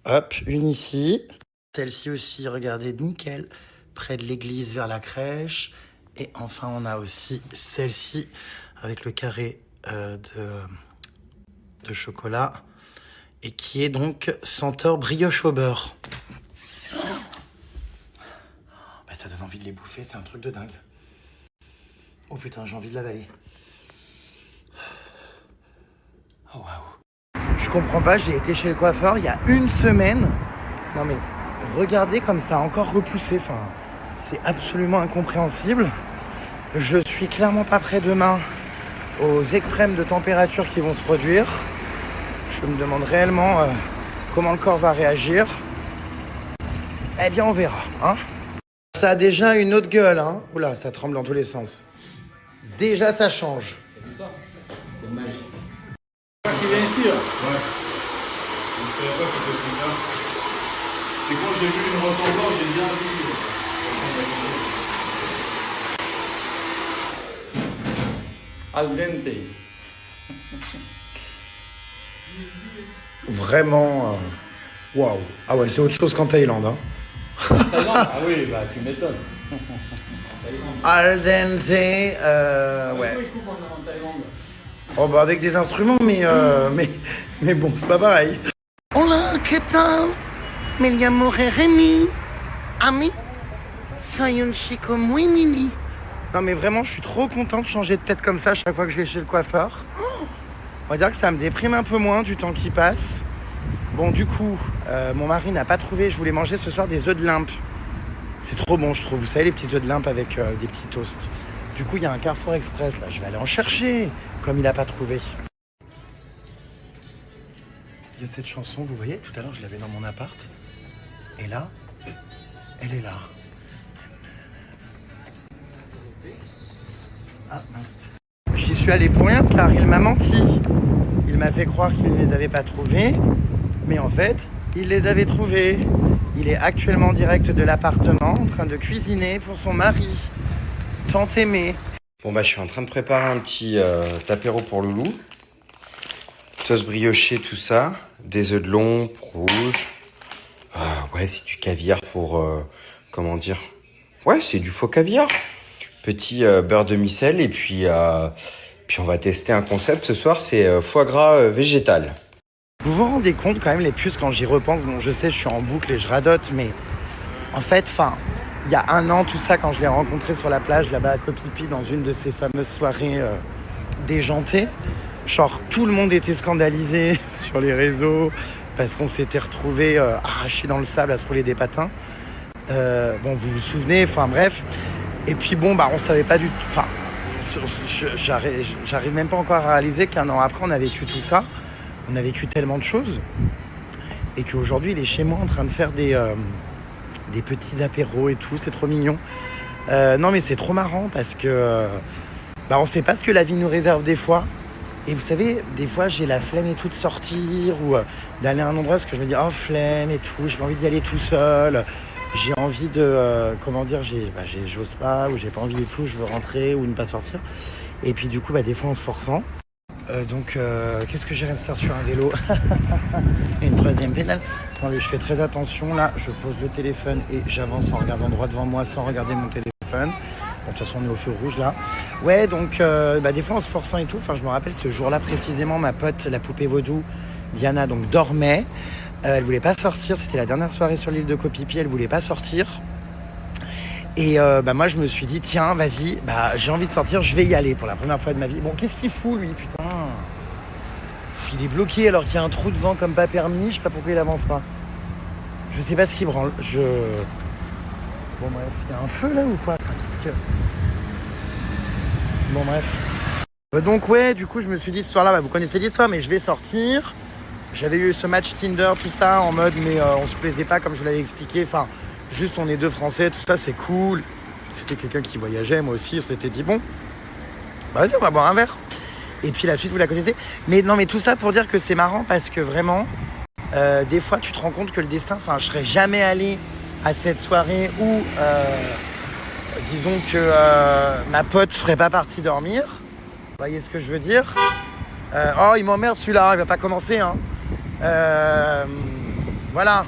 [SPEAKER 1] Hop, une ici. Celle-ci aussi, regardez, nickel. Près de l'église vers la crèche. Et enfin, on a aussi celle-ci avec le carré de chocolat. Et qui est donc senteur brioche au beurre. Ça donne envie de les bouffer, c'est un truc de dingue. Oh putain, j'ai envie de l'avaler. Oh waouh. Je comprends pas, j'ai été chez le coiffeur il y a une semaine. Non mais, regardez comme ça a encore repoussé. Enfin, c'est absolument incompréhensible. Je suis clairement pas prêt demain aux extrêmes de température qui vont se produire. Je me demande réellement comment le corps va réagir. Eh bien, on verra. Hein. Ça a déjà une autre gueule. Hein. Oula, ça tremble dans tous les sens. Déjà, ça change.
[SPEAKER 3] T'as vu ça? C'est magique.
[SPEAKER 8] Qui vient ici, là? Ouais. Je ne savais pas que c'était celui-là. Et quand j'ai vu une ressemblance, j'ai bien vu.
[SPEAKER 3] Al dente.
[SPEAKER 1] Vraiment. Waouh. Ah ouais, c'est autre chose qu'en Thaïlande. Hein.
[SPEAKER 3] Thaïlande? Ah oui, bah tu m'étonnes.
[SPEAKER 1] Al dente. Ouais.
[SPEAKER 3] Ils coupent en Thaïlande.
[SPEAKER 1] Oh bah avec des instruments, mais bon, c'est pas pareil. Hola, ¿qué tal? Me llamo Rémi. Ami, soy un chico muy mini. Non mais vraiment, je suis trop content de changer de tête comme ça chaque fois que je vais chez le coiffeur. On va dire que ça me déprime un peu moins du temps qui passe. Bon, du coup, mon mari n'a pas trouvé. Je voulais manger ce soir des œufs de limpe. C'est trop bon, je trouve. Vous savez, les petits œufs de limpe avec des petits toasts. Du coup, il y a un Carrefour Express. Là, je vais aller en chercher, comme il n'a pas trouvé. Il y a cette chanson, vous voyez, tout à l'heure, je l'avais dans mon appart. Et là, elle est là. Ah, mince. J'y suis allé pour rien, car il m'a menti. Il m'a fait croire qu'il ne les avait pas trouvés. Mais en fait, il les avait trouvés. Il est actuellement en direct de l'appartement, en train de cuisiner pour son mari. Tant aimé.
[SPEAKER 2] Bon bah je suis en train de préparer un petit apéro pour Loulou. Toast brioché, tout ça. Des œufs de lompe rouges. Ouais, c'est du caviar pour... comment dire? Ouais, c'est du faux caviar. Petit beurre de micelle et puis on va tester un concept. Ce soir, c'est foie gras végétal.
[SPEAKER 1] Vous vous rendez compte quand même les puces quand j'y repense? Bon, je sais, je suis en boucle et je radote, mais en fait, il y a un an, tout ça, quand je l'ai rencontré sur la plage, là-bas à Koh Phi Phi, dans une de ces fameuses soirées déjantées, genre tout le monde était scandalisé sur les réseaux parce qu'on s'était retrouvés arrachés dans le sable à se rouler des patins. Bon, vous vous souvenez, enfin bref. Et puis bon, bah on savait pas du tout. Enfin, j'arrive même pas encore à réaliser qu'un an après, on a vécu tout ça. On a vécu tellement de choses. Et qu'aujourd'hui, il est chez moi en train de faire des petits apéros et tout. C'est trop mignon. Non, mais c'est trop marrant parce que on sait pas ce que la vie nous réserve des fois. Et vous savez, des fois, j'ai la flemme et tout de sortir ou d'aller à un endroit parce que je me dis, oh, flemme et tout. J'ai pas envie d'y aller tout seul. J'ai envie de, j'ose pas ou j'ai pas envie et tout, je veux rentrer ou ne pas sortir. Et puis du coup, des fois en se forçant. Qu'est-ce que j'irais me faire sur un vélo? Une troisième pédale. Attendez, je fais très attention là, je pose le téléphone et j'avance en regardant droit devant moi sans regarder mon téléphone. Bon, de toute façon, on est au feu rouge là. Ouais, donc des fois en se forçant et tout, je me rappelle ce jour-là précisément, ma pote, la poupée vaudou, Diana, donc dormait. Elle voulait pas sortir, c'était la dernière soirée sur l'île de Koh Phi Phi, elle voulait pas sortir. Et moi je me suis dit, tiens, vas-y, j'ai envie de sortir, je vais y aller pour la première fois de ma vie. Bon, qu'est-ce qu'il fout lui, putain? Il est bloqué alors qu'il y a un trou devant comme pas permis, je sais pas pourquoi il avance pas. Je sais pas ce qu'il branle, Bon bref, il y a un feu là ou quoi? Enfin, qu'est-ce que... Bon bref. Donc ouais, du coup je me suis dit ce soir-là, vous connaissez l'histoire, mais je vais sortir. J'avais eu ce match Tinder, tout ça, en mode, mais on se plaisait pas comme je vous l'avais expliqué. Enfin, juste on est deux Français, tout ça, c'est cool. C'était quelqu'un qui voyageait, moi aussi, on s'était dit, bon, vas-y, on va boire un verre. Et puis la suite, vous la connaissez. Mais non, mais tout ça pour dire que c'est marrant parce que vraiment, des fois, tu te rends compte que le destin, je serais jamais allé à cette soirée où, disons que ma pote serait pas partie dormir. Vous voyez ce que je veux dire? Oh, il m'emmerde celui-là, il va pas commencer, hein. Voilà.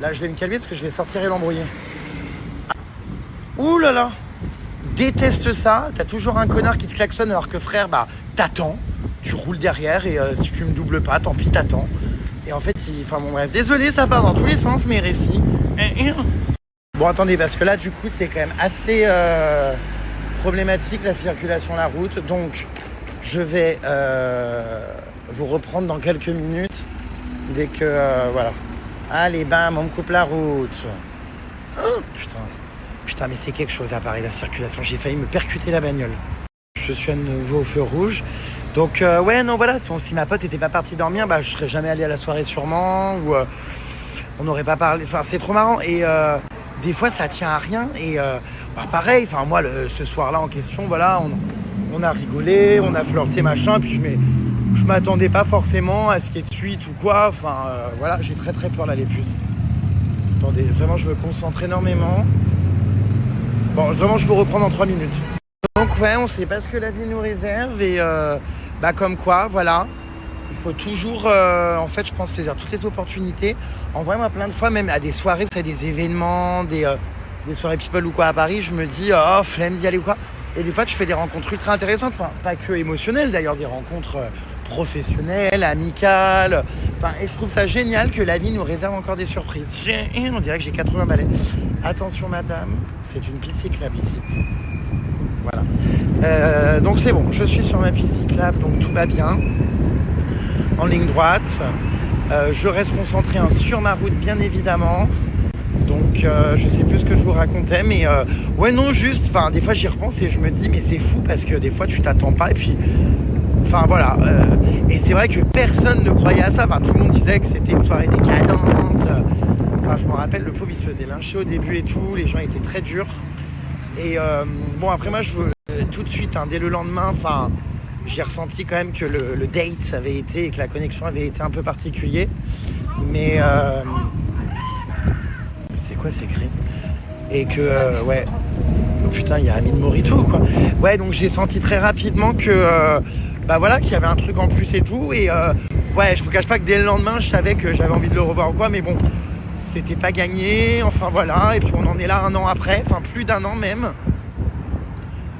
[SPEAKER 1] Là, je vais me calmer parce que je vais sortir et l'embrouiller. Ouh là là. Déteste ça. T'as toujours un connard qui te klaxonne alors que frère, t'attends. Tu roules derrière et si tu me doubles pas, tant pis, t'attends. Et en fait, bon bref, désolé, ça part dans tous les sens mes récits. Bon, attendez, parce que là, du coup, c'est quand même assez problématique la circulation, la route. Donc, Je vais vous reprendre dans quelques minutes. Dès que... voilà. Allez, bam, on me coupe la route. Oh, putain, mais c'est quelque chose à Paris, la circulation. J'ai failli me percuter la bagnole. Je suis à nouveau au feu rouge. Donc, ouais, non, voilà. Si ma pote n'était pas partie dormir, bah, je serais jamais allé à la soirée sûrement. Ou on n'aurait pas parlé. Enfin, c'est trop marrant. Et des fois, ça tient à rien. Et bah, pareil, enfin, moi, ce soir-là en question, voilà, on a rigolé, on a flirté, machin. Puis je m'attendais pas forcément à ce qu'il y ait de suite ou quoi. Enfin, voilà, j'ai très très peur là, les puces. Attendez, vraiment, je me concentre énormément. Bon, vraiment, je vous reprends dans 3 minutes. Donc, ouais, on sait pas ce que la vie nous réserve. Et bah, comme quoi, voilà. Il faut toujours, en fait, je pense, saisir toutes les opportunités. En vrai, moi, plein de fois, même à des soirées, vous savez, des événements, des soirées people ou quoi à Paris, je me dis, oh, flemme d'y aller ou quoi. Et des fois, tu fais des rencontres ultra intéressantes. Enfin, pas que émotionnelles, d'ailleurs, des rencontres professionnelles, amicales. Enfin, et je trouve ça génial que la vie nous réserve encore des surprises. On dirait que j'ai 80 balais. Attention, madame, c'est une piste cyclable ici. Voilà. Donc, c'est bon, je suis sur ma piste cyclable, donc tout va bien. En ligne droite. Je reste concentré sur ma route, bien évidemment. Donc, je sais plus ce que je vous racontais, mais ouais, non, juste, enfin, des fois, j'y repense et je me dis, mais c'est fou parce que des fois, tu t'attends pas et puis, enfin, voilà. Et c'est vrai que personne ne croyait à ça. Enfin, tout le monde disait que c'était une soirée décadente. Enfin, je me rappelle, le pauvre, il se faisait lyncher au début et tout. Les gens étaient très durs. Et bon, après, moi, je veux tout de suite, hein, dès le lendemain, enfin, j'ai ressenti quand même que le date avait été, et que la connexion avait été un peu particulier. Mais c'est quoi ces cris? Et que, ouais, oh putain, il y a Amine Morito, quoi. Ouais, donc j'ai senti très rapidement que, bah voilà, qu'il y avait un truc en plus et tout. Et ouais, je vous cache pas que dès le lendemain, je savais que j'avais envie de le revoir ou quoi, mais bon, c'était pas gagné, enfin voilà. Et puis on en est là 1 an après, enfin plus d'1 an même.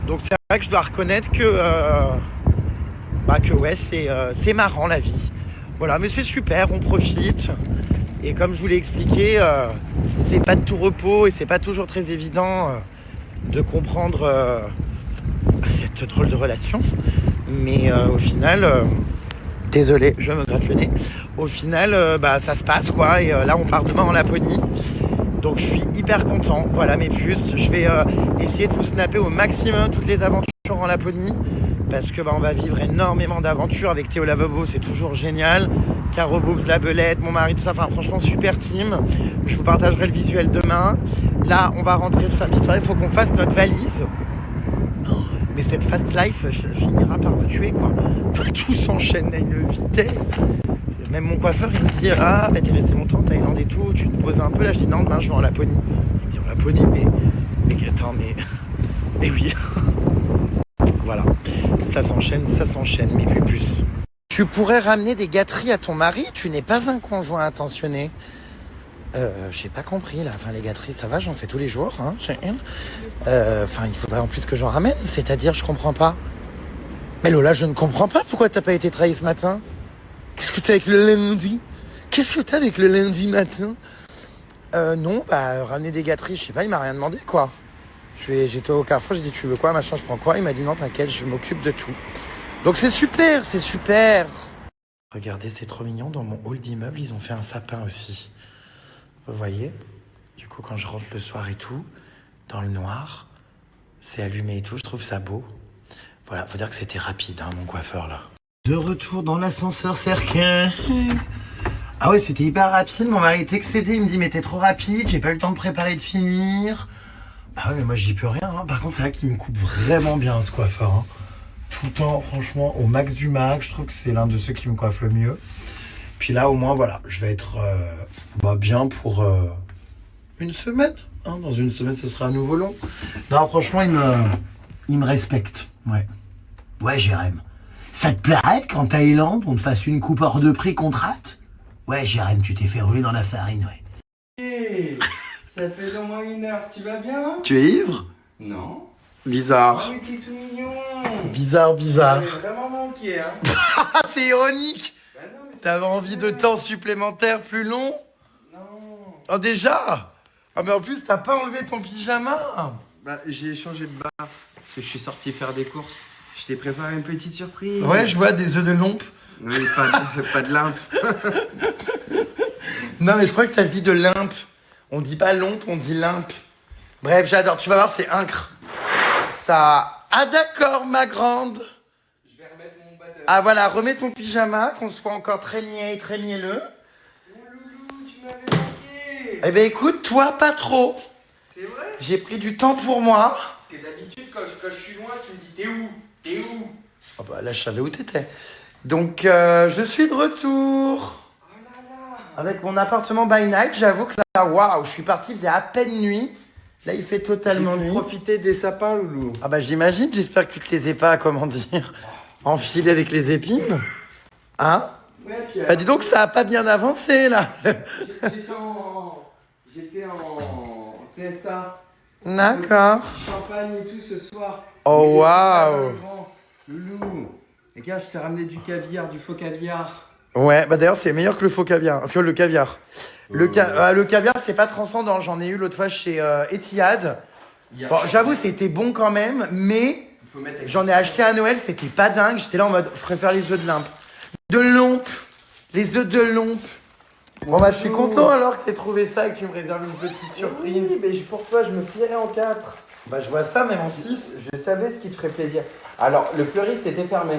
[SPEAKER 1] Donc c'est vrai que je dois reconnaître que, bah que ouais, c'est marrant la vie. Voilà, mais c'est super, on profite. Et comme je vous l'ai expliqué, c'est pas de tout repos et c'est pas toujours très évident de comprendre cette drôle de relation. Mais au final, désolé, je me gratte le nez. Au final, bah, ça se passe quoi. Et là, on part demain en Laponie. Donc je suis hyper content. Voilà mes puces. Je vais essayer de vous snapper au maximum toutes les aventures en Laponie. Parce que bah, on va vivre énormément d'aventures avec Théo Lavabo, c'est toujours génial. Caro Boobs, la Belette, mon mari, tout ça, enfin franchement super team. Je vous partagerai le visuel demain. Là, on va rentrer samedi soir, il faut qu'on fasse notre valise. Mais cette fast life finira par me tuer quoi. Enfin, tout s'enchaîne à une vitesse. Même mon coiffeur, il me dit, ah, bah, t'es resté longtemps en Thaïlande et tout, tu te poses un peu là. Je dis, non, demain je vais en Laponie. Il me dit, en Laponie, mais attends, mais oui. Voilà, ça s'enchaîne, mes pupus. Tu pourrais ramener des gâteries à ton mari, tu n'es pas un conjoint attentionné. J'ai pas compris là, enfin les gâteries ça va, j'en fais tous les jours, hein. Enfin il faudrait en plus que j'en ramène, c'est-à-dire je comprends pas. Mais Lola, je ne comprends pas pourquoi t'as pas été trahi ce matin. Qu'est-ce que t'as avec le lundi? Qu'est-ce que t'as avec le lundi matin? Non, bah ramener des gâteries, je sais pas, il m'a rien demandé quoi. J'étais au Carrefour, j'ai dit tu veux quoi, machin, je prends quoi? Il m'a dit non t'inquiète, je m'occupe de tout. Donc c'est super, c'est super. Regardez, c'est trop mignon, dans mon hall d'immeuble, ils ont fait un sapin aussi. Vous voyez? Du coup, quand je rentre le soir et tout, dans le noir, c'est allumé et tout, je trouve ça beau. Voilà, faut dire que c'était rapide, hein, mon coiffeur là. De retour dans l'ascenseur cercle. Ah ouais, c'était hyper rapide, mon mari est excédé, il me dit mais t'es trop rapide, j'ai pas eu le temps de préparer et de finir. Bah ouais, mais moi j'y peux rien, hein. Par contre c'est vrai qu'il me coupe vraiment bien ce coiffeur, hein. Tout le temps, franchement, au max du max, je trouve que c'est l'un de ceux qui me coiffe le mieux. Puis là au moins voilà, je vais être bien pour une semaine, hein. Dans une semaine ce sera à nouveau long. Non franchement il me respecte, ouais. Ouais Jérém, ça te plairait qu'en Thaïlande on te fasse une coupe hors de prix qu'on te rate? Ouais Jérém, tu t'es fait rouler dans la farine, ouais.
[SPEAKER 6] Hey, ça fait au moins 1 heure, tu vas bien?
[SPEAKER 1] Tu es ivre?
[SPEAKER 6] Non.
[SPEAKER 1] Bizarre.
[SPEAKER 6] Oh mais t'es tout mignon.
[SPEAKER 1] Bizarre.
[SPEAKER 6] J'avais vraiment manqué, hein.
[SPEAKER 1] C'est ironique.
[SPEAKER 6] Bah non, mais
[SPEAKER 1] T'avais envie de temps supplémentaire plus long?
[SPEAKER 6] Non.
[SPEAKER 1] Oh déjà? Ah mais en plus t'as pas enlevé ton pyjama.
[SPEAKER 4] Bah j'ai changé de bar parce que je suis sorti faire des courses.
[SPEAKER 2] Je t'ai préparé une petite surprise.
[SPEAKER 1] Ouais, je vois des œufs de lompe.
[SPEAKER 2] Oui, pas de lymphe.
[SPEAKER 1] Non, mais je crois que ça se dit de limpe. On dit pas lompe, on dit limpe. Bref, j'adore. Tu vas voir, c'est incre. Ça... Ah d'accord, ma grande.
[SPEAKER 2] Je vais remettre mon bas de...
[SPEAKER 1] Ah voilà, remets ton pyjama, qu'on soit encore très niais et très mielleux.
[SPEAKER 2] Oh loulou, tu m'avais manqué.
[SPEAKER 1] Eh ben écoute, toi, pas trop.
[SPEAKER 2] C'est vrai?
[SPEAKER 1] J'ai pris du temps pour moi.
[SPEAKER 2] Parce que d'habitude, quand je suis loin, tu me dis t'es où? T'es où?
[SPEAKER 1] Ah bah là, je savais où t'étais. Donc, je suis de retour.
[SPEAKER 2] Oh là là.
[SPEAKER 1] Avec mon appartement by night, j'avoue que là, waouh, je suis parti, il faisait à peine nuit. Là, il fait totalement nuit.
[SPEAKER 2] Profiter des sapins, loulou.
[SPEAKER 1] Ah bah j'imagine, j'espère que tu te les ai pas, comment dire, enfilés avec les épines. Hein?
[SPEAKER 2] Ouais, puis
[SPEAKER 1] Bah dis donc, ça a pas bien avancé, là.
[SPEAKER 2] J'étais en CSA.
[SPEAKER 1] D'accord.
[SPEAKER 2] Champagne et tout ce soir.
[SPEAKER 1] Oh, waouh.
[SPEAKER 2] Loulou. Les gars, je t'ai ramené du caviar, du faux caviar.
[SPEAKER 1] Ouais, bah d'ailleurs, c'est meilleur que le faux caviar, que le caviar. Le caviar, c'est pas transcendant. J'en ai eu l'autre fois chez Etihad. Bon, j'avoue, c'était bon quand même, mais j'en ai acheté à Noël, c'était pas dingue. J'étais là en mode, je préfère les œufs de limpe. De lompe. Les œufs de lompe. Bon, bah, je suis content alors que t'aies trouvé ça et que tu me réserves une petite surprise.
[SPEAKER 2] Oui, mais pour toi, je me plierais en 4.
[SPEAKER 1] Bah, je vois ça, même en 6.
[SPEAKER 2] Je savais ce qui te ferait plaisir. Alors, le fleuriste était fermé.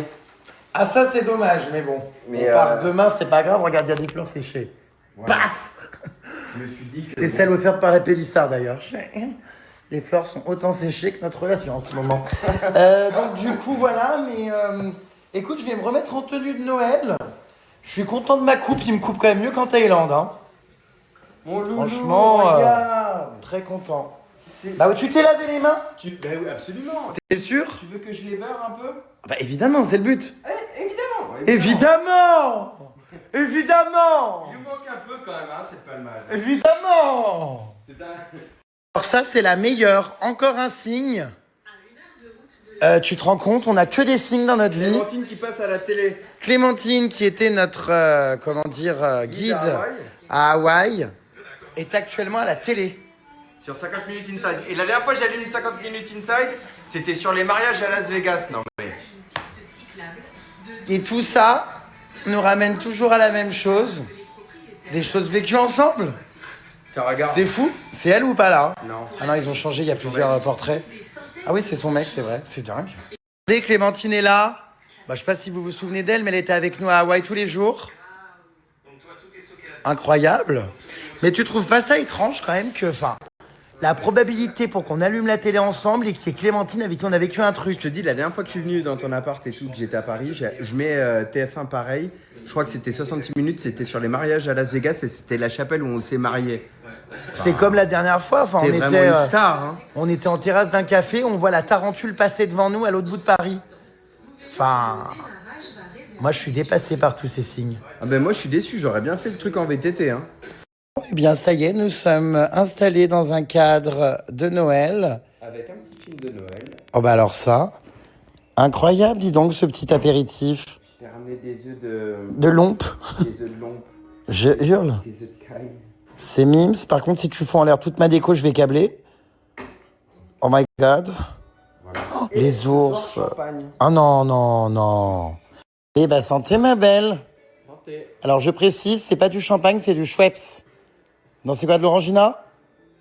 [SPEAKER 1] Ah, ça, c'est dommage, mais bon.
[SPEAKER 2] Mais,
[SPEAKER 1] on part demain, c'est pas grave. Regarde, il y a des fleurs séchées.
[SPEAKER 2] Voilà.
[SPEAKER 1] Paf!
[SPEAKER 2] Je me suis dit que
[SPEAKER 1] C'est celle offerte par la Pélissard d'ailleurs. Les fleurs sont autant séchées que notre relation en ce moment. Donc du coup voilà, mais écoute, je vais me remettre en tenue de Noël. Je suis content de ma coupe, il me coupe quand même mieux qu'en Thaïlande. Hein.
[SPEAKER 2] Mon loulou,
[SPEAKER 1] Franchement,
[SPEAKER 2] regarde.
[SPEAKER 1] très content. Bah tu t'es lavé les mains?
[SPEAKER 2] Bah oui, absolument.
[SPEAKER 1] T'es sûr?
[SPEAKER 2] Tu veux que je les beurre un peu?
[SPEAKER 1] Bah évidemment, c'est le but.
[SPEAKER 2] Évidemment.
[SPEAKER 1] Évidemment. Évidemment.
[SPEAKER 2] Il nous manque un peu quand même, hein, c'est pas mal.
[SPEAKER 1] Évidemment.
[SPEAKER 2] C'est un...
[SPEAKER 1] Alors ça, c'est la meilleure. Encore un signe. Tu te rends compte, on a que des signes dans notre vie.
[SPEAKER 2] Clémentine qui passe à la télé.
[SPEAKER 1] Clémentine, qui était notre, guide à Hawaï, est actuellement à la télé.
[SPEAKER 2] Sur 50 minutes inside. Et la dernière fois j'allume 50 minutes inside, c'était sur les mariages à Las Vegas. Non mais...
[SPEAKER 1] Et tout ça nous ramène toujours à la même chose. Des choses vécues ensemble.
[SPEAKER 2] Tiens, regarde.
[SPEAKER 1] C'est fou. C'est elle ou pas là?
[SPEAKER 2] Non.
[SPEAKER 1] Ah non, ils ont changé, il y a plusieurs portraits. Ah oui, c'est son mec, c'est vrai. C'est dingue. Dès que Clémentine est là, bah, je sais pas si vous vous souvenez d'elle, mais elle était avec nous à Hawaï tous les jours. Incroyable. Mais tu trouves pas ça étrange quand même que, enfin, la probabilité pour qu'on allume la télé ensemble et qu'il y ait Clémentine avec qui on a vécu un truc.
[SPEAKER 2] Je te dis, la dernière fois que je suis venu dans ton appart et tout, que j'étais à Paris, je mets TF1 pareil. Je crois que c'était 66 minutes, c'était sur les mariages à Las Vegas et c'était la chapelle où on s'est mariés.
[SPEAKER 1] C'est comme la dernière fois. Enfin,
[SPEAKER 2] T'es vraiment une star, hein.
[SPEAKER 1] On était en terrasse d'un café, on voit la tarentule passer devant nous à l'autre bout de Paris. Enfin, moi je suis dépassé par tous ces signes.
[SPEAKER 2] Ah ben moi je suis déçu, j'aurais bien fait le truc en VTT, hein.
[SPEAKER 1] Eh bien, ça y est, nous sommes installés dans un cadre de Noël.
[SPEAKER 2] Avec un petit film de Noël.
[SPEAKER 1] Oh bah alors ça, incroyable, dis donc, ce petit apéritif.
[SPEAKER 2] J'ai ramené des œufs
[SPEAKER 1] de lompe.
[SPEAKER 2] Des œufs de lompe.
[SPEAKER 1] Je hurle.
[SPEAKER 2] Des œufs de caille.
[SPEAKER 1] C'est mimes. Par contre, si tu fous en l'air toute ma déco, je vais câbler. Oh my god.
[SPEAKER 2] Voilà.
[SPEAKER 1] Oh, les ours.
[SPEAKER 2] Champagne.
[SPEAKER 1] Oh non, non, non. Eh ben, santé, ma belle.
[SPEAKER 2] Santé.
[SPEAKER 1] Alors, je précise, c'est pas du champagne, c'est du Schweppes. Non, c'est quoi, de l'orangina?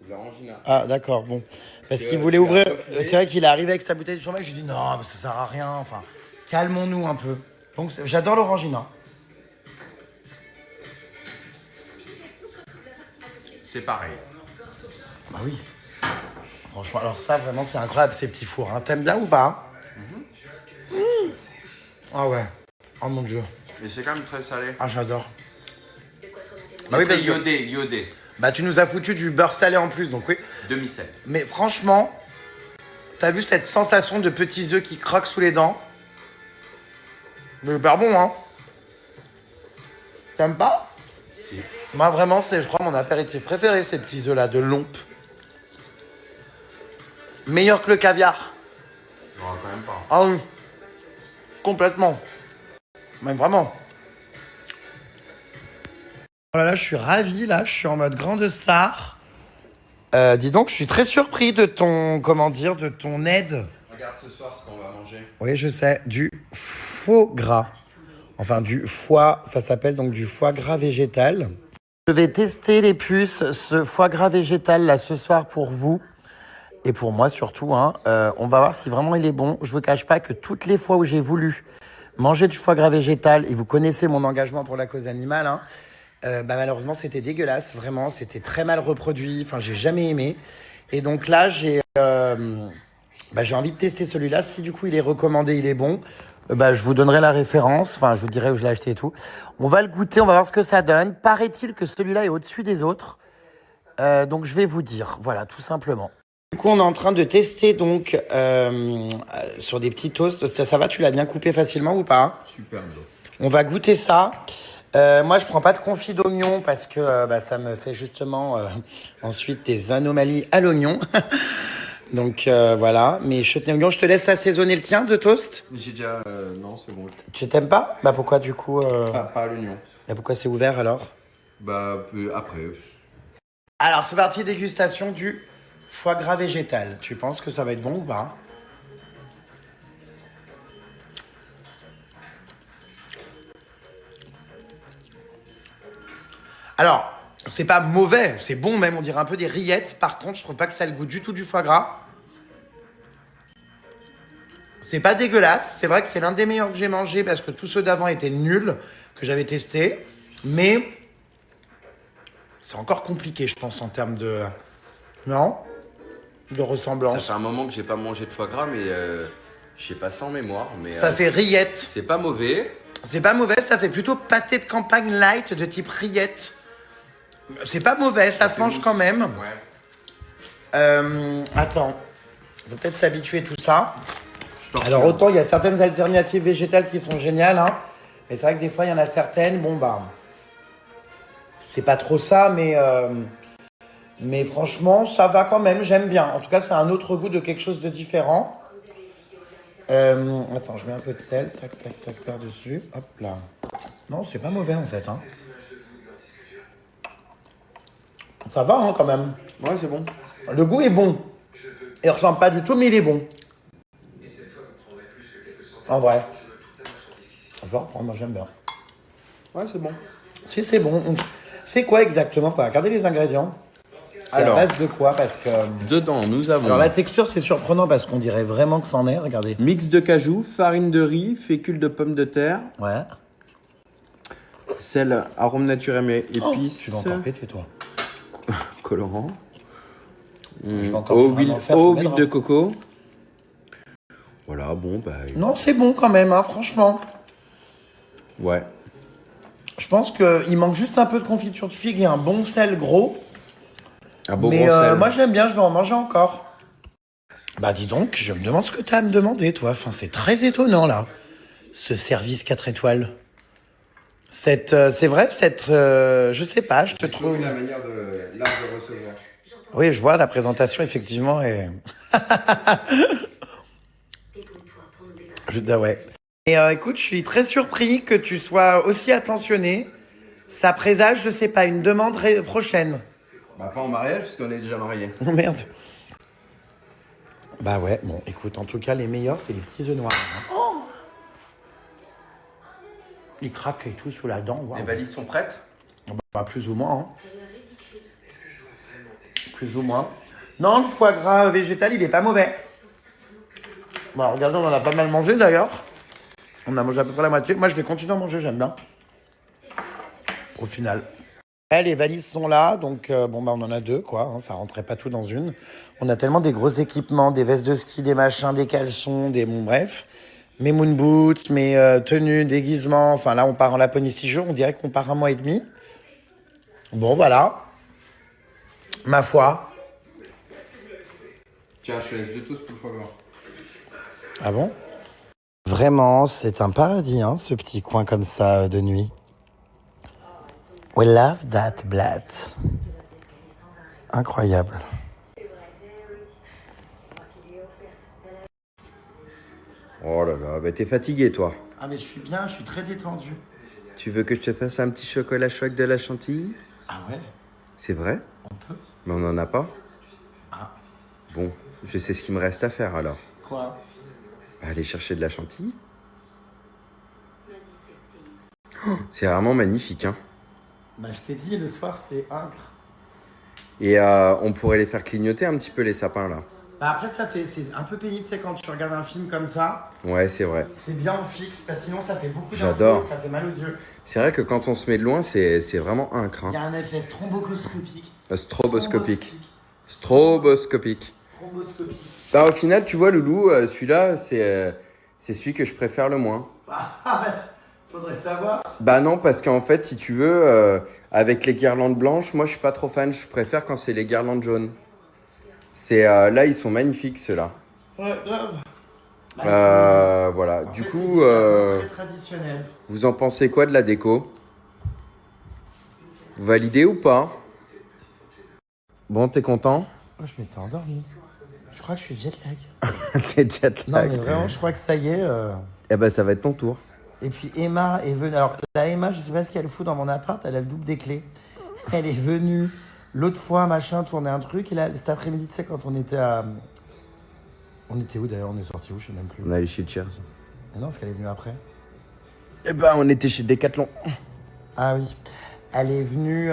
[SPEAKER 2] L'orangina.
[SPEAKER 1] Ah, d'accord, bon. Parce qu'il voulait ouvrir. C'est vrai qu'il est arrivé avec sa bouteille de champagne. Je lui ai dit non, mais ça sert à rien. Enfin, calmons-nous un peu. Donc, j'adore l'orangina.
[SPEAKER 2] C'est pareil.
[SPEAKER 1] Bah oui. Franchement, alors ça, vraiment, c'est incroyable, ces petits fours. Hein. T'aimes bien ou pas? Ah ouais. Oh mon Dieu.
[SPEAKER 2] Mais c'est quand même très salé.
[SPEAKER 1] Ah, j'adore.
[SPEAKER 2] C'est
[SPEAKER 1] oui,
[SPEAKER 2] très
[SPEAKER 1] parce que-
[SPEAKER 2] iodé.
[SPEAKER 1] Bah, tu nous as foutu du beurre salé en plus, donc oui.
[SPEAKER 2] Demi-sel.
[SPEAKER 1] Mais franchement, t'as vu cette sensation de petits œufs qui croquent sous les dents? C'est hyper bon, hein? T'aimes pas?
[SPEAKER 2] Si.
[SPEAKER 1] Moi, vraiment, c'est, je crois, mon apéritif préféré, ces petits œufs-là, de lompe. Meilleur que le caviar.
[SPEAKER 2] Non, quand même pas.
[SPEAKER 1] Ah oui. Complètement. Même vraiment. Oh là là, je suis ravi, là, je suis en mode grande star. Dis donc, je suis très surpris de ton, comment dire, de ton aide.
[SPEAKER 2] regarde ce soir ce qu'on va manger.
[SPEAKER 1] Oui, je sais, du faux gras. Enfin, du foie, ça s'appelle donc du foie gras végétal. Je vais tester les puces, ce foie gras végétal là ce soir pour vous. Et pour moi surtout, hein. On va voir si vraiment il est bon. Je vous cache pas que toutes les fois où j'ai voulu manger du foie gras végétal, et vous connaissez mon engagement pour la cause animale, hein, malheureusement c'était dégueulasse, vraiment, c'était très mal reproduit, enfin j'ai jamais aimé. Et donc là j'ai envie de tester celui-là, si du coup il est recommandé, il est bon, je vous donnerai la référence, enfin je vous dirai où je l'ai acheté et tout. On va le goûter, on va voir ce que ça donne. Paraît-il que celui-là est au-dessus des autres, donc je vais vous dire, voilà, tout simplement. Du coup, on est en train de tester donc sur des petits toasts. Ça va, tu l'as bien coupé facilement ou pas?
[SPEAKER 4] Superbe.
[SPEAKER 1] On va goûter ça. Moi, je prends pas de confit d'oignon parce que ça me fait justement ensuite des anomalies à l'oignon. Donc voilà. Mais chutney oignon, je te laisse assaisonner le tien de toast.
[SPEAKER 2] J'ai déjà... non, c'est bon.
[SPEAKER 1] Tu t'aimes pas? Pourquoi du coup
[SPEAKER 2] Pas à l'oignon.
[SPEAKER 1] Pourquoi c'est ouvert alors?
[SPEAKER 2] Après.
[SPEAKER 1] Alors, c'est parti, dégustation du foie gras végétal. Tu penses que ça va être bon ou pas? Alors, c'est pas mauvais, c'est bon même, on dirait un peu des rillettes. Par contre, je trouve pas que ça a le goût du tout du foie gras. C'est pas dégueulasse, c'est vrai que c'est l'un des meilleurs que j'ai mangé parce que tous ceux d'avant étaient nuls, que j'avais testé. Mais c'est encore compliqué, je pense, en termes de... Non? De ressemblance.
[SPEAKER 2] Ça fait un moment que j'ai pas mangé de foie gras, mais je sais pas ça en mémoire. Mais,
[SPEAKER 1] ça fait rillette.
[SPEAKER 2] C'est pas mauvais.
[SPEAKER 1] C'est pas mauvais, ça fait plutôt pâté de campagne light de type rillette. C'est pas mauvais, ça se mange quand même.
[SPEAKER 2] Ouais.
[SPEAKER 1] Attends, faut peut-être s'habituer tout ça. Alors autant il y a certaines alternatives végétales qui sont géniales, hein, mais c'est vrai que des fois il y en a certaines, c'est pas trop ça, mais franchement ça va quand même, j'aime bien. En tout cas c'est un autre goût de quelque chose de différent. Attends, je mets un peu de sel, tac, tac, tac, par-dessus, hop là. Non, c'est pas mauvais en fait, hein. Ça va, hein, quand même.
[SPEAKER 2] Ouais, c'est bon.
[SPEAKER 1] Le goût est bon. Il ressemble pas du tout, mais il est bon. En vrai. Genre, moi j'aime bien.
[SPEAKER 2] Ouais, c'est bon.
[SPEAKER 1] Si, c'est bon. C'est quoi exactement? Faut regarder les ingrédients. C'est à base de quoi? Parce que...
[SPEAKER 4] Dedans, nous avons...
[SPEAKER 1] Alors la texture, c'est surprenant parce qu'on dirait vraiment que c'en est. Regardez.
[SPEAKER 4] Mix de cajou, farine de riz, fécule de pommes de terre.
[SPEAKER 1] Ouais.
[SPEAKER 4] Sel, arôme naturel et épices.
[SPEAKER 1] Tu vas encore péter, toi.
[SPEAKER 4] Colorant.
[SPEAKER 1] Je vais encore vraiment faire
[SPEAKER 4] Eau,
[SPEAKER 1] ce
[SPEAKER 4] huile
[SPEAKER 1] mail,
[SPEAKER 4] de
[SPEAKER 1] hein.
[SPEAKER 4] coco. Voilà, bon,
[SPEAKER 1] Non, c'est bon quand même, hein, franchement.
[SPEAKER 4] Ouais.
[SPEAKER 1] Je pense qu'il manque juste un peu de confiture de figue et un bon sel gros.
[SPEAKER 4] Un beau
[SPEAKER 1] Mais
[SPEAKER 4] gros sel.
[SPEAKER 1] moi j'aime bien, je vais en manger encore. Dis donc, je me demande ce que t'as à me demander, toi. Enfin, c'est très étonnant, là. Ce service 4 étoiles. C'est vrai, je sais pas, je te trouve...
[SPEAKER 2] La manière de l'art de recevoir.
[SPEAKER 1] Oui, je vois la présentation, effectivement, et... ouais. Et écoute, je suis très surpris que tu sois aussi attentionné. Ça présage, je sais pas, une demande prochaine.
[SPEAKER 2] Pas en mariage, puisqu'on est déjà mariés.
[SPEAKER 1] Oh merde. Ouais, bon, écoute, en tout cas, les meilleurs, c'est les petits œufs noirs. Hein. Oh, ils craquent et tout sous la dent. Wow.
[SPEAKER 2] Les valises sont prêtes?
[SPEAKER 1] Plus ou moins. Hein. Plus ou moins. Non, le foie gras végétal, il est pas mauvais. Regardez, on en a pas mal mangé d'ailleurs. On a mangé à peu près la moitié. Moi, je vais continuer à manger, j'aime bien. Au final. Les valises sont là, donc on en a 2, quoi. Hein, ça rentrait pas tout dans une. On a tellement des gros équipements, des vestes de ski, des machins, des caleçons, bref. Mes moon boots, mes tenues, déguisements. Enfin, là, on part en Laponie 6 jours. On dirait qu'on part 1 mois et demi. Bon, voilà. Ma foi.
[SPEAKER 2] Tiens, je te laisse 2 toasts pour le foie gras.
[SPEAKER 1] Ah bon? Vraiment, c'est un paradis, hein, ce petit coin comme ça de nuit. We love that Blatt. Incroyable.
[SPEAKER 4] Oh là là, t'es fatigué, toi.
[SPEAKER 1] Ah mais je suis bien, je suis très détendu.
[SPEAKER 4] Tu veux que je te fasse un petit chocolat chaud avec de la chantilly?
[SPEAKER 1] Ah ouais?
[SPEAKER 4] C'est vrai?
[SPEAKER 1] On peut?
[SPEAKER 4] Mais on n'en a pas?
[SPEAKER 1] Ah.
[SPEAKER 4] Bon, je sais ce qu'il me reste à faire alors.
[SPEAKER 1] Quoi?
[SPEAKER 2] aller chercher de la chantilly. Oh, c'est vraiment magnifique, hein.
[SPEAKER 1] Bah, je t'ai dit, le soir, c'est incre.
[SPEAKER 2] Et on pourrait les faire clignoter un petit peu, les sapins, là.
[SPEAKER 1] Bah, après, c'est un peu pénible, c'est quand tu regardes un film comme ça.
[SPEAKER 2] Ouais, c'est vrai.
[SPEAKER 1] C'est bien en fixe, parce que sinon, ça fait beaucoup
[SPEAKER 2] J'adore.
[SPEAKER 1] d'infos, ça fait mal aux yeux.
[SPEAKER 2] C'est vrai que quand on se met de loin, c'est vraiment incre.
[SPEAKER 1] Il y
[SPEAKER 2] Hein.
[SPEAKER 1] a un effet stromboscopique.
[SPEAKER 2] Stroboscopique. Stroboscopique.
[SPEAKER 1] Stromboscopique.
[SPEAKER 2] Bah, au final, tu vois, Loulou, celui-là, c'est celui que je préfère le moins.
[SPEAKER 1] Ah, bah, faudrait savoir.
[SPEAKER 2] Bah non, parce qu'en fait, si tu veux, avec les guirlandes blanches, moi, je suis pas trop fan. Je préfère quand c'est les guirlandes jaunes. Là, ils sont magnifiques, ceux-là.
[SPEAKER 1] Ouais, grave. Bah,
[SPEAKER 2] Voilà.
[SPEAKER 1] en
[SPEAKER 2] Du
[SPEAKER 1] fait,
[SPEAKER 2] coup,
[SPEAKER 1] c'est des sapins très traditionnels.
[SPEAKER 2] vous en pensez quoi de la déco? Vous validez ou pas? Bon, t'es content?
[SPEAKER 1] Oh, je m'étais endormi. Je crois que je suis jet lag.
[SPEAKER 2] T'es jet
[SPEAKER 1] Non,
[SPEAKER 2] lag.
[SPEAKER 1] mais vraiment, je crois que ça y est.
[SPEAKER 2] Eh ben, ça va être ton tour.
[SPEAKER 1] Et puis Emma est venue. Alors, la Emma, je sais pas ce qu'elle fout dans mon appart, elle a le double des clés. Elle est venue l'autre fois, machin, tourner un truc. Et là, cet après-midi, tu sais, quand on était à. On était où d'ailleurs? On est sorti où? Je sais même plus.
[SPEAKER 2] On est allé chez Cheers.
[SPEAKER 1] Mais non, parce qu'elle est venue après.
[SPEAKER 2] Eh ben, on était chez Decathlon.
[SPEAKER 1] Ah oui. Elle est venue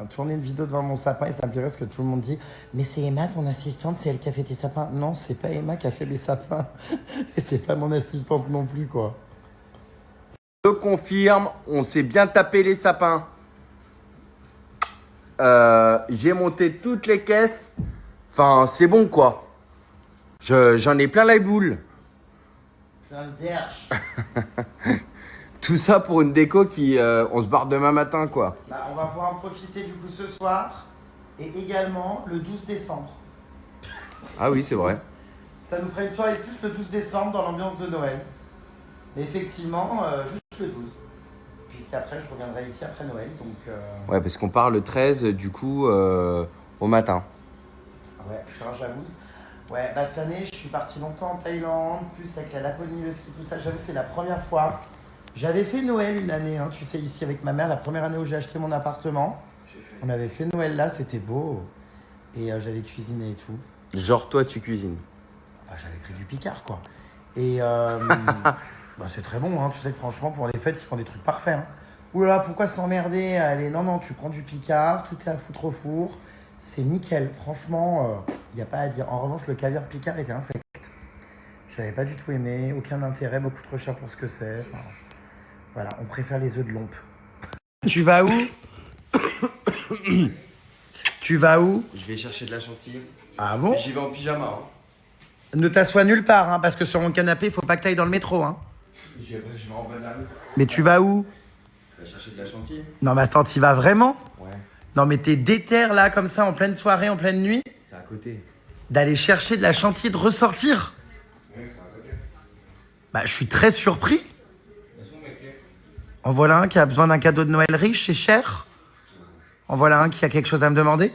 [SPEAKER 1] tourner une vidéo devant mon sapin et ça me dirait ce que tout le monde dit. Mais c'est Emma, ton assistante, c'est elle qui a fait tes sapins. Non, c'est pas Emma qui a fait mes sapins. Et c'est pas mon assistante non plus, quoi.
[SPEAKER 2] Je confirme, on s'est bien tapé les sapins. J'ai monté toutes les caisses. Enfin, c'est bon, quoi. J'en ai plein la boule.
[SPEAKER 1] Plein de derche.
[SPEAKER 2] Tout ça pour une déco qui... on se barre demain matin, quoi.
[SPEAKER 1] Bah, on va pouvoir en profiter du coup ce soir et également le 12 décembre.
[SPEAKER 2] Ah oui, c'est vrai.
[SPEAKER 1] Ça nous fera une soirée de plus le 12 décembre dans l'ambiance de Noël. Mais effectivement, juste le 12. Puisqu'après, je reviendrai ici après Noël. Donc,
[SPEAKER 2] Ouais, parce qu'on part le 13, du coup, au matin.
[SPEAKER 1] ouais, putain, j'avoue. Ouais, bah cette année, je suis parti longtemps en Thaïlande, plus avec la Laponie, le ski, tout ça. J'avoue, c'est la première fois. J'avais fait Noël une année, hein, tu sais, ici avec ma mère, la première année où j'ai acheté mon appartement. On avait fait Noël là, c'était beau. Et j'avais cuisiné et tout.
[SPEAKER 2] Genre, toi, tu cuisines.
[SPEAKER 1] Bah, j'avais pris du Picard, quoi. Et bah, c'est très bon, hein. Tu sais que franchement, pour les fêtes, ils font des trucs parfaits. Hein. Ouh là là, pourquoi s'emmerder? Allez, non, tu prends du Picard, tout est à foutre au four. C'est nickel. Franchement, il n'y a pas à dire. En revanche, le caviar Picard était infect. J'avais pas du tout aimé, aucun intérêt, beaucoup trop cher pour ce que c'est. Enfin, voilà, on préfère les œufs de Lompe. Tu vas où? Tu vas où?
[SPEAKER 2] Je vais chercher de la chantilly.
[SPEAKER 1] Ah bon?
[SPEAKER 2] J'y vais en pyjama. Hein.
[SPEAKER 1] Ne t'assois nulle part, hein, parce que sur mon canapé, faut pas que t'ailles dans le métro. Hein.
[SPEAKER 2] Je vais en bas de la rue.
[SPEAKER 1] Mais tu vas où?
[SPEAKER 2] Je vais chercher de la chantilly.
[SPEAKER 1] Non mais attends, t'y vas vraiment?
[SPEAKER 2] Ouais.
[SPEAKER 1] Non mais t'es déter là, comme ça, en pleine soirée, en pleine nuit,
[SPEAKER 2] C'est à côté.
[SPEAKER 1] d'aller chercher de la chantilly, de ressortir?
[SPEAKER 2] Ouais, c'est à côté.
[SPEAKER 1] Bah, je suis très surpris. En voilà un qui a besoin d'un cadeau de Noël riche et cher. En voilà un qui a quelque chose à me demander.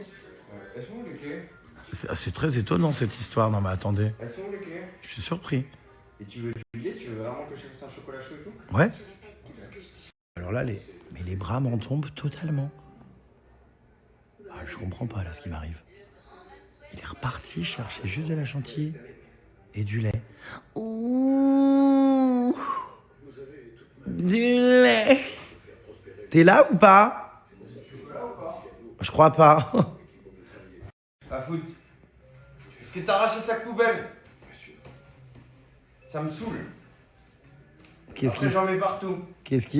[SPEAKER 2] Elles sont où les clés?
[SPEAKER 1] C'est très étonnant cette histoire. Non mais attendez,
[SPEAKER 2] Elles sont où les clés?
[SPEAKER 1] je suis surpris.
[SPEAKER 2] Et tu veux du lait? Tu veux vraiment que je fasse un chocolat chaud et tout?
[SPEAKER 1] Ouais. Alors là, les bras m'en tombent totalement. Ah, je comprends pas là ce qui m'arrive. Il est reparti chercher juste de la chantilly et du lait. Ouh, du lait. T'es là ou pas? Je crois pas.
[SPEAKER 2] Pas foot. Est-ce que t'as arraché le sac poubelle? Ça me saoule. Après, j'en mets partout.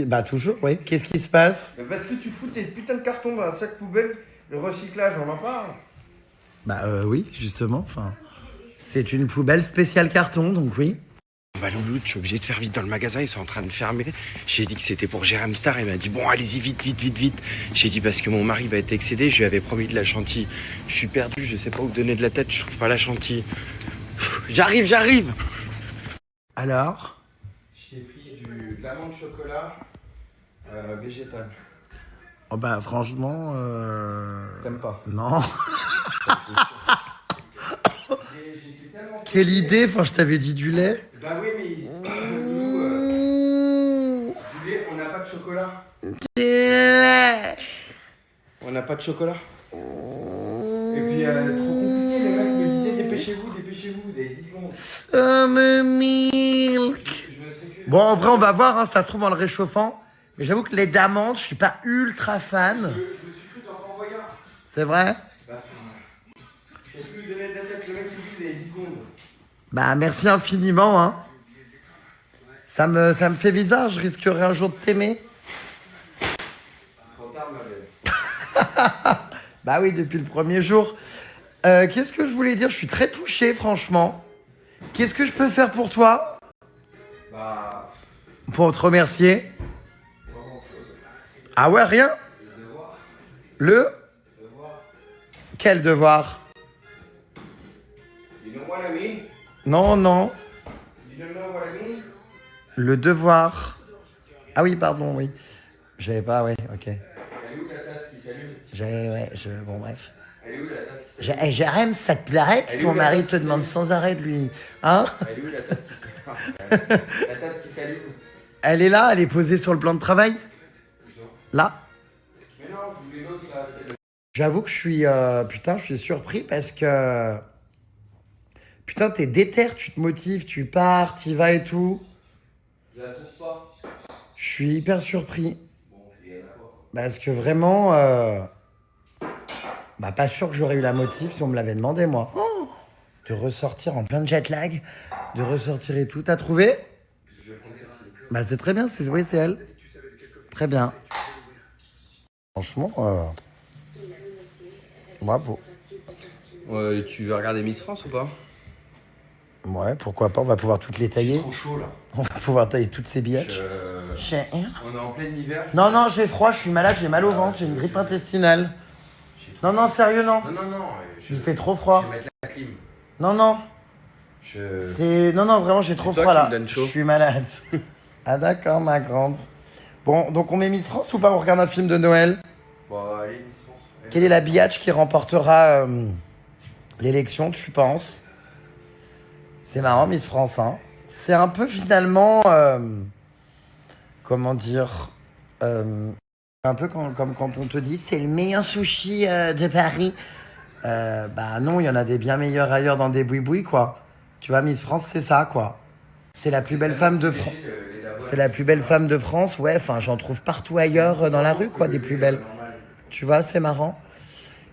[SPEAKER 1] Bah toujours, oui. Qu'est-ce qui se passe?
[SPEAKER 2] Mais parce que tu fous tes putains de cartons dans un sac poubelle, le recyclage, on en parle.
[SPEAKER 1] Bah oui, justement. Enfin, c'est une poubelle spéciale carton, donc oui.
[SPEAKER 2] Bah Loulou, je suis obligé de faire vite dans le magasin, ils sont en train de fermer. J'ai dit que c'était pour Jérém Star, il m'a dit bon allez-y vite. J'ai dit parce que mon mari va être excédé, je lui avais promis de la chantilly. Je suis perdu, je sais pas où donner de la tête, je trouve pas la chantilly. J'arrive.
[SPEAKER 1] Alors?
[SPEAKER 2] J'ai pris de l'amande chocolat végétal.
[SPEAKER 1] Oh bah franchement,
[SPEAKER 2] T'aimes pas?
[SPEAKER 1] non. Quelle idée, enfin je t'avais dit du lait.
[SPEAKER 2] Bah oui mais du lait, on n'a pas de chocolat. On n'a pas de chocolat. Et puis trop compliqué, les mecs me disaient dépêchez-vous, vous avez 10 secondes.
[SPEAKER 1] Ça me mie. Bon, en vrai, on va voir, hein, ça se trouve en le réchauffant. Mais j'avoue que lait d'amande, je suis pas ultra fan.
[SPEAKER 2] Je me suis cru t'en envoyer un.
[SPEAKER 1] C'est vrai?
[SPEAKER 2] Je sais plus de mettre la tête, le mec qui dit qu'il avait 10 secondes.
[SPEAKER 1] Bah, merci infiniment, hein. Ça me fait bizarre, je risquerais un jour de t'aimer.
[SPEAKER 2] Trop tard, ma belle.
[SPEAKER 1] Bah oui, depuis le premier jour. Qu'est-ce que je voulais dire? Je suis très touché, franchement. Qu'est-ce que je peux faire pour toi?
[SPEAKER 2] Bah,
[SPEAKER 1] Pour te remercier?
[SPEAKER 2] pas grand-chose.
[SPEAKER 1] Ah ouais, rien?
[SPEAKER 2] Le devoir.
[SPEAKER 1] Le?
[SPEAKER 2] Devoir.
[SPEAKER 1] Quel devoir?
[SPEAKER 2] Dis-le-moi l'ami.
[SPEAKER 1] Non, non.
[SPEAKER 2] Dis-le-moi l'ami.
[SPEAKER 1] Le devoir. Ah oui, pardon, oui. J'avais pas, oui, ok.
[SPEAKER 2] Elle est où la tasse qui s'allume?
[SPEAKER 1] Bon, bref.
[SPEAKER 2] Elle est où la tasse qui s'allume?
[SPEAKER 1] Jérém, ça te plairait
[SPEAKER 2] Elle
[SPEAKER 1] que
[SPEAKER 2] est où,
[SPEAKER 1] ton
[SPEAKER 2] la
[SPEAKER 1] mari
[SPEAKER 2] tasse
[SPEAKER 1] te
[SPEAKER 2] qui
[SPEAKER 1] demande
[SPEAKER 2] s'allume
[SPEAKER 1] sans arrêt de lui. Hein?
[SPEAKER 2] Elle est où la tasse qui s'allume? La tasse qui s'allume?
[SPEAKER 1] Elle est là, elle est posée sur le plan de travail? Là?
[SPEAKER 2] Mais non, je voulais l'autre là.
[SPEAKER 1] J'avoue que je suis surpris parce que. Putain, t'es déter, tu te motives, tu pars, t'y vas et tout.
[SPEAKER 2] Je la trouve pas.
[SPEAKER 1] Je suis hyper surpris.
[SPEAKER 2] Bon, je dis d'accord.
[SPEAKER 1] Parce que vraiment. Bah, pas sûr que j'aurais eu la motive si on me l'avait demandé, moi. De ressortir en plein jet lag, de ressortir et tout. T'as trouvé?
[SPEAKER 2] Je compte celle-ci.
[SPEAKER 1] Bah, c'est très bien, oui, c'est elle. Très bien. Franchement, bravo.
[SPEAKER 4] Tu veux regarder Miss France ou pas?
[SPEAKER 1] Ouais, pourquoi pas, on va pouvoir toutes les tailler.
[SPEAKER 2] Trop chaud là.
[SPEAKER 1] On va pouvoir tailler toutes ces billettes.
[SPEAKER 2] On est en plein hiver.
[SPEAKER 1] Non, non, j'ai froid, je suis malade, j'ai mal au ventre, j'ai une grippe intestinale. Non, non, sérieux, non.
[SPEAKER 2] Non.
[SPEAKER 1] Il fait trop froid.
[SPEAKER 2] Je vais mettre la clim.
[SPEAKER 1] Non, non. Non, vraiment, j'ai trop
[SPEAKER 4] toi
[SPEAKER 1] froid
[SPEAKER 4] qui
[SPEAKER 1] là.
[SPEAKER 4] me donne chaud.
[SPEAKER 1] Je suis malade. Ah, d'accord, ma grande. Bon, donc on met Miss France ou pas? On regarde un film de Noël?
[SPEAKER 2] Bon, allez, Miss France. Allez.
[SPEAKER 1] Quel est l'habillage qui remportera l'élection, tu penses? C'est marrant, Miss France, hein. C'est un peu finalement. Comment dire? Un peu comme quand on te dit c'est le meilleur sushi de Paris. Bah non, il y en a des bien meilleurs ailleurs dans des boui-boui, quoi. Tu vois, Miss France, c'est ça, quoi. C'est la plus belle femme de France. C'est la plus belle femme de France, ouais. Enfin, j'en trouve partout ailleurs dans la rue, quoi, des plus belles. Tu vois, c'est marrant.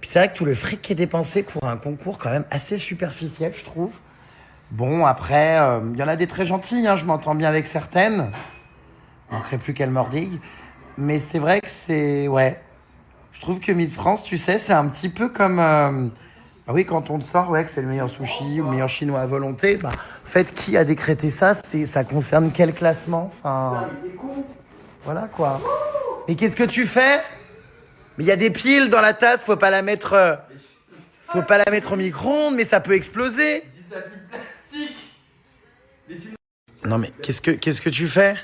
[SPEAKER 1] Puis c'est vrai que tout le fric qui est dépensé pour un concours quand même assez superficiel, je trouve. Bon, après, il y en a des très gentilles, hein, je m'entends bien avec certaines. Il ne manquerait plus qu'elles mordiguent. Mais c'est vrai que c'est... Ouais. Je trouve que Miss France, tu sais, c'est un petit peu comme... Ah oui, quand on te sort, ouais, que c'est le meilleur sushi ou le meilleur chinois à volonté. Bah, en fait, qui a décrété ça? Ça concerne quel classement? Enfin... Voilà, quoi. Mais qu'est-ce que tu fais? Mais il y a des piles dans la tasse, faut pas la mettre... Faut pas la mettre au micro-ondes, mais ça peut exploser.
[SPEAKER 2] Je dis ça plus plastique. Mais tu...
[SPEAKER 1] Non, mais qu'est-ce que tu fais?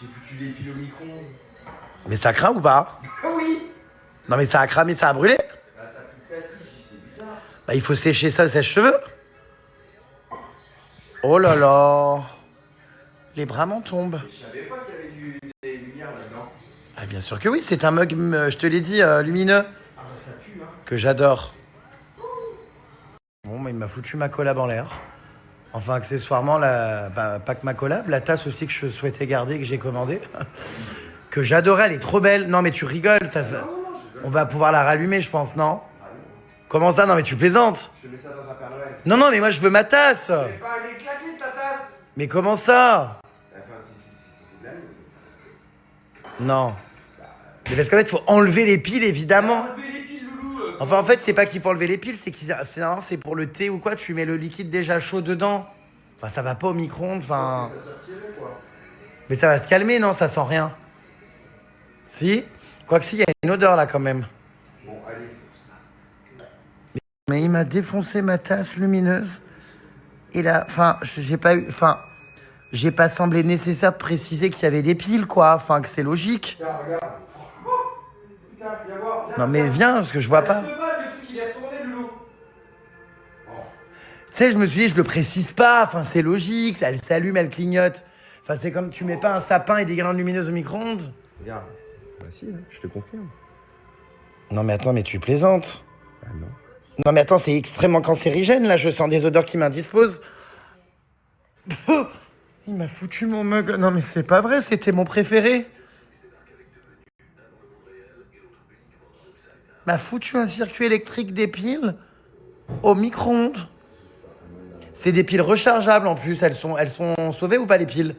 [SPEAKER 2] J'ai foutu les piles au micro-ondes.
[SPEAKER 1] Mais ça craint ou pas?
[SPEAKER 2] Oui.
[SPEAKER 1] Non, mais ça a cramé, ça a brûlé.
[SPEAKER 2] Bah, ça pue le plastique, je dis, c'est bizarre.
[SPEAKER 1] Bah, il faut sécher ça, sèche-cheveux. Oh là là. Les bras m'en tombent.
[SPEAKER 2] Je savais pas qu'il y avait des lumières là-dedans.
[SPEAKER 1] Ah, bien sûr que oui, c'est un mug, je te l'ai dit, lumineux.
[SPEAKER 2] Ah bah ça pue, hein.
[SPEAKER 1] Que j'adore. Bon, mais il m'a foutu ma collab en l'air. Enfin, accessoirement, pas que ma collab, la tasse aussi que je souhaitais garder, que j'ai commandée. Que j'adorais, elle est trop belle. Non, mais tu rigoles, ça fait... On va pouvoir la rallumer, je pense, non? Comment ça? Non, mais tu plaisantes.
[SPEAKER 2] Je mets ça dans un Père Noël.
[SPEAKER 1] Non, non, mais moi, je veux ma tasse.
[SPEAKER 2] Mais enfin, elle est claquée ta tasse.
[SPEAKER 1] Mais comment ça?
[SPEAKER 2] Enfin, c'est de la merde.
[SPEAKER 1] Non. Mais parce qu'en fait, il faut enlever les piles, évidemment.
[SPEAKER 2] Enlevez les piles, loulou.
[SPEAKER 1] Enfin, en fait, c'est pas qu'il faut enlever les piles, c'est pour le thé ou quoi, tu mets le liquide déjà chaud dedans. Enfin, ça va pas au micro-ondes, enfin...
[SPEAKER 2] Ça sortirait, quoi.
[SPEAKER 1] Mais ça va se calmer, non? Ça sent rien. Si? Quoique si, il y a une odeur là quand même.
[SPEAKER 2] Bon, allez.
[SPEAKER 1] Mais il m'a défoncé ma tasse lumineuse. Et là, enfin, j'ai pas semblé nécessaire de préciser qu'il y avait des piles, quoi. Enfin, que c'est logique.
[SPEAKER 2] Tiens, regarde. Putain, viens voir.
[SPEAKER 1] Non mais viens, parce que je vois pas.
[SPEAKER 2] Je peux pas, le truc il est retourné, loulou.
[SPEAKER 1] Tu sais, je me suis dit, je le précise pas. Enfin, c'est logique. Elle s'allume, elle clignote. Enfin, c'est comme tu mets pas un sapin et des guirlandes lumineuses au micro-ondes.
[SPEAKER 2] Regarde. Bah si, hein, je te confirme.
[SPEAKER 1] Non mais attends, mais tu plaisantes.
[SPEAKER 2] Ah non.
[SPEAKER 1] Non mais attends, c'est extrêmement cancérigène là, je sens des odeurs qui m'indisposent. Il m'a foutu mon mug. Non mais c'est pas vrai, c'était mon préféré. Il m'a foutu un circuit électrique des piles au micro-ondes. C'est des piles rechargeables en plus. Elles sont sauvées ou pas les piles?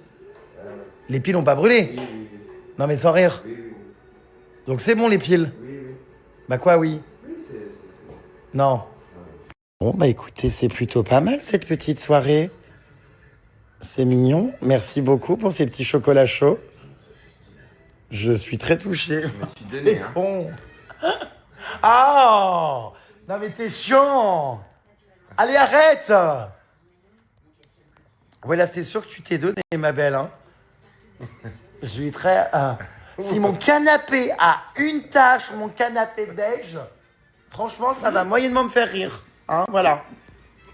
[SPEAKER 1] Les piles ont pas brûlé? Non mais sans rire. Donc c'est bon les piles? Bah quoi oui? Non. Bon bah écoutez, c'est plutôt pas mal cette petite soirée. C'est mignon. Merci beaucoup pour ces petits chocolats chauds. Je suis très touché. C'est con. Oh! Non mais t'es chiant! Allez, arrête! Ouais, là, c'est sûr que tu t'es donné, ma belle. Hein. Je suis très... si mon canapé a une tache sur mon canapé beige, franchement, ça va moyennement me faire rire. Hein, voilà.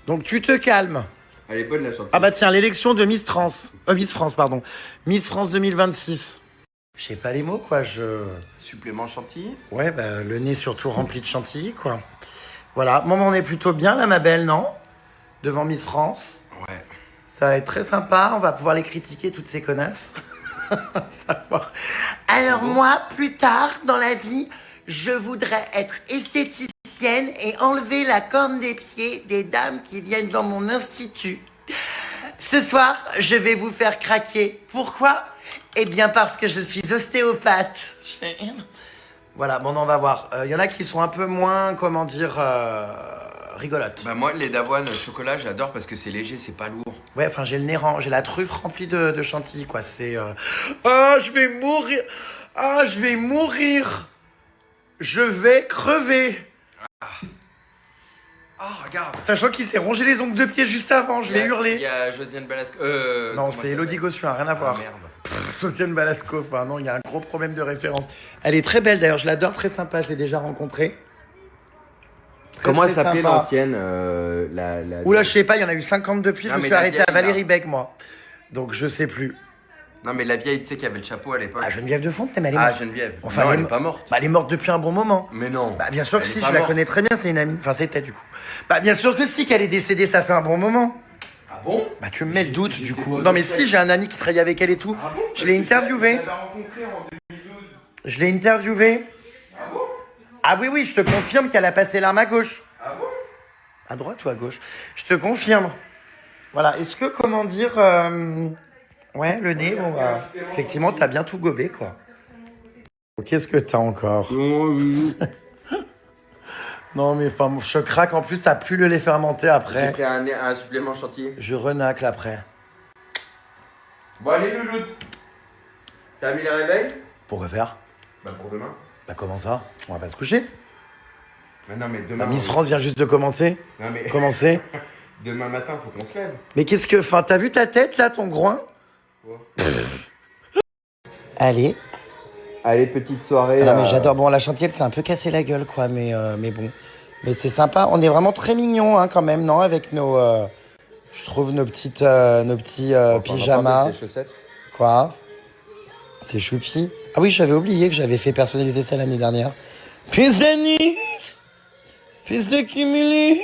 [SPEAKER 1] Donc, tu te calmes.
[SPEAKER 4] Elle est bonne la chanteuse.
[SPEAKER 1] Ah bah tiens, l'élection de Miss France, pardon. Miss France 2026. Je sais pas les mots, quoi,
[SPEAKER 4] Supplément chantilly.
[SPEAKER 1] Ouais, bah, le nez surtout rempli de chantilly, quoi. Voilà, bon, on est plutôt bien, là, ma belle, non? Devant Miss France.
[SPEAKER 4] Ouais.
[SPEAKER 1] Ça va être très sympa, on va pouvoir les critiquer, toutes ces connasses. Alors moi, plus tard, dans la vie, je voudrais être esthéticienne et enlever la corne des pieds des dames qui viennent dans mon institut. Ce soir, je vais vous faire craquer. Pourquoi? Eh bien parce que je suis ostéopathe. Voilà, bon, on va voir. Y en a qui sont un peu moins, comment dire, rigolotes.
[SPEAKER 4] Bah moi, les d'avoine chocolat, j'adore parce que c'est léger, c'est pas lourd.
[SPEAKER 1] Ouais, enfin, j'ai le nez j'ai la truffe remplie de chantilly, quoi. C'est... Ah, je vais mourir. Ah, je vais mourir. Je vais crever.
[SPEAKER 4] Ah, regarde.
[SPEAKER 1] Sachant qu'il s'est rongé les ongles de pied juste avant, je vais hurler.
[SPEAKER 4] Il y a Josiane Balasco.
[SPEAKER 1] Non, c'est Elodie Gossuin, rien à voir.
[SPEAKER 4] Ah, merde.
[SPEAKER 1] Josiane Balasco, enfin non, il y a un gros problème de référence. Elle est très belle d'ailleurs, je l'adore, très sympa, je l'ai déjà rencontrée.
[SPEAKER 4] Comment elle
[SPEAKER 1] très
[SPEAKER 4] s'appelait
[SPEAKER 1] sympa.
[SPEAKER 4] l'ancienne
[SPEAKER 1] Oula, je sais pas, il y en a eu 50 depuis,
[SPEAKER 4] Non,
[SPEAKER 1] je me
[SPEAKER 4] mais
[SPEAKER 1] suis
[SPEAKER 4] la
[SPEAKER 1] arrêté à
[SPEAKER 4] vieille,
[SPEAKER 1] Valérie
[SPEAKER 4] là.
[SPEAKER 1] Beck, moi. Donc je sais plus.
[SPEAKER 4] Non, mais la vieille, tu sais, qui avait le chapeau à l'époque.
[SPEAKER 1] Ah, Geneviève de Fontenay, mais elle est
[SPEAKER 4] Ah,
[SPEAKER 1] morte.
[SPEAKER 4] Geneviève.
[SPEAKER 1] Enfin,
[SPEAKER 4] non,
[SPEAKER 1] elle
[SPEAKER 4] elle
[SPEAKER 1] est
[SPEAKER 4] est pas morte.
[SPEAKER 1] Bah, elle est morte depuis un bon moment.
[SPEAKER 4] Mais non.
[SPEAKER 1] Bah, bien sûr que
[SPEAKER 4] Elle
[SPEAKER 1] si,
[SPEAKER 4] est
[SPEAKER 1] je
[SPEAKER 4] pas
[SPEAKER 1] la
[SPEAKER 4] morte.
[SPEAKER 1] connais très bien, c'est une amie. Enfin, c'était du coup. Bah, bien sûr que si, qu'elle est décédée, ça fait un bon moment.
[SPEAKER 4] Ah bon?
[SPEAKER 1] Bah, tu me mets le doute, du coup. Non, mais si, j'ai un ami qui travaille avec elle et tout.
[SPEAKER 4] Ah bon?
[SPEAKER 1] Je l'ai interviewé.
[SPEAKER 4] Je l'avais rencontrée en 2012.
[SPEAKER 1] Je l'ai interviewé.
[SPEAKER 4] Ah bon?
[SPEAKER 1] Ah oui, oui, je te confirme qu'elle a passé l'arme à gauche.
[SPEAKER 4] Ah bon?
[SPEAKER 1] À droite ou à gauche? Je te confirme. Voilà, est-ce que, comment dire... Ouais, le nez, bon, bah... Effectivement, t'as bien tout gobé, quoi. Qu'est-ce que t'as encore? Non, mais enfin, je craque. En plus, ça pue le lait fermenté
[SPEAKER 4] J'ai
[SPEAKER 1] après.
[SPEAKER 4] pris un supplément chantilly.
[SPEAKER 1] Je renacle après.
[SPEAKER 4] Bon, allez, Loulou. T'as mis le réveil?
[SPEAKER 1] Pourquoi faire?
[SPEAKER 4] Bah, pour demain.
[SPEAKER 1] Bah, comment ça? On va pas se coucher.
[SPEAKER 4] Mais non, mais
[SPEAKER 1] Bah,
[SPEAKER 4] demain.
[SPEAKER 1] Miss France vient juste de commenter.
[SPEAKER 4] Non, mais
[SPEAKER 1] Commencer.
[SPEAKER 4] demain matin, faut qu'on se lève.
[SPEAKER 1] Mais qu'est-ce que... Enfin, t'as vu ta tête, là, ton groin?
[SPEAKER 4] Ouais.
[SPEAKER 1] Allez.
[SPEAKER 4] Allez, petite soirée.
[SPEAKER 1] Non, mais j'adore. Bon, la chantier, elle s'est un peu cassé la gueule, quoi, mais bon. Mais c'est sympa. On est vraiment très mignons, hein, quand même, non? Avec nos... je trouve nos petits pyjamas.
[SPEAKER 4] Tes chaussettes.
[SPEAKER 1] Quoi? C'est choupi. Ah oui, j'avais oublié que j'avais fait personnaliser ça l'année dernière. Plus d'anis, plus de cumulus.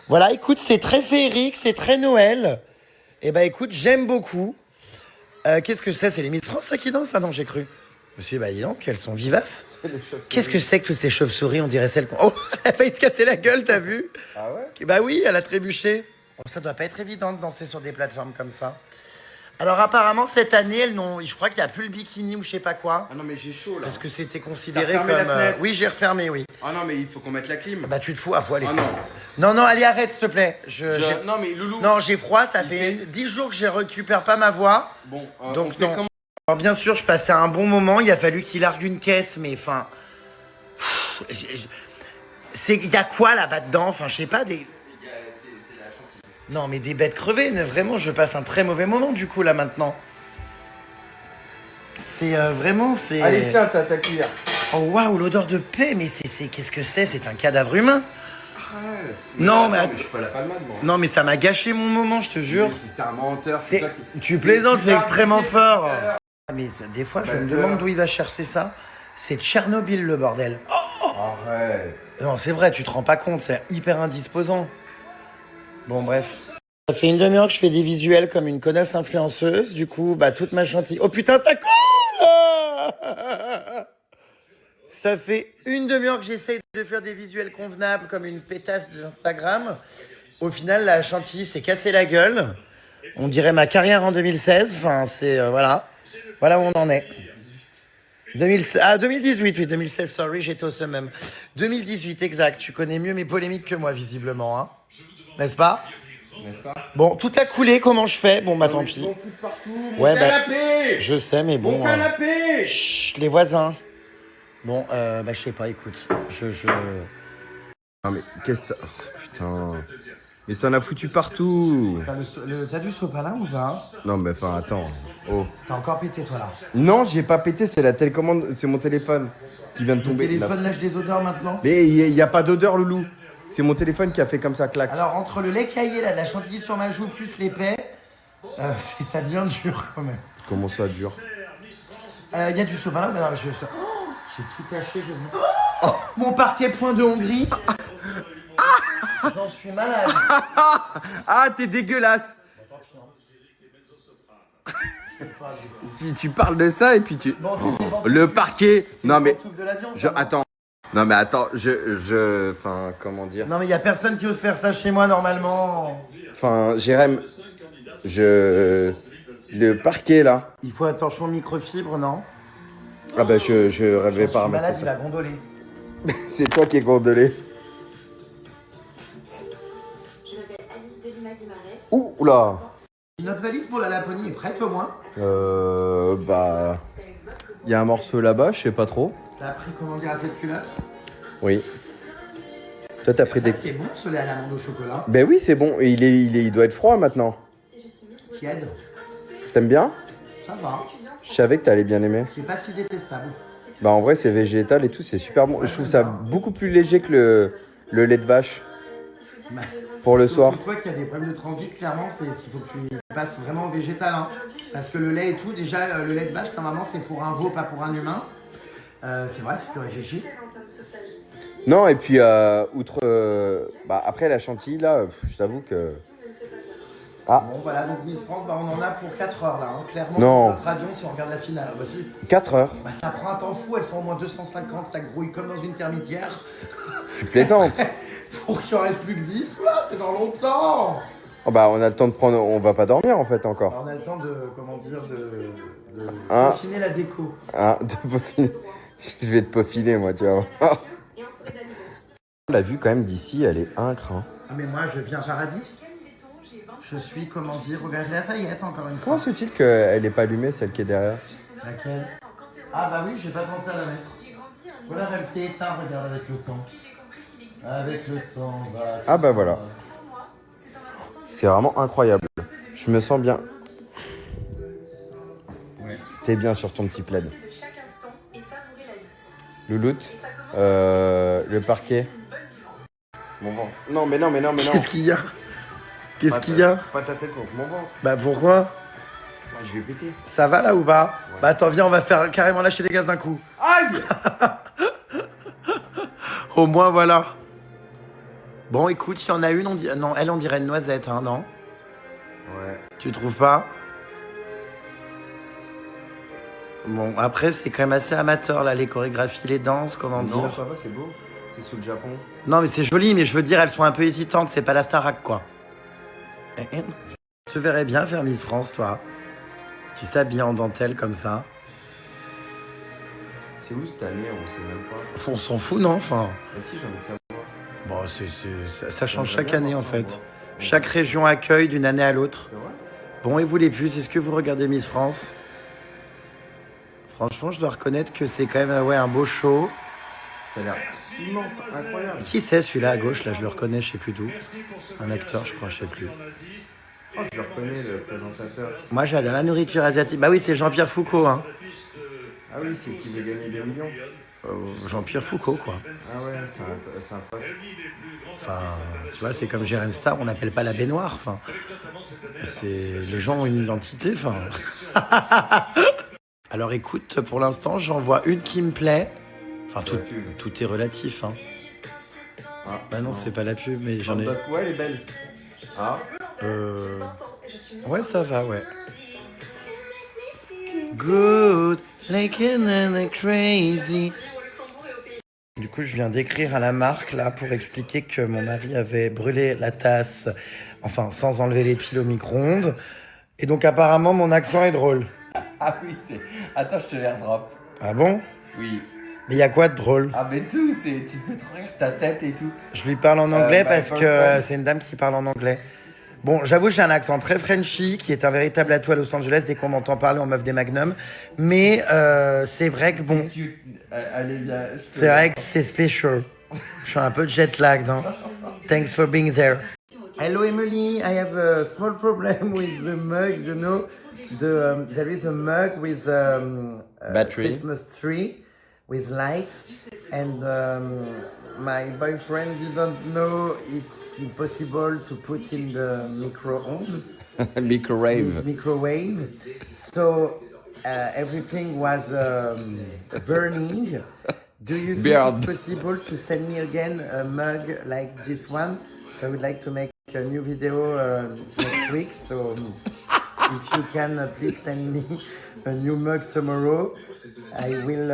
[SPEAKER 1] Voilà, écoute, c'est très féerique, c'est très Noël. Eh ben, écoute, j'aime beaucoup. Qu'est-ce que c'est? C'est les Miss France, ça, qui dansent? Ah non, j'ai cru. Je me suis dit, bah dis donc, elles sont vivaces. Qu'est-ce que c'est que toutes ces chauves-souris? On dirait celles qu'on... Oh, elle a failli se casser la gueule, t'as vu?
[SPEAKER 4] Ah ouais?
[SPEAKER 1] Bah oui, elle a trébuché. Oh, ça doit pas être évident de danser sur des plateformes comme ça. Alors apparemment, cette année, je crois qu'il n'y a plus le bikini ou je sais pas quoi.
[SPEAKER 4] Ah non, mais j'ai chaud là.
[SPEAKER 1] Parce que c'était considéré
[SPEAKER 4] T'as
[SPEAKER 1] comme...
[SPEAKER 4] refermé la fenêtre?
[SPEAKER 1] Oui, j'ai refermé, oui.
[SPEAKER 4] Ah non, mais il faut qu'on mette la clim.
[SPEAKER 1] Bah tu te fous à poil.
[SPEAKER 4] Ah non.
[SPEAKER 1] Non, non, allez, arrête, s'il te plaît.
[SPEAKER 4] Non, mais Loulou.
[SPEAKER 1] Non, j'ai froid, ça
[SPEAKER 4] Il
[SPEAKER 1] fait
[SPEAKER 4] fait-
[SPEAKER 1] 10 jours que je récupère pas ma voix.
[SPEAKER 4] Bon,
[SPEAKER 1] Donc
[SPEAKER 4] on fait
[SPEAKER 1] non.
[SPEAKER 4] comment?
[SPEAKER 1] Alors, bien sûr, je passais un bon moment, il a fallu qu'il largue une caisse, mais enfin... Il y a quoi là-bas dedans? Enfin, je sais pas, des... Non, mais des bêtes crevées, mais vraiment, je passe un très mauvais moment du coup, là, maintenant. C'est vraiment, c'est...
[SPEAKER 4] Allez, tiens, t'as ta cuillère.
[SPEAKER 1] Oh, waouh, l'odeur de paix, mais qu'est-ce que c'est? C'est un cadavre humain?
[SPEAKER 4] Arrête.
[SPEAKER 1] Non, mais
[SPEAKER 4] attends,
[SPEAKER 1] attends.
[SPEAKER 4] je suis pas la palmade, moi.
[SPEAKER 1] Non, mais ça m'a gâché mon moment, je te jure.
[SPEAKER 4] Mais c'est un menteur,
[SPEAKER 1] C'est-
[SPEAKER 4] c'est toi qui...
[SPEAKER 1] Tu plaisantes, c'est
[SPEAKER 4] l'as
[SPEAKER 1] extrêmement
[SPEAKER 4] indiqué
[SPEAKER 1] fort.
[SPEAKER 4] tout à l'heure.
[SPEAKER 1] Mais des fois, je
[SPEAKER 4] Bah,
[SPEAKER 1] me
[SPEAKER 4] peur.
[SPEAKER 1] demande d'où il va chercher ça. C'est Tchernobyl, le bordel.
[SPEAKER 4] Arrête.
[SPEAKER 1] Non, c'est vrai, tu te rends pas compte, c'est hyper indisposant. Bon, bref. Ça fait une demi-heure que je fais des visuels comme une connasse influenceuse. Du coup, bah, toute ma chantilly... Oh putain, ça coule! Ça fait une demi-heure que j'essaye de faire des visuels convenables comme une pétasse d'Instagram. Au final, la chantilly s'est cassé la gueule. On dirait ma carrière en 2016. Enfin, c'est... voilà. Voilà où on en est. 2018, oui, 2016, sorry, j'étais au summum. 2018, exact. Tu connais mieux mes polémiques que moi, visiblement. Hein. N'est-ce pas? Bon, tout a coulé, comment je fais? Bon, bah tant pis. Ouais,
[SPEAKER 6] Canapé.
[SPEAKER 1] je sais, mais bon.
[SPEAKER 6] Mon canapé.
[SPEAKER 1] Chut, les voisins. Bon, bah je sais pas, écoute.
[SPEAKER 2] Non mais qu'est-ce que t'as... Oh, putain... Mais t'en as foutu partout.
[SPEAKER 1] T'as du sopalin ou pas?
[SPEAKER 2] Non mais enfin attends. Oh.
[SPEAKER 1] T'as encore pété, toi, là.
[SPEAKER 2] Non, j'ai pas pété, c'est la télécommande, c'est mon téléphone qui vient de
[SPEAKER 1] Le
[SPEAKER 2] tomber.
[SPEAKER 1] téléphone lâche des odeurs maintenant.
[SPEAKER 2] Mais il y a pas d'odeur, loulou. C'est mon téléphone qui a fait comme ça, clac.
[SPEAKER 1] Alors, entre le lait caillé, là, de la chantilly sur ma joue, plus l'épais, ça devient dur, quand même.
[SPEAKER 2] Comment ça dure?
[SPEAKER 1] Il y a du sopalin, mais non, mais j'ai tout taché, mon parquet point de Hongrie. J'en suis malade.
[SPEAKER 2] Ah, t'es dégueulasse. tu parles de ça et puis tu...
[SPEAKER 1] Bon,
[SPEAKER 2] Le parquet. Non mais...
[SPEAKER 1] de l'avion, ça,
[SPEAKER 2] Attends. Non mais attends, Enfin, comment dire?
[SPEAKER 1] Non, mais il y a personne qui ose faire ça chez moi, normalement.
[SPEAKER 2] Enfin, Jérém... Le parquet, là...
[SPEAKER 1] Il faut un torchon microfibre, non?
[SPEAKER 2] Ah bah, je rêvais
[SPEAKER 1] Je
[SPEAKER 2] pas
[SPEAKER 1] suis
[SPEAKER 2] ramasser
[SPEAKER 1] malade, il
[SPEAKER 2] ça.
[SPEAKER 1] va gondoler.
[SPEAKER 2] C'est toi qui es gondolé. Ouh là.
[SPEAKER 1] Notre valise pour la Laponie est prête, au moins?
[SPEAKER 2] Bah... Il y a un morceau là-bas, je sais pas trop.
[SPEAKER 1] T'as appris comment dire à cette culotte?
[SPEAKER 2] Oui. Toi, t'as pris des...
[SPEAKER 1] C'est bon, ce lait à l'amande au chocolat.
[SPEAKER 2] Ben oui, c'est bon. Et il doit être froid maintenant.
[SPEAKER 1] Tiède.
[SPEAKER 2] T'aimes bien?
[SPEAKER 1] Ça va.
[SPEAKER 2] Je savais que t'allais bien aimer.
[SPEAKER 1] C'est pas si détestable.
[SPEAKER 2] Bah en vrai, c'est végétal et tout, c'est super bon. Je trouve ça beaucoup plus léger que le lait de vache. Pour le soir.
[SPEAKER 1] Toi qui as des problèmes de transit, clairement, il faut que tu passes vraiment au végétal. Hein. Parce que le lait et tout, déjà, le lait de vache, normalement, c'est pour un veau, pas pour un humain. C'est vrai, si tu réfléchis.
[SPEAKER 2] Non, et puis, bah, après la chantilly, là, je t'avoue que... Ah.
[SPEAKER 1] Bon, voilà, donc Miss France, bah, on en a pour 4 heures, là. Hein. Clairement,
[SPEAKER 2] non.
[SPEAKER 1] notre avion, si on regarde la finale. Bah, si.
[SPEAKER 2] 4 heures.
[SPEAKER 1] Bah, ça prend un temps fou, elles sont au moins 250, ça grouille comme dans une termitière.
[SPEAKER 2] Tu plaisantes.
[SPEAKER 1] Pour qu'il en reste plus que 10, là, c'est dans longtemps.
[SPEAKER 2] Oh bah, on a le temps de prendre... On va pas dormir, en fait, encore.
[SPEAKER 1] Alors, on a le temps de, comment dire, de peaufiner la déco.
[SPEAKER 2] Ah, de peaufiner. Je vais te peaufiner, moi, tu vois. La vue, quand même, d'ici, elle est incroyable.
[SPEAKER 1] Ah, mais moi, je viens paradis. Je suis, comment dire, au Galerie Lafayette, encore une fois.
[SPEAKER 2] Comment se fait-il qu'elle n'est pas allumée, celle qui est derrière?
[SPEAKER 1] Laquelle? Ah bah oui, j'ai pas pensé à la mettre. Voilà, elle s'est éteinte, regarde, avec le temps. Avec le temps, bah...
[SPEAKER 2] Ah bah voilà. C'est vraiment incroyable. Je me sens bien. Ouais. T'es bien sur ton petit plaid. Louloute, le parquet. Mon ventre. Non mais non.
[SPEAKER 1] Qu'est-ce qu'il y a? Qu'est-ce qu'il y a?
[SPEAKER 2] Pas ta tête contre mon ventre.
[SPEAKER 1] Bah pourquoi?
[SPEAKER 2] Je vais péter.
[SPEAKER 1] Ça va là ou pas? Ouais. Bah attends, viens, on va faire carrément lâcher les gaz d'un coup.
[SPEAKER 2] Aïe.
[SPEAKER 1] Au moins voilà. Bon écoute, il y en a une, on dit... non, elle on dirait une noisette, hein, non?
[SPEAKER 2] Ouais.
[SPEAKER 1] Tu trouves pas? Bon, après c'est quand même assez amateur là, les chorégraphies, les danses, comment dire.
[SPEAKER 2] Non, ça va, c'est beau. C'est sous le Japon.
[SPEAKER 1] Non mais c'est joli, mais je veux dire, elles sont un peu hésitantes, c'est pas la Starac quoi. Je te verrais bien faire Miss France, toi. Qui s'habille en dentelle comme ça.
[SPEAKER 2] C'est où cette année? On sait même pas.
[SPEAKER 1] On s'en fout, non? Enfin...
[SPEAKER 2] Ah si, j'ai envie de savoir.
[SPEAKER 1] Bon, ça change chaque année, en fait. Chaque région accueille d'une année à l'autre. Bon, et vous les puces, est-ce que vous regardez Miss France? Franchement, je dois reconnaître que c'est quand même un beau show.
[SPEAKER 2] Ça a l'air immense, incroyable.
[SPEAKER 1] Qui c'est celui-là à gauche? Là, je le reconnais, je sais plus d'où. Un acteur, je crois, je sais plus.
[SPEAKER 2] Oh, je le reconnais, le présentateur.
[SPEAKER 1] Moi, j'adore la nourriture asiatique. Bah oui, c'est Jean-Pierre Foucault, hein.
[SPEAKER 2] Ah oui, c'est qui veut gagner des millions.
[SPEAKER 1] Jean-Pierre Foucault, quoi.
[SPEAKER 2] Ah ouais, c'est un pote.
[SPEAKER 1] Enfin, tu vois, c'est comme Jérém Star, on n'appelle pas la baignoire. Enfin, les gens ont une identité. Enfin. Alors écoute, pour l'instant, j'en vois une qui me plaît. Enfin, tout est relatif. Hein. Ah, bah non, c'est pas la pub, mais j'en ai...
[SPEAKER 2] Ouais, elle est belle. Ah.
[SPEAKER 1] Ouais, ça va, ouais. Good, like and crazy. Du coup, je viens d'écrire à la marque là pour expliquer que mon mari avait brûlé la tasse, enfin sans enlever les piles au micro-ondes. Et donc apparemment mon accent est drôle.
[SPEAKER 6] Ah oui, c'est. Attends, je te les redrop.
[SPEAKER 1] Ah bon?
[SPEAKER 6] Oui.
[SPEAKER 1] Mais il y a quoi de drôle?
[SPEAKER 6] Ah, mais tout, c'est. Tu peux trop rire ta tête et tout.
[SPEAKER 1] Je lui parle en anglais
[SPEAKER 6] my
[SPEAKER 1] parce que
[SPEAKER 6] boyfriend.
[SPEAKER 1] c'est une dame qui parle en anglais. Bon, j'avoue, j'ai un accent très Frenchy, qui est un véritable atout à Los Angeles dès qu'on m'entend parler en meuf des Magnum. Mais c'est vrai que bon,
[SPEAKER 6] Allez, viens.
[SPEAKER 1] c'est vrai que c'est special. Je suis un peu jet lag, non? Thanks for being there. Hello Emily, I have a small problem with the mug, you know. There is a mug with a
[SPEAKER 4] Battery.
[SPEAKER 1] Christmas tree with lights, and my boyfriend didn't know it's impossible to put in the microwave. So everything was burning. Do you think it's possible to send me again a mug like this one? I would like to make a new video next week, so if you can please send me a new mug tomorrow. I will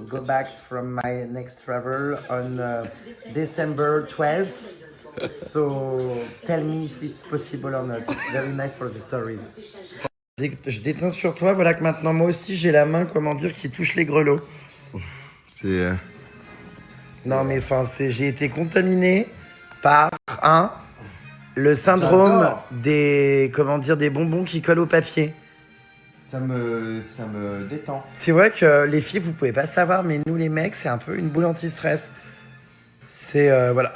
[SPEAKER 1] go back from my next travel on December 12th. So tell me if it's possible or not. It's very nice for the stories. Je déteins sur toi, voilà que maintenant moi aussi j'ai la main, comment dire, qui touche les grelots.
[SPEAKER 2] C'est.
[SPEAKER 1] Non mais enfin, j'ai été contaminé par le syndrome
[SPEAKER 2] J'adore.
[SPEAKER 1] des, comment dire, des bonbons qui collent au papier.
[SPEAKER 2] Ça me détend.
[SPEAKER 1] C'est vrai que les filles, vous pouvez pas savoir, mais nous les mecs, c'est un peu une boule anti-stress. C'est voilà.